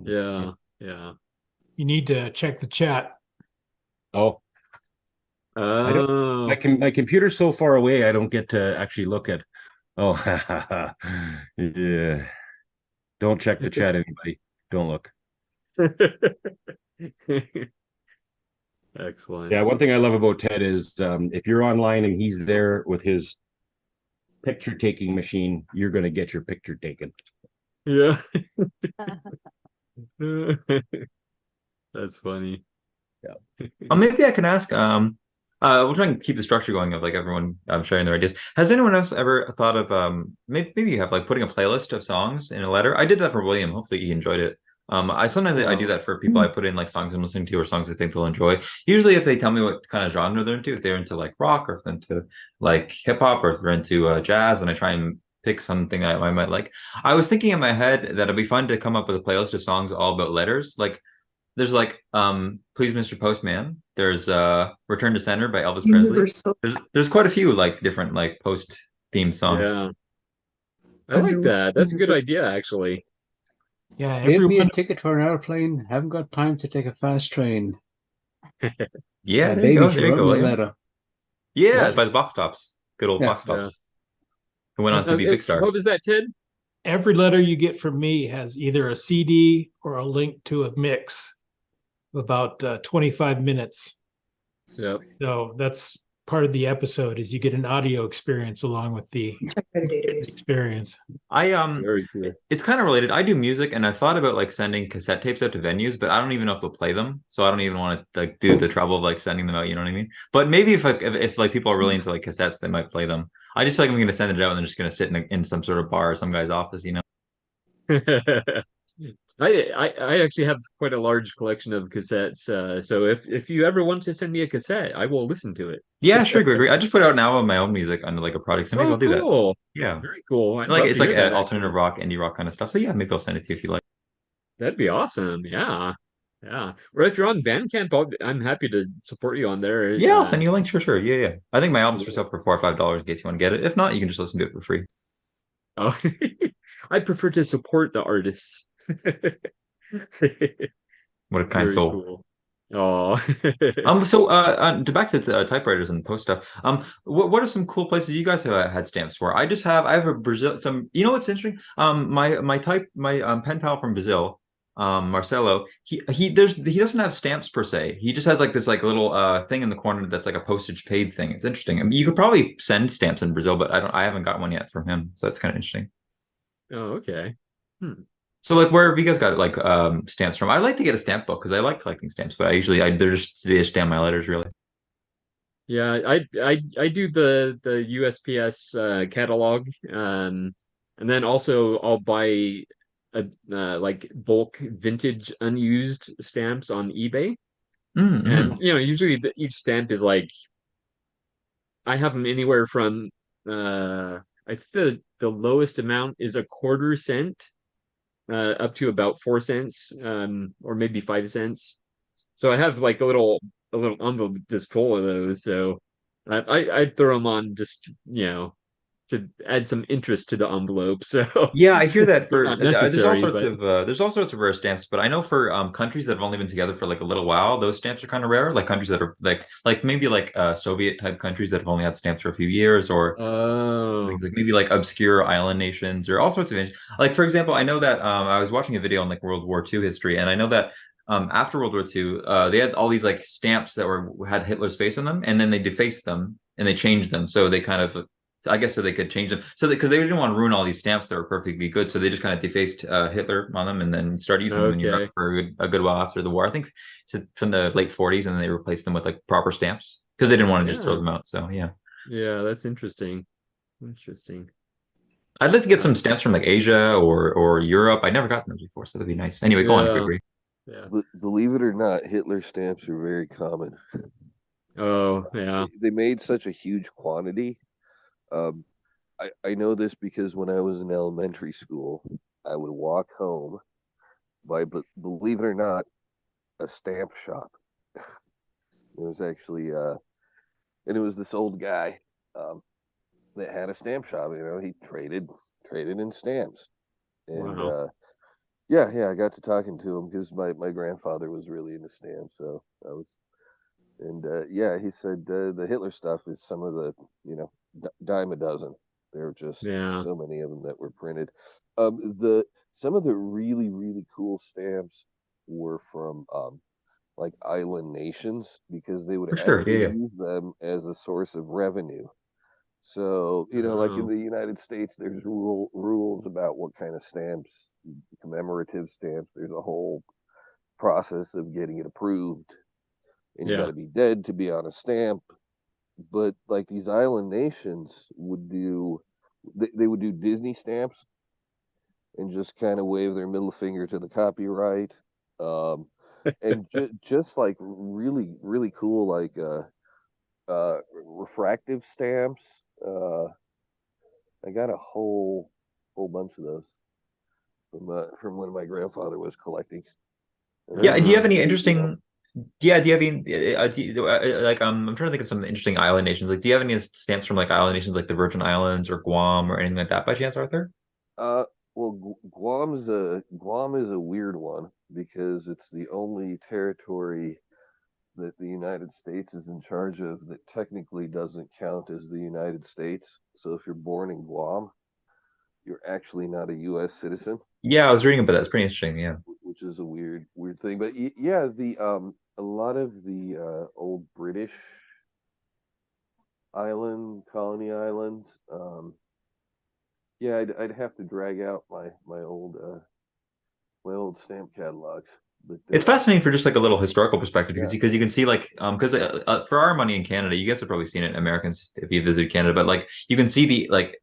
Yeah. You need to check the chat. Oh, I don't. Oh. My computer's so far away, I don't get to actually look at. Oh, yeah. Don't check the chat, anybody. Don't look. Excellent. Yeah, one thing I love about Ted is if you're online and he's there with his picture taking machine, you're going to get your picture taken. Yeah. That's funny. Yeah. Maybe I can ask. We'll try and keep the structure going of like everyone sharing their ideas. Has anyone else ever thought of maybe you have like putting a playlist of songs in a letter? I did that for William. Hopefully he enjoyed it. I sometimes I do that for people. I put in like songs I'm listening to or songs I think they'll enjoy. Usually, if they tell me what kind of genre they're into, if they're into like rock or if they're into like hip hop or if they're into jazz, and I try and pick something I might like. I was thinking in my head that it'd be fun to come up with a playlist of songs all about letters. Like there's like Please Mr. Postman. There's Return to Sender by Elvis Universal. Presley. There's quite a few like different like post theme songs. Yeah. I like that. That's a good idea, actually. Yeah, Give me a everyone. ticket for an airplane. Haven't got time to take a fast train. Yeah, there you Baby go. There you Shark, go. my Yeah. letter. Yeah, What? by the box tops. Good old box Yes. Yeah. tops. Who went on to be Big Star. What was that, Ted? Every letter you get from me has either a CD or a link to a mix of about 25 minutes. Yep. So that's part of the episode is you get an audio experience along with the experience. Very cool. It's kind of related. I do music and I've thought about like sending cassette tapes out to venues, but I don't even know if they'll play them. So I don't even want to like do the trouble of like sending them out, you know what I mean? But maybe if like people are really into like cassettes, they might play them. I just feel like I'm gonna send it out and they're just gonna sit in some sort of bar or some guy's office, you know. I actually have quite a large collection of cassettes. So if you ever want to send me a cassette, I will listen to it. Yeah, sure, Gregory. I just put out an album of my own music under like a project, so maybe I'll do that. Cool. Yeah. Very cool. I'd Like love it's to like hear that, alternative actually. rock, indie rock kind of stuff. So yeah, maybe I'll send it to you if you like. That'd be awesome. Yeah. Yeah. Or if you're on Bandcamp, I'm happy to support you on there. Yeah, I'll send you a link for sure. Yeah. I think my album's for sale for $4 or $5 in case you want to get it. If not, you can just listen to it for free. Oh, I prefer to support the artists. What a kind Very soul. cool. Oh. So back to typewriters and post stuff. What are some cool places you guys have had stamps for? I have a Brazil. You know what's interesting? My pen pal from Brazil, Marcelo. He doesn't have stamps per se. He just has like this like little thing in the corner that's like a postage paid thing. It's interesting. I mean, you could probably send stamps in Brazil, but I haven't got one yet from him. So it's kind of interesting. Oh, okay. So like where have you guys got like stamps from? I like to get a stamp book because I like collecting stamps, but they just stamp my letters really. Yeah, I do the USPS catalog, and then also I'll buy like bulk vintage unused stamps on eBay, and usually each stamp is like I have them anywhere from I think the lowest amount is a quarter cent up to about 4 cents, or maybe 5 cents. So I have like a little envelope just full of those. So I'd throw them on just, to add some interest to the envelope. So Yeah, I hear that they're for not necessary, but there's all sorts of rare stamps, but I know for countries that have only been together for like a little while, those stamps are kind of rare. Like countries that are like maybe like Soviet type countries that have only had stamps for a few years, or oh, like maybe like obscure island nations, or all sorts of like for example, I know that I was watching a video on like World War II history, and I know that after World War II, they had all these like stamps that had Hitler's face on them, and then they defaced them and they changed them, so they kind of I guess so they could change them. So because they didn't want to ruin all these stamps that were perfectly good, so they just kind of defaced Hitler on them and then started using them in Europe okay. for a good while after the war. I think from the late 40s, and then they replaced them with like proper stamps because they didn't want to just throw Yeah. them out. So yeah. Yeah, that's interesting. Interesting. I'd like to get some stamps from like Asia or Europe. I never gotten those before, so that'd be nice. Anyway, go on, Yeah. Gregory. Yeah. But believe it or not, Hitler stamps are very common. Oh, yeah. They made such a huge quantity. Um, I know this because when I was in elementary school, I would walk home by, but believe it or not, a stamp shop. It was actually, and it was this old guy that had a stamp shop. He traded in stamps, and Wow. yeah, I got to talking to him because my grandfather was really into stamps, so I was, and yeah, he said the Hitler stuff is some of the dime a dozen. There were just Yeah. so many of them that were printed. Some of the really really cool stamps were from like island nations because they would For sure. actually Yeah, yeah. use them as a source of revenue. So, like in Oh, the United States, there's rules about what kind of stamps, commemorative stamps. There's a whole process of getting it approved, and you got yeah. to be dead to be on a stamp. But like these island nations would do, they would do Disney stamps and just kind of wave their middle finger to the copyright. And just like really, really cool, like refractive stamps. I got a whole bunch of those from when my grandfather was collecting. And Yeah. those Do are you have any sweet, interesting? Yeah. Do you have any? Like I'm trying to think of some interesting island nations. Like, do you have any stamps from like island nations like the Virgin Islands or Guam or anything like that by chance, Arthur? Uh, well, Guam is a weird one because it's the only territory that the United States is in charge of that technically doesn't count as the United States. So if you're born in Guam, you're actually not a U.S. citizen, Yeah, I was reading about that. It's pretty interesting. Yeah. which is a weird thing. But yeah, the a lot of the old British colony islands. Yeah, I'd have to drag out my old stamp catalogs. But It's fascinating for just like a little historical perspective yeah, because you can see like because for our money in Canada, you guys have probably seen it, Americans, if you visited Canada, but like you can see the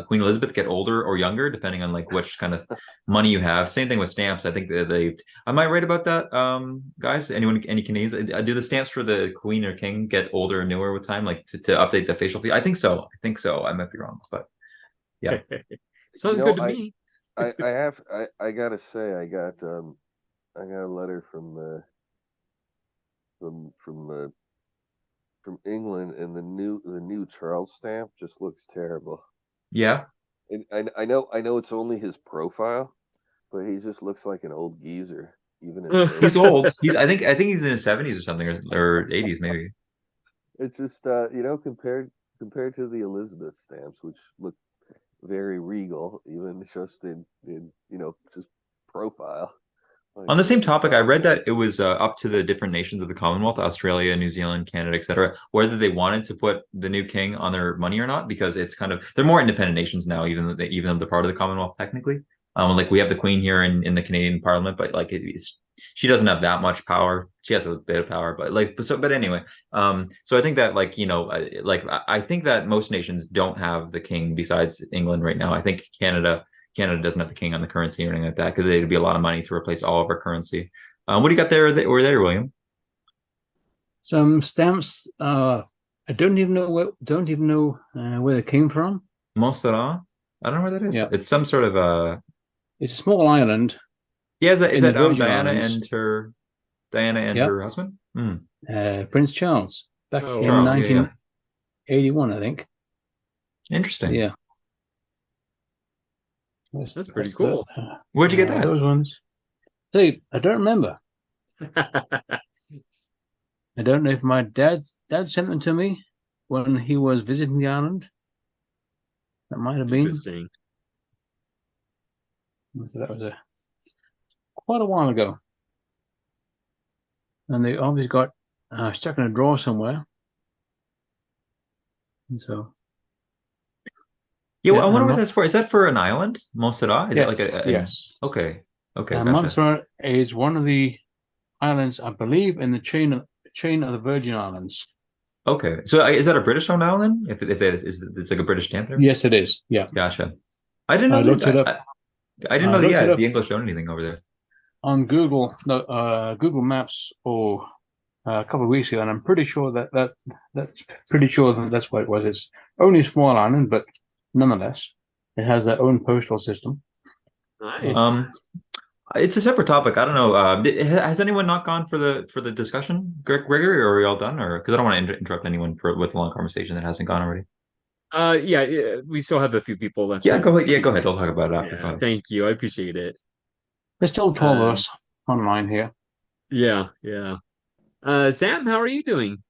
Queen Elizabeth get older or younger depending on like which kind of money you have. Same thing with stamps. I think that they am I right about that, guys? Any Canadians? Do the stamps for the Queen or King get older or newer with time, like to update the facial feature? I think so. I think so. I might be wrong, but yeah. Sounds good to me. I gotta say I got a letter from England, and the new Charles stamp just looks terrible. Yeah. And I know it's only his profile, but he just looks like an old geezer, even in He's face. old. I think he's in his 70s or something or 80s maybe. It's just compared to the Elizabeth stamps, which look very regal, even just in just profile. Like, On the same topic, I Charles read stamp. that it was up to the different nations of the Commonwealth, Australia, New Zealand, Canada, etc., whether they wanted to put the new king on their money or not, because it's kind of they're more independent nations now, even though they're part of the Commonwealth technically. Like we have the Queen here in the Canadian Parliament, but like she doesn't have that much power. She has a bit of power, but anyway. So I think that I think that most nations don't have the king besides England right now. I think Canada doesn't have the king on the currency or anything like that because it'd be a lot of money to replace all of our currency. What do you got there over there, William? Some stamps. I don't even know where they came from. Montserrat? I don't know where that is. Yeah, It's some sort of it's a small island yeah. Is in the that Virgin Diana Islands. and her Yeah, husband? Prince Charles back Oh, in wow. Charles. Yeah, 19 yeah. 81, I think. Interesting. Yeah. That's pretty cool. Where'd you get that? Those ones. See, I don't remember. I don't know if my dad sent them to me when he was visiting the island. That might have been. Interesting. So that was quite a while ago. And they obviously got stuck in a drawer somewhere. And so. Yeah, well, I wonder what that's for. Is that for an island, Montserrat? Is Yes, it like yes. Okay, gotcha. Montserrat is one of the islands, I believe, in the chain of the Virgin Islands. Okay, so is that a British-owned island? If it's like a British stamp there? Yes, it is. Yeah. Gotcha. I didn't know I looked it up. I didn't know that the English owned anything over there. On Google, Google Maps, or a couple of weeks ago, and I'm pretty sure that's what it was. It's only a small island, but nonetheless, it has their own postal system. Nice. It's a separate topic. I don't know. Has anyone not gone for the discussion, Gregory, or are we all done? Or because I don't want to interrupt anyone with a long conversation that hasn't gone already. Yeah, we still have a few people left. Yeah, go ahead. Yeah, go ahead. I'll talk about it after. Yeah, thank you. I appreciate it. There's still 12 of us online here. Yeah. Sam, how are you doing?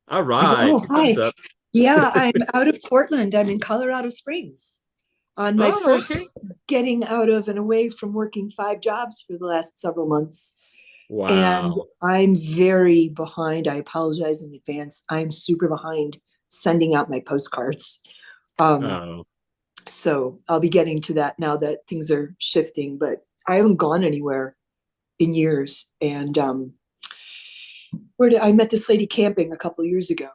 All right. Oh, hi. Thumbs up. Yeah, I'm out of Portland. I'm in Colorado Springs on my first getting out of and away from working 5 jobs for the last several months. Wow. And I'm very behind. I apologize in advance. I'm super behind sending out my postcards. So I'll be getting to that now that things are shifting, but I haven't gone anywhere in years. And I met this lady camping a couple of years ago,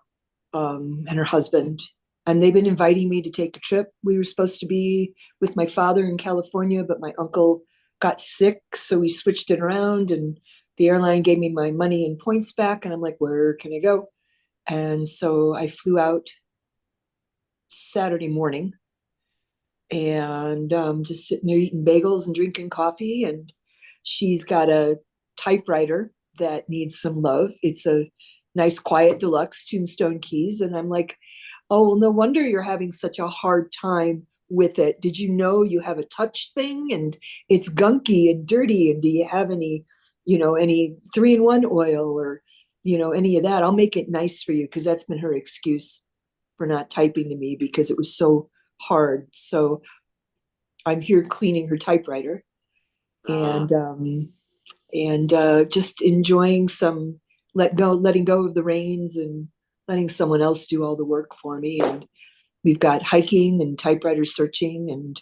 and her husband, and they've been inviting me to take a trip. We were supposed to be with my father in California, but my uncle got sick, so we switched it around, and the airline gave me my money and points back, and I'm like, where can I go? And so I flew out Saturday morning, and just sitting there eating bagels and drinking coffee, and she's got a typewriter that needs some love. It's a nice quiet deluxe Tombstone keys, and I'm like, oh, well, no wonder you're having such a hard time with it. Did you know you have a touch thing and it's gunky and dirty? And do you have any 3-in-1 oil or any of that? I'll make it nice for you, because that's been her excuse for not typing to me, because it was so hard. So I'm here cleaning her typewriter and just enjoying some letting go of the reins and letting someone else do all the work for me. And we've got hiking and typewriter searching and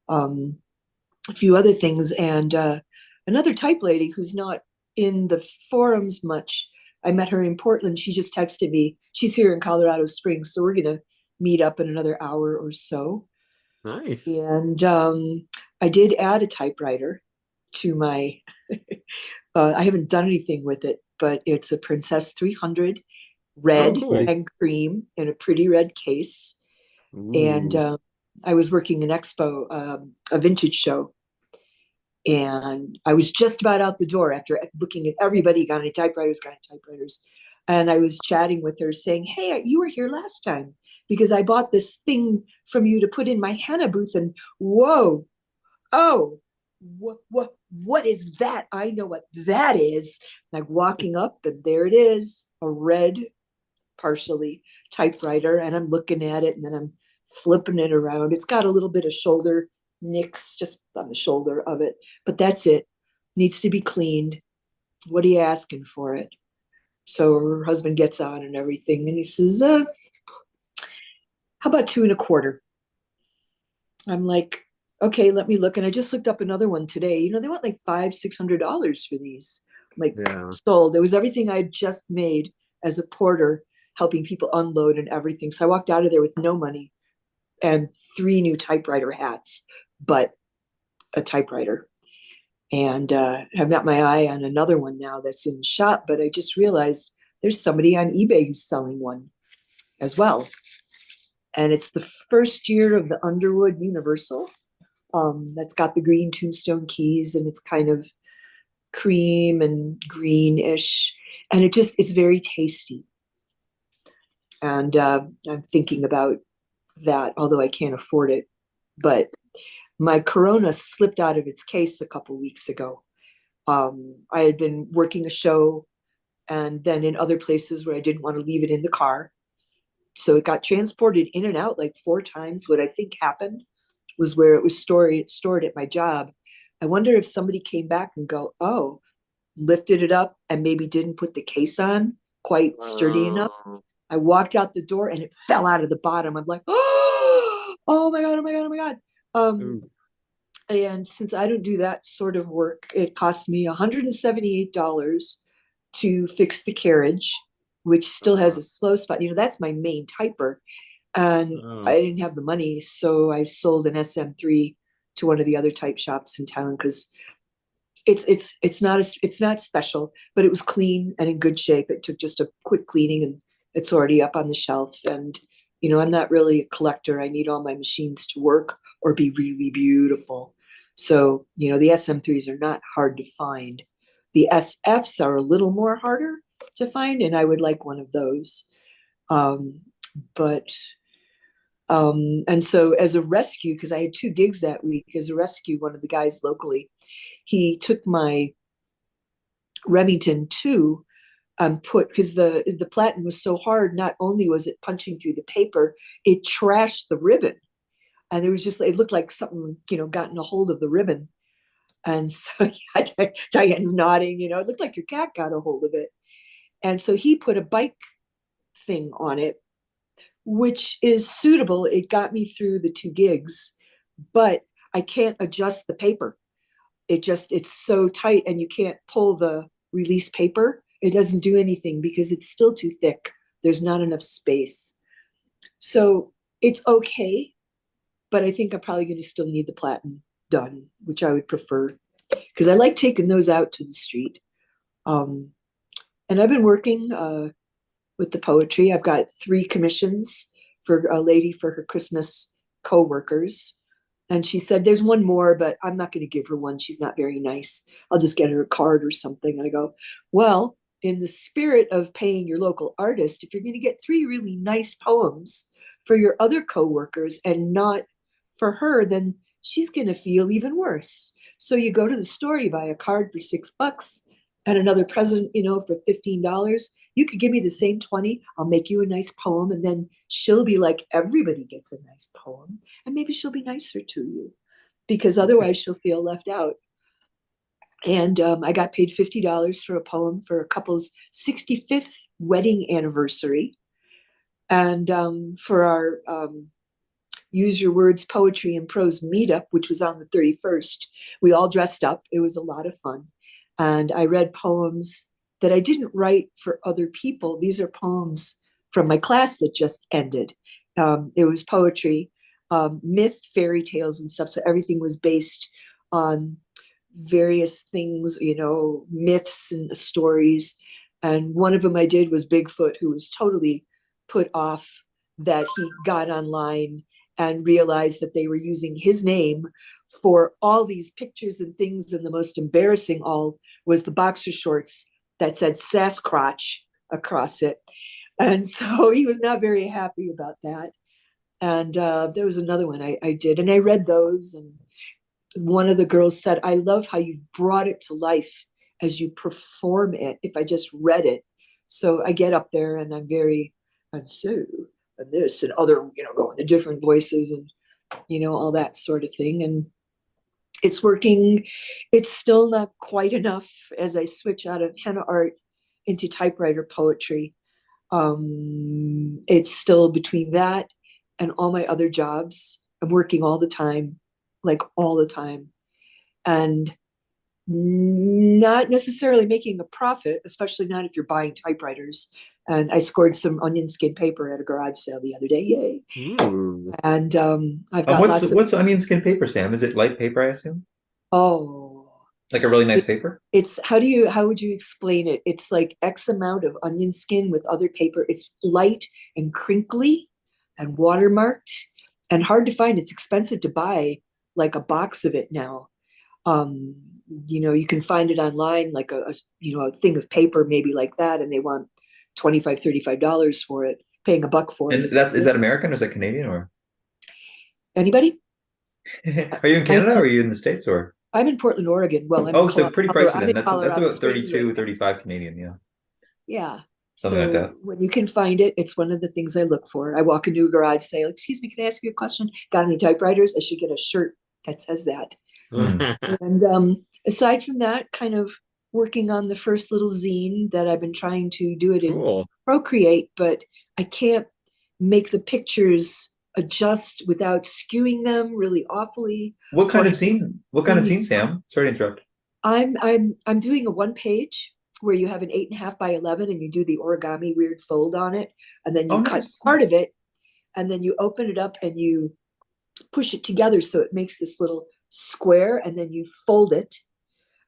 a few other things. And another type lady who's not in the forums much, I met her in Portland. She just texted me. She's here in Colorado Springs, so we're going to meet up in another hour or so. Nice. And I did add a typewriter to my, I haven't done anything with it, but it's a Princess 300 red and cream in a pretty red case. Ooh. And I was working an expo, a vintage show, and I was just about out the door after looking at everybody got any typewriters. And I was chatting with her saying, hey, you were here last time because I bought this thing from you to put in my henna booth, and whoa, oh, what is that? I know what that is. Like walking up, and there it is, a red, partially typewriter, and I'm looking at it, and then I'm flipping it around. It's got a little bit of shoulder nicks just on the shoulder of it, but that's it. Needs to be cleaned. What are you asking for it? So her husband gets on and everything, and he says, how about 2.25? I'm like, okay, let me look. And I just looked up another one today. They want like $500-$600 for these. I'm like, sold. It was everything I just made as a porter, helping people unload and everything. So I walked out of there with no money and 3 new typewriter hats, but a typewriter. And I've got my eye on another one now that's in the shop, but I just realized there's somebody on eBay who's selling one as well. And it's the first year of the Underwood Universal. That's got the green Tombstone keys, and it's kind of cream and greenish, and it's very tasty. And I'm thinking about that, although I can't afford it. But my Corona slipped out of its case a couple weeks ago. I had been working a show and then in other places where I didn't want to leave it in the car. So it got transported in and out like 4 times. What I think happened was where it was stored at my job. I wonder if somebody came back and go, oh, lifted it up and maybe didn't put the case on quite sturdy enough. I walked out the door and it fell out of the bottom. I'm like, oh my God, oh my God, oh my God. And since I don't do that sort of work, it cost me $178 to fix the carriage, which still has a slow spot. You know, that's my main typer. And I didn't have the money, so I sold an SM3 to one of the other type shops in town because it's not special, but it was clean and in good shape. It took just a quick cleaning and it's already up on the shelf. And you know, I'm not really a collector. I need all my machines to work or be really beautiful. So, you know, the SM3s are not hard to find. The SFs are a little more harder to find, and I would like one of those. But and so as a rescue, because I had 2 gigs that week, as a rescue, one of the guys locally, he took my Remington 2 put, because the platen was so hard, not only was it punching through the paper, it trashed the ribbon. And there was just, it looked like something, you know, gotten a hold of the ribbon. And so yeah, Diane's nodding, you know, it looked like your cat got a hold of it. And so he put a bike thing on it, which is suitable. It got me through the 2 gigs, but I can't adjust the paper. It's so tight and you can't pull the release paper. It doesn't do anything because it's still too thick. There's not enough space. So it's okay, but I think I'm probably going to still need the platen done, which I would prefer because I like taking those out to the street. And I've been working with the poetry. I've got 3 commissions for a lady for her Christmas co-workers. And she said, there's one more, but I'm not going to give her one. She's not very nice. I'll just get her a card or something. And I go, well, in the spirit of paying your local artist, if you're going to get 3 really nice poems for your other co-workers and not for her, then she's going to feel even worse. So you go to the store, you buy a card for $6 and another present, you know, for $15. You could give me the same 20. I'll make you a nice poem. And then she'll be like, everybody gets a nice poem. And maybe she'll be nicer to you because otherwise she'll feel left out. And I got paid $50 for a poem for a couple's 65th wedding anniversary. And for our Use Your Words Poetry and Prose meetup, which was on the 31st, we all dressed up. It was a lot of fun. And I read poems that I didn't write for other people. These are poems from my class that just ended. It was poetry, myth, fairy tales and stuff. So everything was based on various things, you know, myths and stories. And one of them I did was Bigfoot, who was totally put off that he got online and realized that they were using his name for all these pictures and things. And the most embarrassing all was the boxer shorts that said Sasquatch across it. And so he was not very happy about that. And there was another one I did, and I read those. And one of the girls said, I love how you've brought it to life as you perform it. If I just read it. So I get up there and I'm so, and this and other, you know, going to different voices and, you know, all that sort of thing. And it's working. It's still not quite enough as I switch out of henna art into typewriter poetry. It's still between that and all my other jobs. I'm working all the time, like all the time, and not necessarily making a profit, especially not if you're buying typewriters. And I scored some onion skin paper at a garage sale the other day. Yay. Ooh. And I've got what's onion skin paper, Sam? Is it light paper, I assume? Oh, like a really nice paper? It's how would you explain it? It's like X amount of onion skin with other paper. It's light and crinkly and watermarked and hard to find. It's expensive to buy like a box of it now. You know, you can find it online, like a thing of paper, maybe like that, and they want $25, $35 for it. paying $1 for And it. is that American or is that Canadian or? Anybody? Are you in Canada or are you in the States or? I'm in Portland, Oregon. Well, I'm Oh, in so pretty pricey I'm then. in That's Colorado about Springs right 32, now. 35 Canadian, yeah. Yeah. Something like So that. when you can find it, it's one of the things I look for. I walk into a garage, say, "Excuse me, can I ask you a question? Got any typewriters?" I should get a shirt that says that. And aside from that, kind of working on the first little zine that I've been trying to do it in Cool. Procreate, but I can't make the pictures adjust without skewing them really awfully. What kind or of zine? What kind of zine, Sam? Sorry to interrupt. I'm doing a 1-page where you have an 8.5 by 11 and you do the origami weird fold on it, and then you cut part of it, and then you open it up and you push it together so it makes this little square, and then you fold it.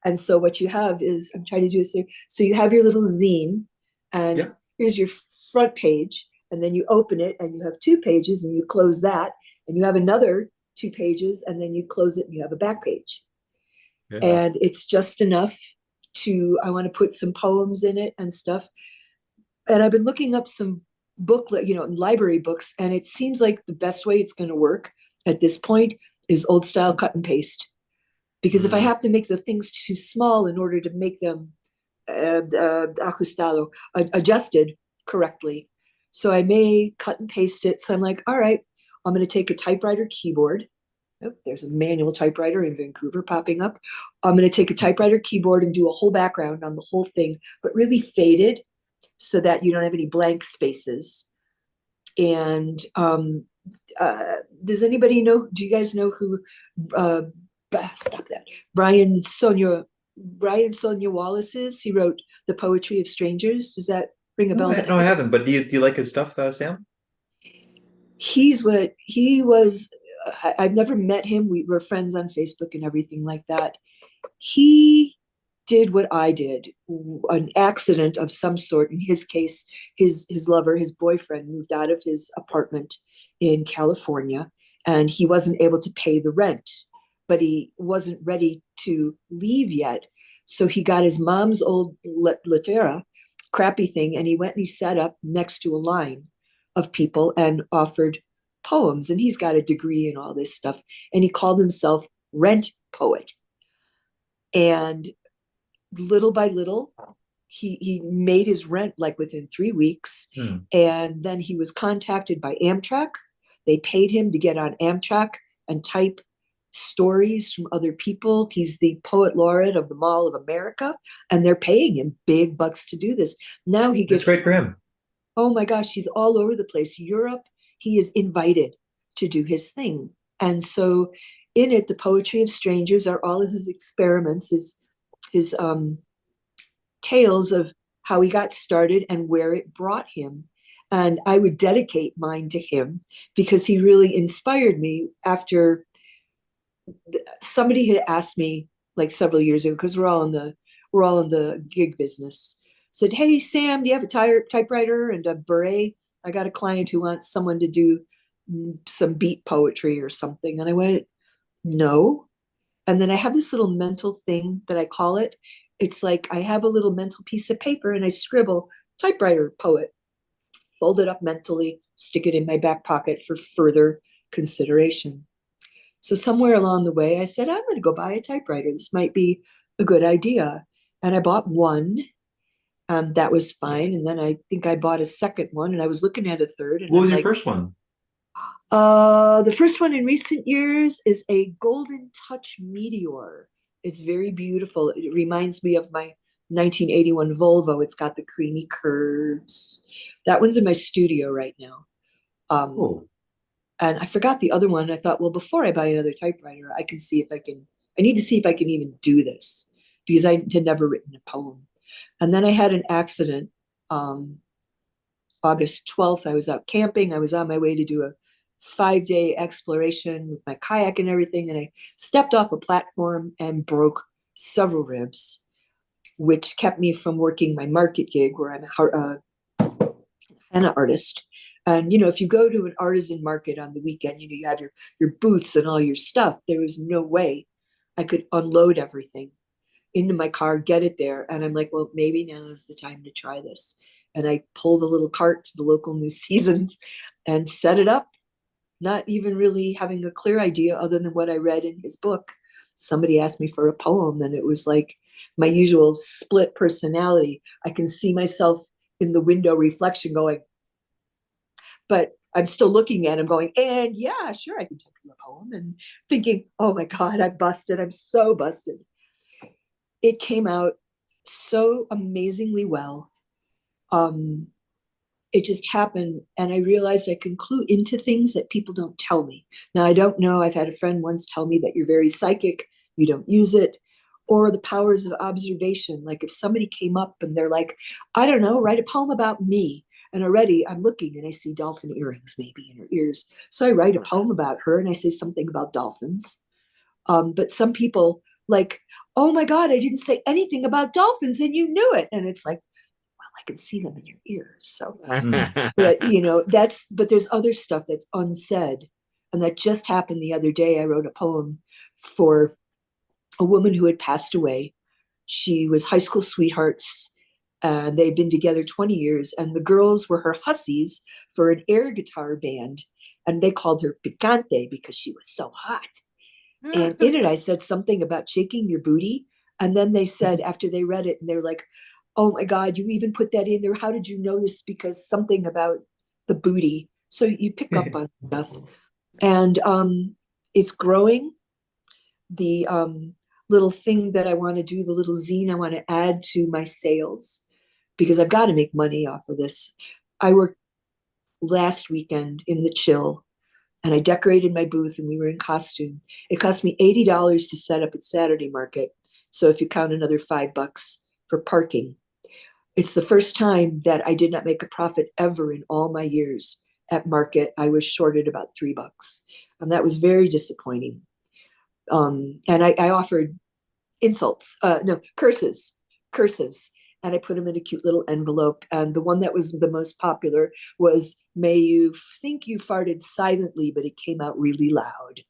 And so what you have is, I'm trying to do this here. So you have your little zine, and here's your front page, and then you open it and you have 2 pages and you close that, and you have another 2 pages, and then you close it and you have a back page. Yeah. And it's just enough I want to put some poems in it and stuff. And I've been looking up some booklet, library books, and it seems like the best way it's going to work at this point is old style cut and paste. Because if I have to make the things too small in order to make them adjusted correctly, so I may cut and paste it. So I'm like, all right, I'm going to take a typewriter keyboard. Oh, there's a manual typewriter in Vancouver popping up. I'm going to take a typewriter keyboard and do a whole background on the whole thing, but really faded so that you don't have any blank spaces. And does anybody know, do you guys know who, stop that, Brian Sonia Wallace is? He wrote The Poetry of Strangers. Does that ring a bell? No, I haven't. But do you like his stuff, Sam? He was. I've never met him. We were friends on Facebook and everything like that. He did what I did, an accident of some sort. In his case, his lover, his boyfriend, moved out of his apartment in California, and he wasn't able to pay the rent, but he wasn't ready to leave yet. So he got his mom's old Litera, crappy thing, and he went and he sat up next to a line of people and offered poems. And he's got a degree in all this stuff, and he called himself Rent Poet. And little by little, he made his rent like within 3 weeks. And then he was contacted by Amtrak. They paid him to get on Amtrak and type stories from other people. He's the poet laureate of the Mall of America, and they're paying him big bucks to do this. Now he gets— That's great for him. Oh my gosh, he's all over the place. Europe, he is invited to do his thing. And so in it, The Poetry of Strangers are all of his experiments, his tales of how he got started and where it brought him. And I would dedicate mine to him because he really inspired me. After somebody had asked me like several years ago, because we're all in the gig business, said, "Hey Sam, do you have a typewriter and a beret? I got a client who wants someone to do some beat poetry or something." And I went, "No." And then I have this little mental thing that I call it. It's like I have a little mental piece of paper and I scribble typewriter poet, fold it up mentally, stick it in my back pocket for further consideration. So somewhere along the way, I said, I'm going to go buy a typewriter. This might be a good idea. And I bought one. That was fine. And then I think I bought a second one, and I was looking at a third. And What was your first one? The first one in recent years is a Golden Touch Meteor. It's very beautiful. It reminds me of my 1981 Volvo. It's got the creamy curves. That one's in my studio right now. And I forgot the other one. I thought, well, before I buy another typewriter, I need to see if I can even do this, because I had never written a poem. And then I had an accident. August 12th, I was out camping. I was on my way to do a 5-day exploration with my kayak and everything. And I stepped off a platform and broke several ribs, which kept me from working my market gig where I'm a henna artist. And, if you go to an artisan market on the weekend, you have your booths and all your stuff. There was no way I could unload everything into my car, get it there. And I'm like, well, maybe now is the time to try this. And I pulled a little cart to the local New Seasons and set it up, not even really having a clear idea other than what I read in his book. Somebody asked me for a poem, and it was like my usual split personality. I can see myself in the window reflection going, but I'm still looking at him going, and yeah, sure, I can type you a poem, and thinking, oh my God, I'm busted. I'm so busted. It came out so amazingly well. It just happened, and I realized I can clue into things that people don't tell me. Now, I don't know. I've had a friend once tell me that you're very psychic, you don't use it, or the powers of observation. Like if somebody came up and they're like, I don't know, write a poem about me. And already I'm looking and I see dolphin earrings maybe in her ears. So I write a poem about her and I say something about dolphins. But some people like, oh my God, I didn't say anything about dolphins and you knew it. And it's like, I can see them in your ears. So, but you know, but there's other stuff that's unsaid. And that just happened the other day. I wrote a poem for a woman who had passed away. She was high school sweethearts. They'd been together 20 years, and the girls were her hussies for an air guitar band. And they called her Picante because she was so hot. And in it, I said something about shaking your booty. And then they said, after they read it, and they're like, oh my God, you even put that in there. How did you know this? Because something about the booty. So you pick up on stuff. And it's growing. The little thing that I want to do, the little zine I want to add to my sales, because I've got to make money off of this. I worked last weekend in the Chill, and I decorated my booth, and we were in costume. It cost me $80 to set up at Saturday Market. So if you count another $5 for parking, it's the first time that I did not make a profit ever in all my years at Market. I was shorted about $3, and that was very disappointing. And I offered curses, and I put them in a cute little envelope. And the one that was the most popular was, may you think you farted silently, but it came out really loud.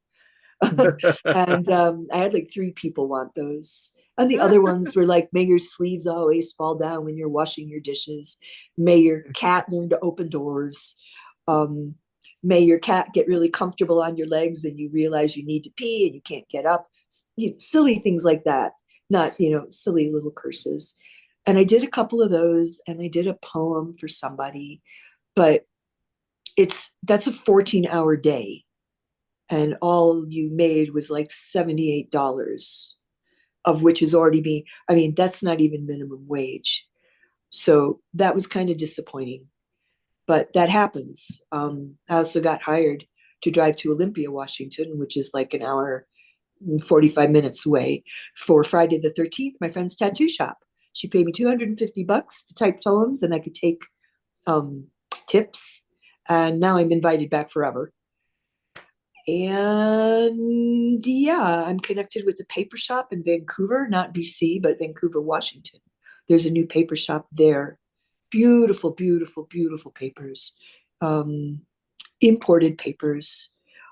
And I had like 3 people want those. And the other ones were like, may your sleeves always fall down when you're washing your dishes. May your cat learn to open doors. May your cat get really comfortable on your legs and you realize you need to pee and you can't get up. Silly things like that. Not, silly little curses. And I did a couple of those, and I did a poem for somebody, but that's a 14-hour day. And all you made was like $78, of which is already that's not even minimum wage. So that was kind of disappointing, but that happens. I also got hired to drive to Olympia, Washington, which is like an hour and 45 minutes away, for Friday the 13th, my friend's tattoo shop. She paid me $250 to type poems, and I could take tips. And now I'm invited back forever. And yeah, I'm connected with the paper shop in Vancouver, not BC, but Vancouver, Washington. There's a new paper shop there. Beautiful, beautiful, beautiful papers, imported papers.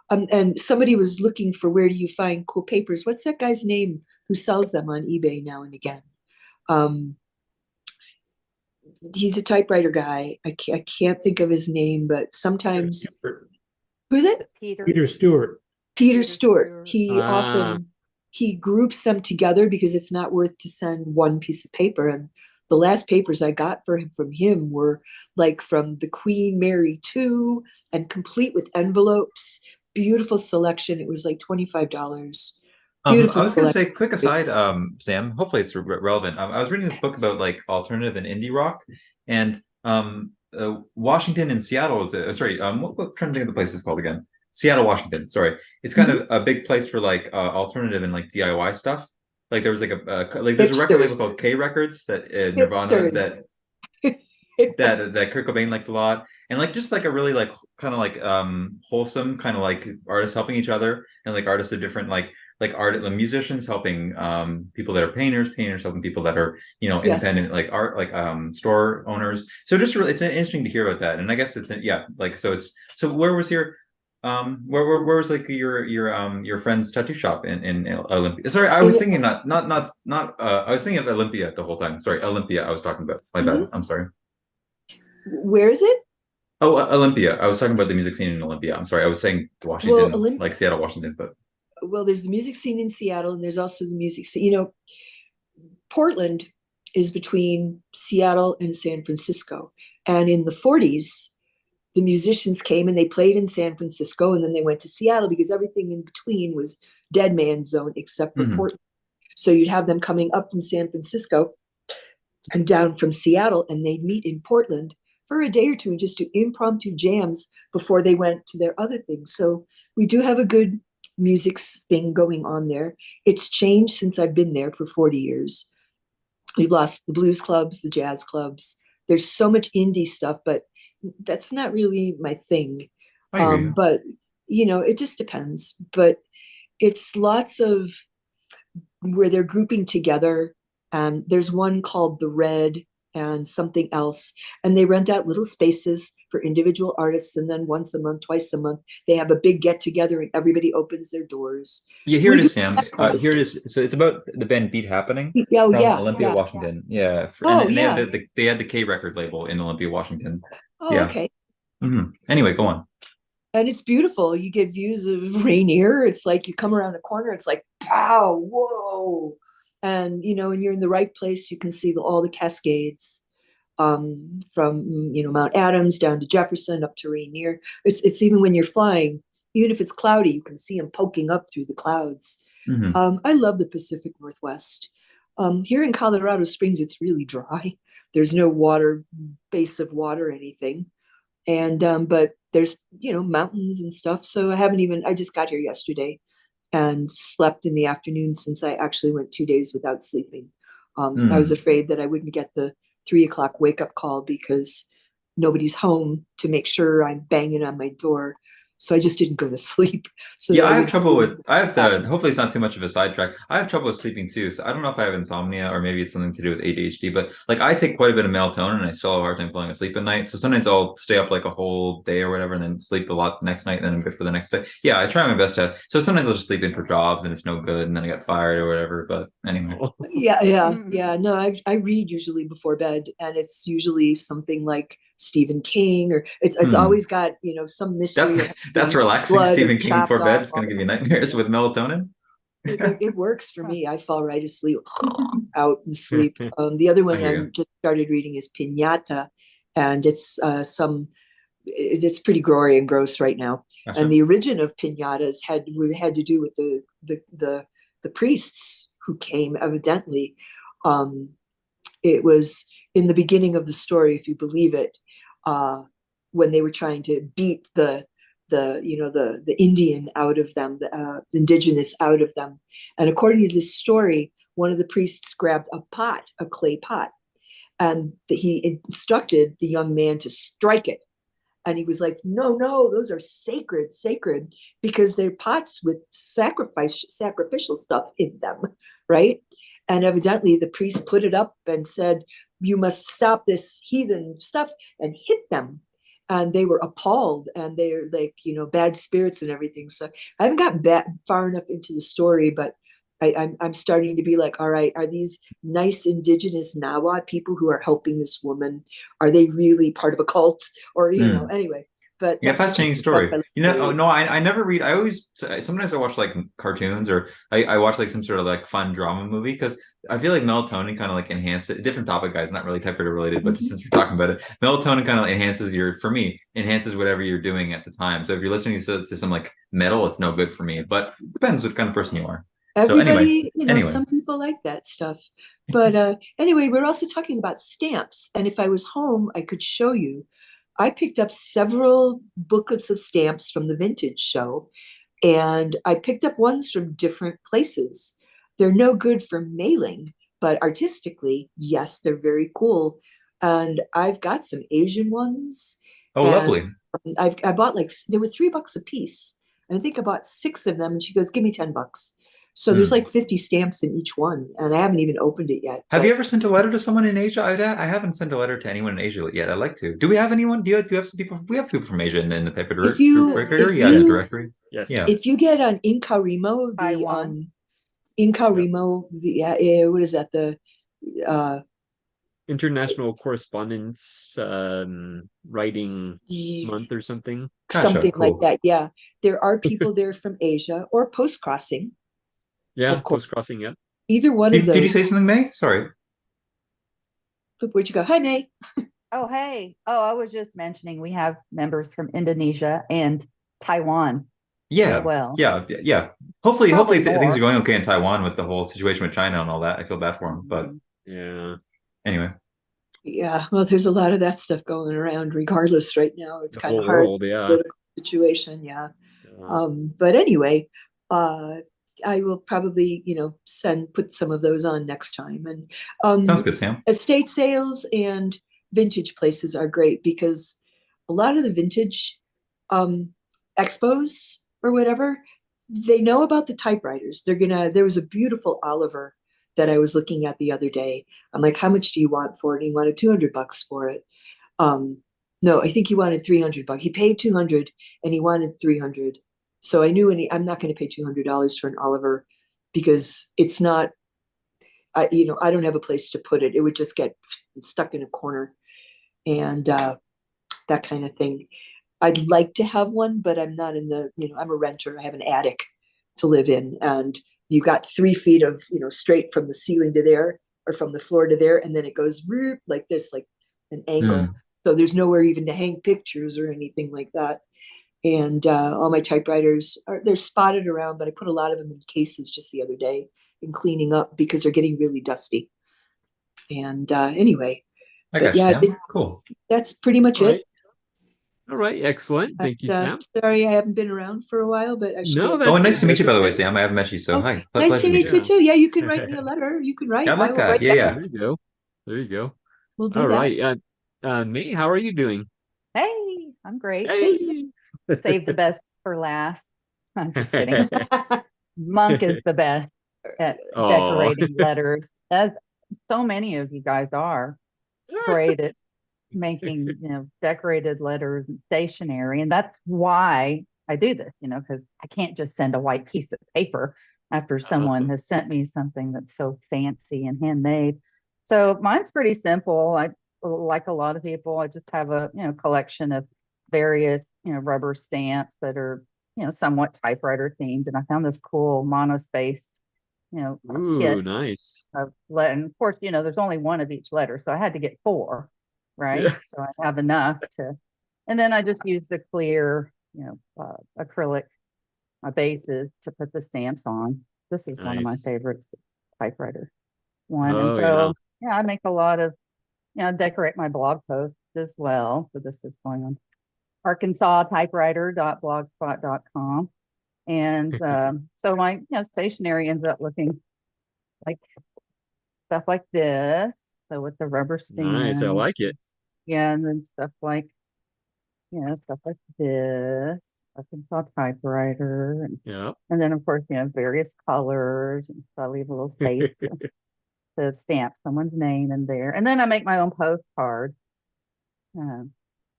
And somebody was looking for, where do you find cool papers? What's that guy's name who sells them on eBay now and again? He's a typewriter guy. I can't think of his name, but sometimes. Who's it? Peter Stewart. Peter Stewart. He groups them together because it's not worth to send one piece of paper. And the last papers I got from him were like from the Queen Mary II and complete with envelopes. Beautiful selection. It was like $25. I was going to say, quick aside, Sam, hopefully it's relevant. I was reading this book about like alternative and indie rock, and Washington and Seattle is what trying to think of the place it's called again? Seattle, Washington. Sorry, it's kind of a big place for like alternative and like DIY stuff. Like there was like there's a record label called K Records that Nirvana that Kurt Cobain liked a lot, and like just like a really like kind of like wholesome kind of like artists helping each other, and like artists of different like the musicians helping people that are painters helping people that are independent like art like store owners. So just really it's interesting to hear about that. And I guess it's so where was your where was like your friend's tattoo shop in Olympia? Sorry, I was thinking not I was thinking of Olympia the whole time. Sorry, Olympia I was talking about. My bad. I'm sorry. Where is it? Oh, Olympia. I was talking about the music scene in Olympia. I'm sorry. I was saying Washington, like Seattle, Washington, but well, there's the music scene in Seattle, and there's also the music scene. You know, Portland is between Seattle and San Francisco. And in the 40s, the musicians came and they played in San Francisco, and then they went to Seattle because everything in between was dead man's zone except for Portland. So you'd have them coming up from San Francisco and down from Seattle, and they'd meet in Portland for a day or two and just do impromptu jams before they went to their other things. So we do have a good music thing going on there. It's changed since I've been there for 40 years. We've lost the blues clubs, the jazz clubs. There's so much indie stuff, but that's not really my thing. But, you know, it just depends. But it's lots of where they're grouping together. There's one called The Red and something else. And they rent out little spaces for individual artists. And then once a month, twice a month, they have a big get together and everybody opens their doors. Yeah, here it is, Sam. Here it is. So it's about the band Beat Happening from Olympia, Washington. Yeah. And they had the K record label in Olympia, Washington. Oh, okay. Anyway, go on. And it's beautiful. You get views of Rainier. It's like you come around the corner. It's like, pow, whoa. And, you know, when you're in the right place, you can see all the Cascades from, you know, Mount Adams down to Jefferson up to Rainier. It's even when you're flying, even if it's cloudy, you can see them poking up through the clouds. I love the Pacific Northwest. Here in Colorado Springs, it's really dry. There's no base of water or anything. And, but there's, you know, mountains and stuff. So I just got here yesterday and slept in the afternoon since I actually went 2 days without sleeping. I was afraid that I wouldn't get the 3 o'clock wake up call because nobody's home to make sure I'm banging on my door. So I just didn't go to sleep. So yeah, I have trouble with, hopefully it's not too much of a sidetrack. I have trouble with sleeping too. So I don't know if I have insomnia or maybe it's something to do with ADHD, but like I take quite a bit of melatonin and I still have a hard time falling asleep at night. So sometimes I'll stay up like a whole day or whatever and then sleep a lot the next night and then I'm good for the next day. Yeah, I try my best to. So sometimes I'll just sleep in for jobs and it's no good and then I get fired or whatever. But anyway. Yeah. No, I read usually before bed and it's usually something like Stephen King or it's always got, you know, some mystery. That's relaxing. Stephen King before bed. It's going to give you nightmares with melatonin. It works for me. I fall right asleep, out and sleep. The other one I just started reading is Pinata, and it's it's pretty gory and gross right now. Gotcha. And the origin of pinatas had to do with the priests who came. Evidently, it was in the beginning of the story, if you believe it, when they were trying to beat the Indian out of them, the indigenous out of them. And according to this story, one of the priests grabbed a clay pot, and he instructed the young man to strike it. And he was like, no, those are sacred, because they're pots with sacrificial stuff in them, right? And evidently the priest put it up and said, you must stop this heathen stuff, and hit them. And they were appalled, and they're like, you know, bad spirits and everything. So I haven't gotten far enough into the story, but I'm starting to be like, all right, are these nice indigenous Nawa people who are helping this woman? Are they really part of a cult? Or, you know, anyway. But yeah, fascinating story. You know, no, I never read. Sometimes I watch like cartoons or I watch like some sort of like fun drama movie because I feel like melatonin kind of like enhances different topic, guys, not really typewriter related, but just since we're talking about it, melatonin kind of enhances enhances whatever you're doing at the time. So if you're listening to some like metal, it's no good for me, but it depends what kind of person you are. Everybody, some people like that stuff. But anyway, we're also talking about stamps. And if I was home, I could show you. I picked up several booklets of stamps from the vintage show, and I picked up ones from different places. They're no good for mailing, but artistically, yes, they're very cool. And I've got some Asian ones. Oh, lovely. I bought they were $3 a piece. And I think I bought 6 of them, and she goes, give me $10. So there's like 50 stamps in each one, and I haven't even opened it yet. Have you ever sent a letter to someone in Asia? I haven't sent a letter to anyone in Asia yet. I'd like to. Do we have anyone? Do you have some people? We have people from Asia in the type of directory. In the directory. Yes. Yeah. If you get on Incarimo, what is that? International Correspondence Writing Ye- Month or something. Something like cool. that. Yeah. There are people there from Asia or post crossing. Yeah, Of course. post crossing. Yeah. Either one of Did you those. say something, May? Sorry. Where'd you go? Hi, May. Oh, hey. Oh, I was just mentioning we have members from Indonesia and Taiwan Yeah, as well. yeah. Hopefully, Probably things are more. going okay in Taiwan with the whole situation with China and all that. I feel bad for them, but Yeah. anyway. Yeah, well, there's a lot of that stuff going around regardless right now. It's The kind of whole hard world, yeah. political situation, yeah. Yeah. But anyway, I will probably, put some of those on next time. And Sounds good, Sam. estate sales and vintage places are great because a lot of the vintage expos or whatever, they know about the typewriters. There was a beautiful Oliver that I was looking at the other day. I'm like, how much do you want for it? And he wanted $200 for it. No, I think he wanted $300. He paid 200 and he wanted 300. So I knew I'm not going to pay $200 for an Oliver because it's not, I don't have a place to put it. It would just get stuck in a corner and that kind of thing. I'd like to have one, but I'm not in I'm a renter. I have an attic to live in, and you got 3 feet of, straight from the ceiling to there or from the floor to there. And then it goes like this, like an angle. So there's nowhere even to hang pictures or anything like that. And all my typewriters they're spotted around, but I put a lot of them in cases just the other day and cleaning up because they're getting really dusty. And anyway, I got you, Sam. Cool. That's pretty much it. All right, excellent. Thank you, Sam. Sorry, I haven't been around for a while, but I should. No, Oh, nice to meet you, by the way, Sam. I haven't met you, so hi. Nice to meet you too. Yeah, you can write me a letter. You can write. Yeah, I like will that. write Yeah, back. yeah. There you go. There you go. We'll do All that. right. May, how are you doing? Hey, I'm great. Hey. Save the best for last. I'm just kidding. Monk is the best at decorating letters, as so many of you guys are great at making, decorated letters and stationery. And that's why I do this, because I can't just send a white piece of paper after someone has sent me something that's so fancy and handmade. So mine's pretty simple. I, like a lot of people, I just have a, collection of various, rubber stamps that are, somewhat typewriter themed. And I found this cool monospaced, Ooh, kit nice. and of course, there's only one of each letter. So I had to get 4, right? Yeah. So I have enough and then I just use the clear, acrylic bases to put the stamps on. This is one of my Nice. favorite typewriter one. Oh, And so, yeah, I make a lot of, decorate my blog posts as well. So this is going on arkansas typewriter.blogspot.com. And so my, stationery ends up looking like stuff like this. So with the rubber stamp. Nice. I like it. Yeah, and then stuff like, stuff like this. Arkansas typewriter. And then of course, various colors. And so I leave a little space to stamp someone's name in there. And then I make my own postcard,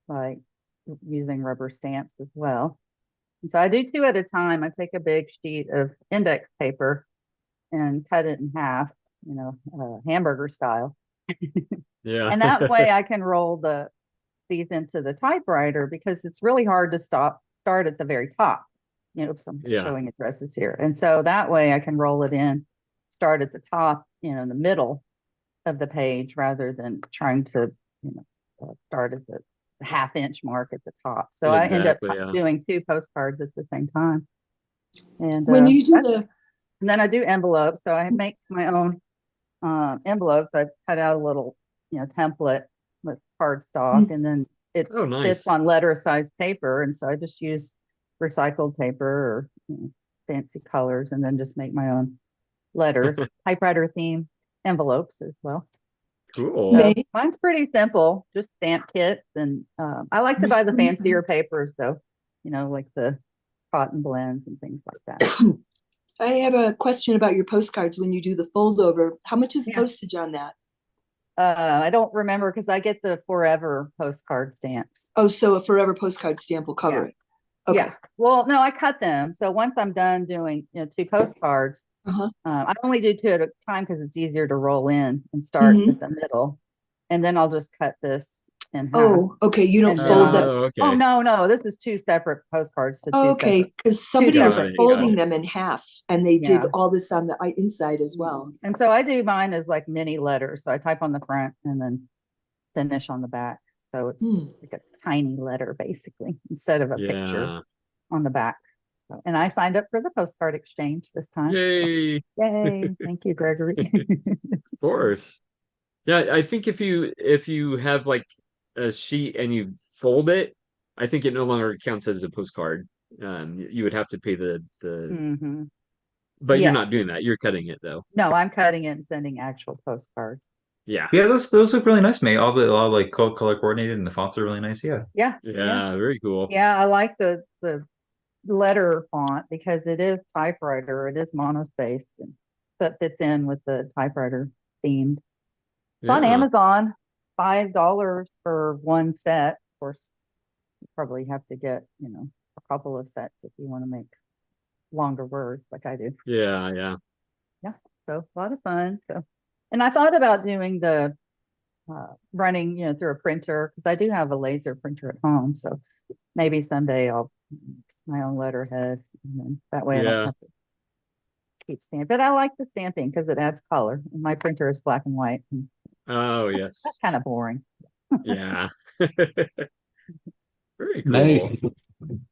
like using rubber stamps as well. And so I do 2 at a time. I take a big sheet of index paper and cut it in half, hamburger style. Yeah. And that way I can roll these into the typewriter because it's really hard to start at the very top, if someone's showing addresses here. And so that way I can roll it in, start at the top, in the middle of the page rather than trying to, start at the half-inch mark at the top. So I end up doing 2 postcards at the same time. And when you do and then I do envelopes. So I make my own envelopes. I cut out a little, template with cardstock, and then it fits on letter size paper. And so I just use recycled paper or fancy colors, and then just make my own letters, typewriter theme envelopes as well. Cool. So mine's pretty simple, just stamp kits. And I like to buy the fancier papers though, like the cotton blends and things like that. I have a question about your postcards when you do the fold over. How much is the postage on that? I don't remember because I get the forever postcard stamps. Oh, so a forever postcard stamp will cover it. Okay. Yeah. Well, no, I cut them. So once I'm done doing 2 postcards, I only do 2 at a time because it's easier to roll in and start at the middle. and then I'll just cut this in half. Oh, okay. You don't And then fold them. okay. Oh, no, this is two separate postcards to two Okay, separate. because somebody two was separate folding people. them in half, and they did Yeah. all this on the inside as well. And so I do mine as like mini letters. So I type on the front and then finish on the back. So it's like a tiny letter basically instead of a picture on the back. So, and I signed up for the postcard exchange this time. Yay! So, yay! Thank you, Gregory. Of course. Yeah, I think if you have like a sheet and you fold it, I think it no longer counts as a postcard. You would have to pay the but you're not doing that. You're cutting it though. No, I'm cutting it and sending actual postcards. Yeah. Yeah, those look really nice, mate. All like color coordinated and the fonts are really nice. Yeah. Yeah. Very cool. Yeah, I like the letter font because it is typewriter. It is monospaced, and so it fits in with the typewriter themed. It's on Amazon, $5 for one set. Of course, you probably have to get, a couple of sets if you want to make longer words like I do. Yeah. So a lot of fun. So, and I thought about doing the running, through a printer because I do have a laser printer at home. So maybe someday I'll mix my own letterhead, and then that way I don't have to keep stamping. But I like the stamping because it adds color. And my printer is black and white. And oh yes, that's kind of boring. Yeah. Very cool. They,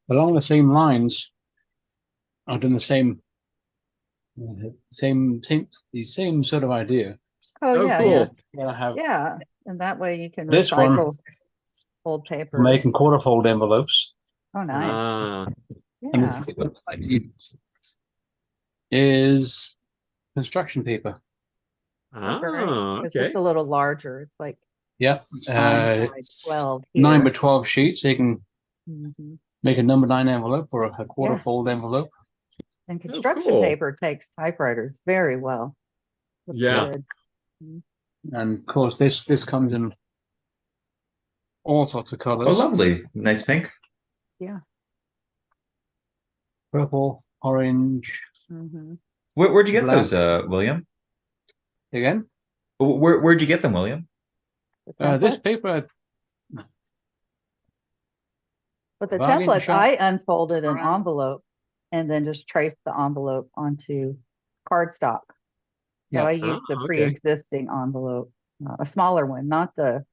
along the same lines, I've done the same sort of idea. Oh yeah, cool. I have and that way you can this recycle old paper. Making quarter fold envelopes. Oh, nice. And is construction paper. Because it's a little larger. It's like 12 here. 9 by 12 sheets. So you can make a number 9 envelope or a quarter fold envelope. And construction paper takes typewriters very well. Looks good. And of course, this comes in all sorts of colors. Oh, lovely. Nice pink. Yeah. Purple, orange. Where'd you get those, William? Again? Where'd you get them, William? This paper. But the template, I unfolded an envelope and then just traced the envelope onto cardstock. So I used a pre-existing envelope, a smaller one, not the,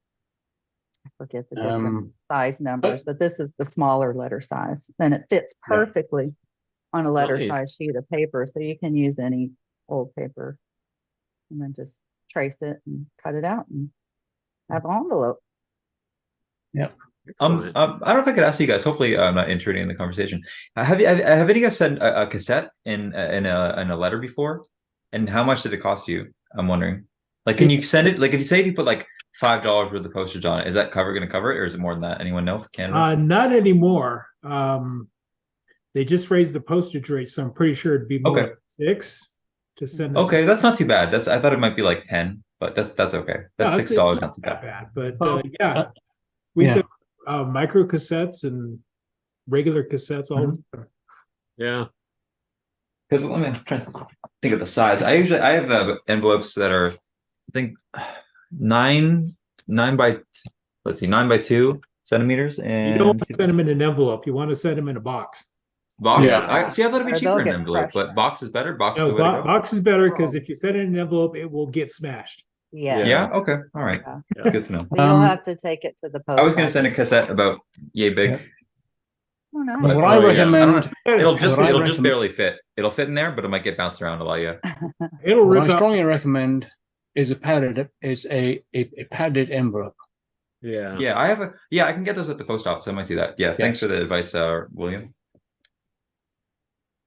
I forget the different size numbers, but this is the smaller letter size. Then it fits perfectly on a letter size sheet of paper. So you can use any old paper and then just trace it and cut it out and have an envelope. Yeah. I don't know if I could ask you guys. Hopefully, I'm not intruding in the conversation. Have any of you guys sent a cassette in a letter before? And how much did it cost you? I'm wondering. Like, can you send it? Like, if you put like $5 worth of postage on it, is that going to cover it, or is it more than that? Anyone know for Canada? Not anymore. They just raised the postage rate, so I'm pretty sure it'd be more like 6 to send. Okay, that's not too bad. I thought it might be like 10, but that's okay. That's $6. Not too bad. But we sent micro cassettes and regular cassettes all the time. Yeah. Because let me try to think of the size. I have envelopes that are, I think, 9 by 2 centimeters. And you don't want to send them in an envelope. You want to send them in a box. Box? Yeah. I thought it'd be cheaper in an envelope, but box is better. Box is the way to go. Box is better because if you send it in an envelope, it will get smashed. Yeah. Okay. All right. Good to know. You'll have to take it to the post. I was going to send a cassette about yay big. Oh, nice. But, what I recommend, it'll just barely fit. It'll fit in there, but it might get bounced around a lot. Yeah. What I strongly recommend is a padded envelope. Yeah. Yeah. I can get those at the post office. I might do that. Yeah. Thanks for the advice, William.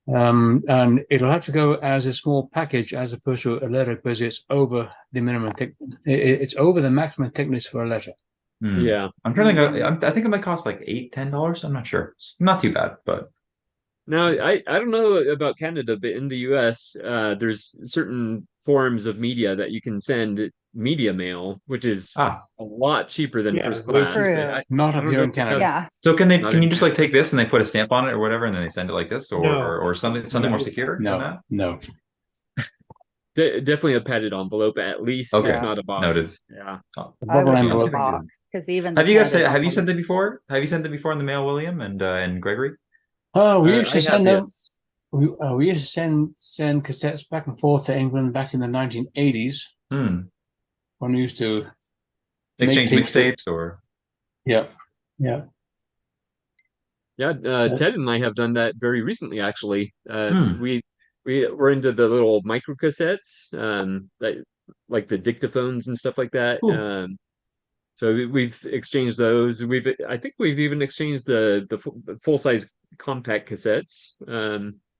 And it'll have to go as a small package as opposed to a letter because it's over the minimum thick. It's over the maximum thickness for a letter. Yeah. I'm trying to think. I think it might cost like $8-10. I'm not sure. It's not too bad, but. Now, I don't know about Canada, but in the US, there's certain forms of media that you can send media mail, which is a lot cheaper than first class. Not up here in Canada. Yeah. So can you just like take this and they put a stamp on it or whatever, and then they send it like this, or something more secure? No. Definitely a padded envelope, at least, if Okay, not a noted. box. Yeah. Oh, I would do I'll see a if I can do that. box because even the Have you guys padded have you sent envelope. them before? Have you sent them before in the mail, William and Gregory? Oh, we used I to have, send them. yes. We used to send cassettes back and forth to England back in the 1980s Hmm. when we used to make Exchange tapes. mixtapes or Yeah, yeah. Yeah, Ted and I have done that very recently, actually. Hmm. We were into the little micro cassettes, that like the dictaphones and stuff like that. Cool. So we've exchanged those. I think we've even exchanged the full size compact cassettes.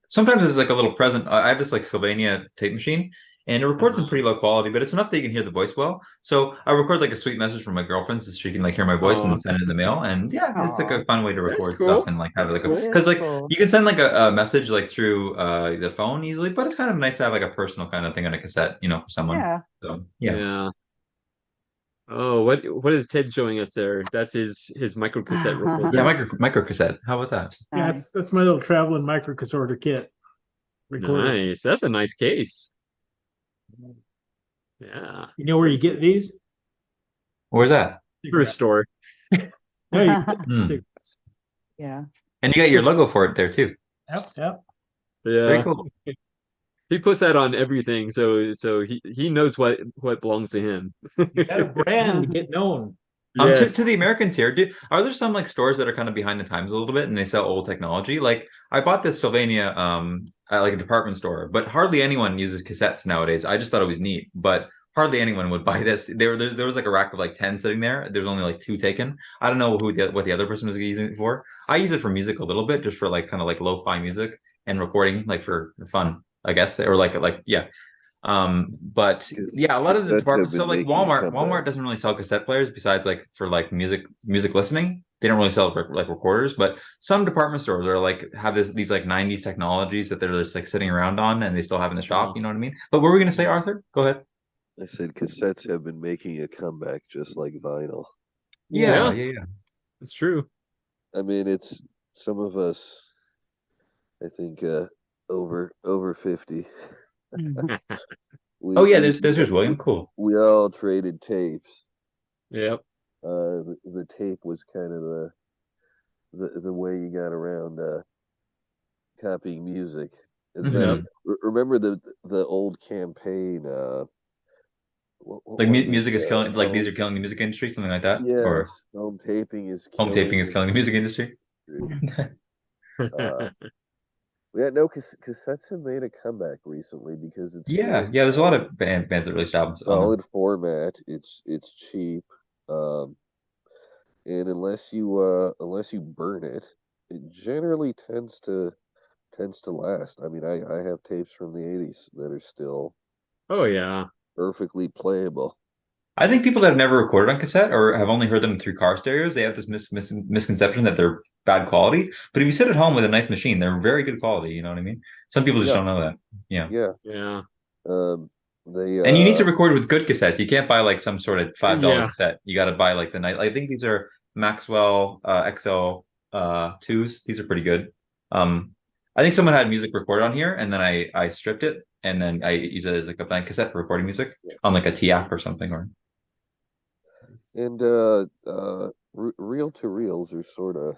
Sometimes it's like a little present. I have this like Sylvania tape machine, and it records in pretty low quality, but it's enough that you can hear the voice well. So I record like a sweet message from my girlfriend so she can like hear my voice and Oh, then send it in the mail. And yeah, it's like Aw, a fun way to that's record stuff cool. and like have it That's like cool. because like cool. you can send like a message like through the phone easily, but it's kind of nice to have like a personal kind of thing on a cassette, for someone. Yeah. So yeah. Yeah. Oh, what is Ted showing us there? That's his micro cassette Yeah, recorder. micro cassette. How about that? Yeah, Nice. that's my little traveling microcasorter kit recorder. Nice. That's a nice case. Yeah. You know where you get these? Where's that? Thrift store. No, you Hmm. Yeah. And you got your logo for it there too. Yep. Very Yeah. cool. He puts that on everything, so he knows what belongs to him. You got a brand to get known. Yes. To the Americans here, are there some like stores that are kind of behind the times a little bit and they sell old technology? Like I bought this Sylvania at like a department store, but hardly anyone uses cassettes nowadays. I just thought it was neat, but hardly anyone would buy this. There was like a rack of like 10 sitting there. There's only like 2 taken. I don't know what the other person was using it for. I use it for music a little bit, just for like kind of like lo-fi music and recording, like for fun, I guess, or like yeah. But yeah, a lot of the Cassettes have departments, so been like making a Walmart comeback. doesn't really sell cassette players besides like for like music listening. They don't really sell like recorders, but some department stores are like have these like 90s technologies that they're just like sitting around on and they still have in the shop, you know what I mean? But what were we gonna say, Arthur? Go ahead. I said cassettes have been making a comeback just like vinyl. Yeah, Yeah. yeah. It's true. I mean, it's some of us, I think, over 50. Oh yeah, we there's William. Cool. we all traded tapes. Yep. The tape was kind of the way you got around copying music. As a matter, remember the old campaign. What Like was it? music is killing, like these are killing the music industry, something like that, or Yes, home taping is home taping is killing the music industry. Yeah, no, cassettes have made a comeback recently because it's Yeah, there's a lot of bands that released albums on them. solid format. It's cheap, and unless you burn it, it generally tends to last. I mean, I have tapes from the 80s that are still Oh yeah. perfectly playable. I think people that have never recorded on cassette or have only heard them through car stereos, they have this misconception that they're bad quality. But if you sit at home with a nice machine, they're very good quality. You know what I mean? Some people just Yeah. don't know that. Yeah. Yeah. Yeah. They And you need to record with good cassettes. You can't buy like some sort of $5 Yeah. cassette. You got to buy like the night. I think these are Maxwell XL 2s. These are pretty good. I think someone had music recorded on here, and then I stripped it, and then I use it as like a blank cassette for recording music on like a T app or something. Or and reel to reels are sort of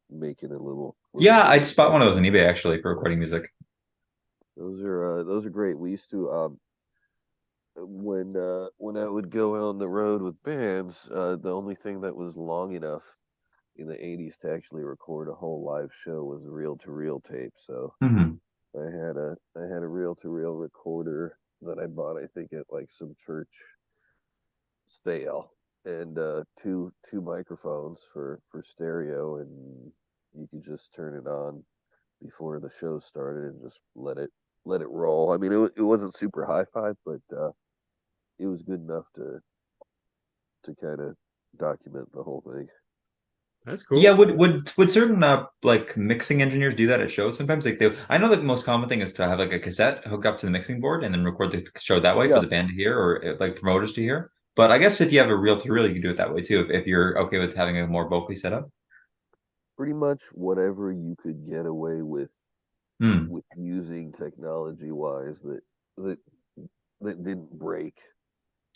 making a little yeah, I just bought one of those on eBay actually for recording music. Those are great. We used to when I would go on the road with bands, the only thing that was long enough in the 80s to actually record a whole live show was a reel to reel tape. So I had a reel to reel recorder that I bought, I think, at like some church sale, and two microphones for stereo, and you could just turn it on before the show started and just let it roll. I mean, it wasn't super hi-fi, but it was good enough to kind of document the whole thing. That's cool. Yeah, would certain like mixing engineers do that at shows sometimes? Like I know the most common thing is to have like a cassette hook up to the mixing board and then record the show that way for the band to hear or like promoters to hear. But I guess if you have a reel to reel, you can do it that way too. If you're okay with having a more vocally set up. Pretty much whatever you could get away with using technology wise that that didn't break.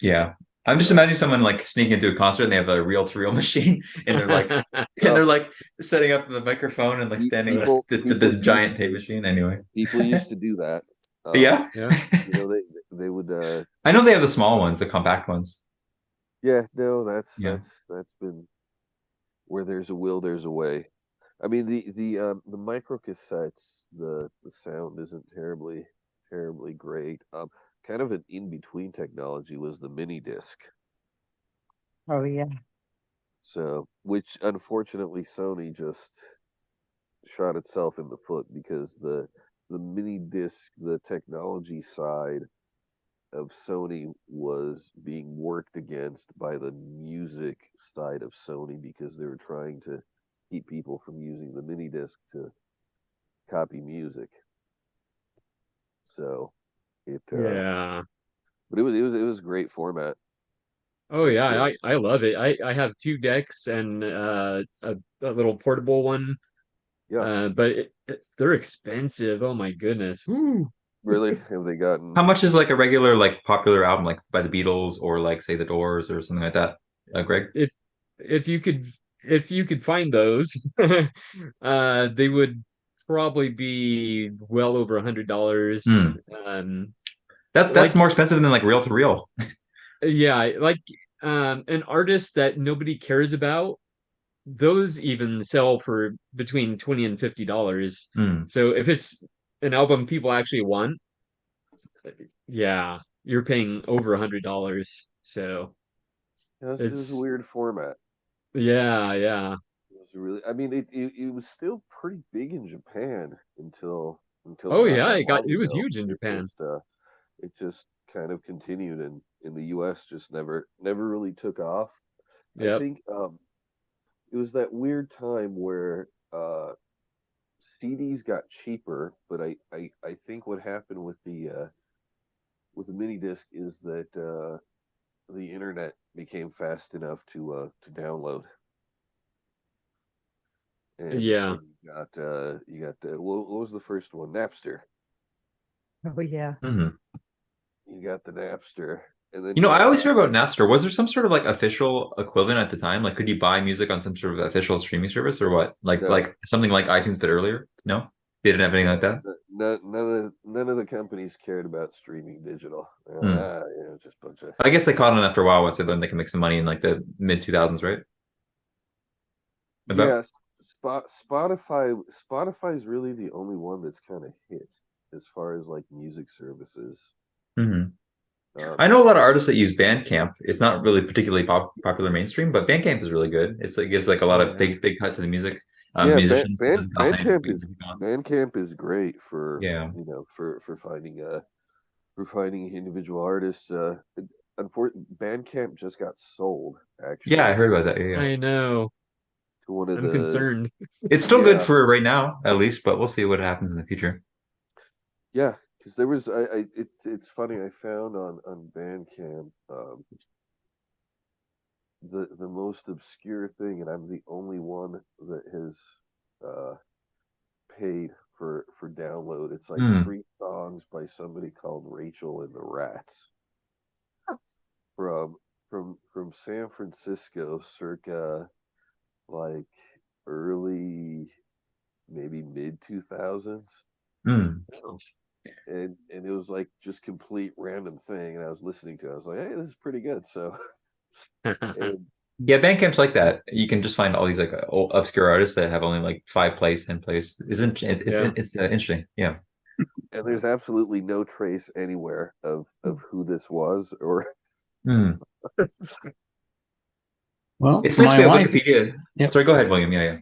Yeah. I'm just imagining someone like sneaking into a concert and they have a reel-to-reel machine and they're like setting up the microphone and like standing with the giant tape machine anyway. People used to do that. Yeah. You know, they would I know they have the small ones, the compact ones. Yeah, no, that's been where there's a will, there's a way. I mean the micro cassettes, the sound isn't terribly great. Kind of an in-between technology was the mini disc. Oh yeah. So, which unfortunately Sony just shot itself in the foot, because the mini disc, the technology side of Sony was being worked against by the music side of Sony, because they were trying to keep people from using the mini disc to copy music. So yeah. But it was a great format. Oh yeah, I love it. I have 2 decks and a little portable one. Yeah. But they're expensive. Oh my goodness. Woo. Really? Have they gotten? How much is like a regular like popular album like by the Beatles or like say the Doors or something like that, Greg? If you could find those, they would probably be well over $100. That's more expensive than like reel to reel. Yeah, like an artist that nobody cares about, those even sell for between $20 and $50. So if it's an album people actually want, yeah, you're paying over $100. So This is a weird format. Yeah. It was really, I mean, it was still pretty big in Japan until Oh not yeah, that long it was ago. huge in Japan. It just kind of continued, and in the US just never really took off. I think it was that weird time where CDs got cheaper, but I think what happened with the mini disc is that the internet became fast enough to download. And Yeah. and you got what was the first one? Napster. Oh yeah. You got the Napster, and then You know, I always hear about Napster. Was there some sort of like official equivalent at the time? Like, could you buy music on some sort of official streaming service or what? Like, No. like something like iTunes, but earlier? No, they didn't have anything like that. None of the companies cared about streaming digital. Just a bunch of. I guess they caught on after a while once they learned they can make some money in like the mid 2000s, right? Yes, Spotify is really the only one that's kind of hit as far as like music services. I know a lot of artists that use Bandcamp. It's not really particularly popular mainstream, but Bandcamp is really good. It gives like a lot of big cut to the music. Musicians. Bandcamp is great for for finding individual artists. Unfortunately, Bandcamp just got sold. Actually, yeah, I heard about that. Yeah. I know. To one of I'm concerned. It's still good for right now, at least, but we'll see what happens in the future. Yeah, because there was it's funny, I found on Bandcamp the most obscure thing, and I'm the only one that has paid for download. It's like 3 songs by somebody called Rachel and the Rats from San Francisco, circa like early, maybe mid 2000s. And it was like just complete random thing, and I was listening to it. I was like, hey, this is pretty good. So yeah, Bandcamp's like that. You can just find all these like old, obscure artists that have only like 5 plays, 10 plays. It's interesting. Yeah. And there's absolutely no trace anywhere of who this was or. Well, it's nice my to have wife, Wikipedia. Yep. Sorry, go ahead, William. Yeah.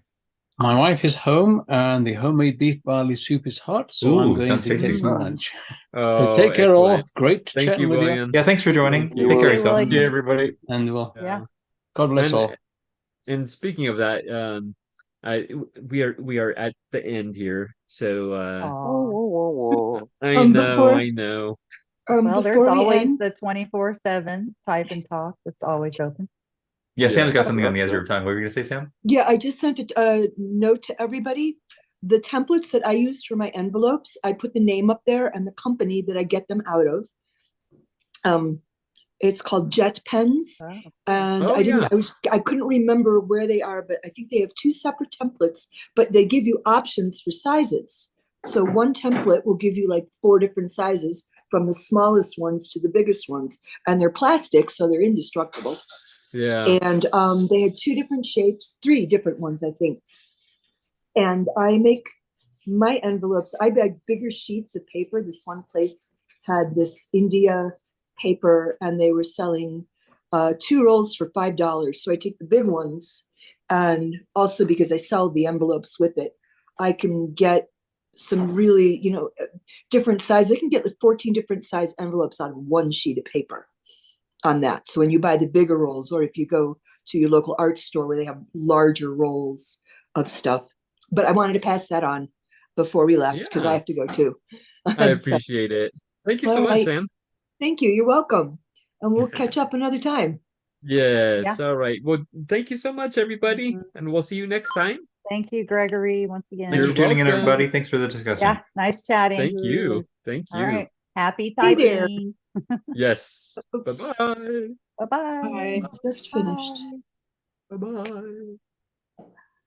My wife is home, and the homemade beef barley soup is hot, so I'm going to get some lunch. So take care, all. Great chatting with you. Yeah, thanks for joining. Take care of yourself. Thank you, everybody. And well, God bless all. And speaking of that, we are at the end here. So I know. Well, there's always the 24/7 type and talk that's always open. Yeah, Sam's got something on the edge of her tongue. What were you going to say, Sam? Yeah, I just sent a note to everybody. The templates that I used for my envelopes, I put the name up there and the company that I get them out of. It's called Jet Pens. Oh. And Oh, yeah. I couldn't remember where they are, but I think they have 2 separate templates, but they give you options for sizes. So one template will give you like 4 different sizes, from the smallest ones to the biggest ones, and they're plastic, so they're indestructible. Yeah. And they had 2 different shapes, 3 different ones, I think. And I make my envelopes. I bag bigger sheets of paper. This one place had this India paper, and they were selling 2 rolls for $5. So I take the big ones, and also because I sell the envelopes with it, I can get some really, different size. I can get 14 different size envelopes on one sheet of paper on that. So when you buy the bigger rolls, or if you go to your local art store where they have larger rolls of stuff. But I wanted to pass that on before we left, because I Yeah. have to go too. I So, appreciate it. Thank you so all much, right. Sam. Thank you. You're welcome. And we'll catch up another time. Yes. Yeah. All right. Well, thank you so much, everybody. And we'll see you next time. Thank you, Gregory, once Thanks again. for tuning in, welcome. everybody. Thanks for the discussion. Yeah, nice chatting. Thank you. Thank All you. right. Happy Hey there. typing. Yes. Oops. Bye-bye. Bye-bye. Just finished. Bye-bye.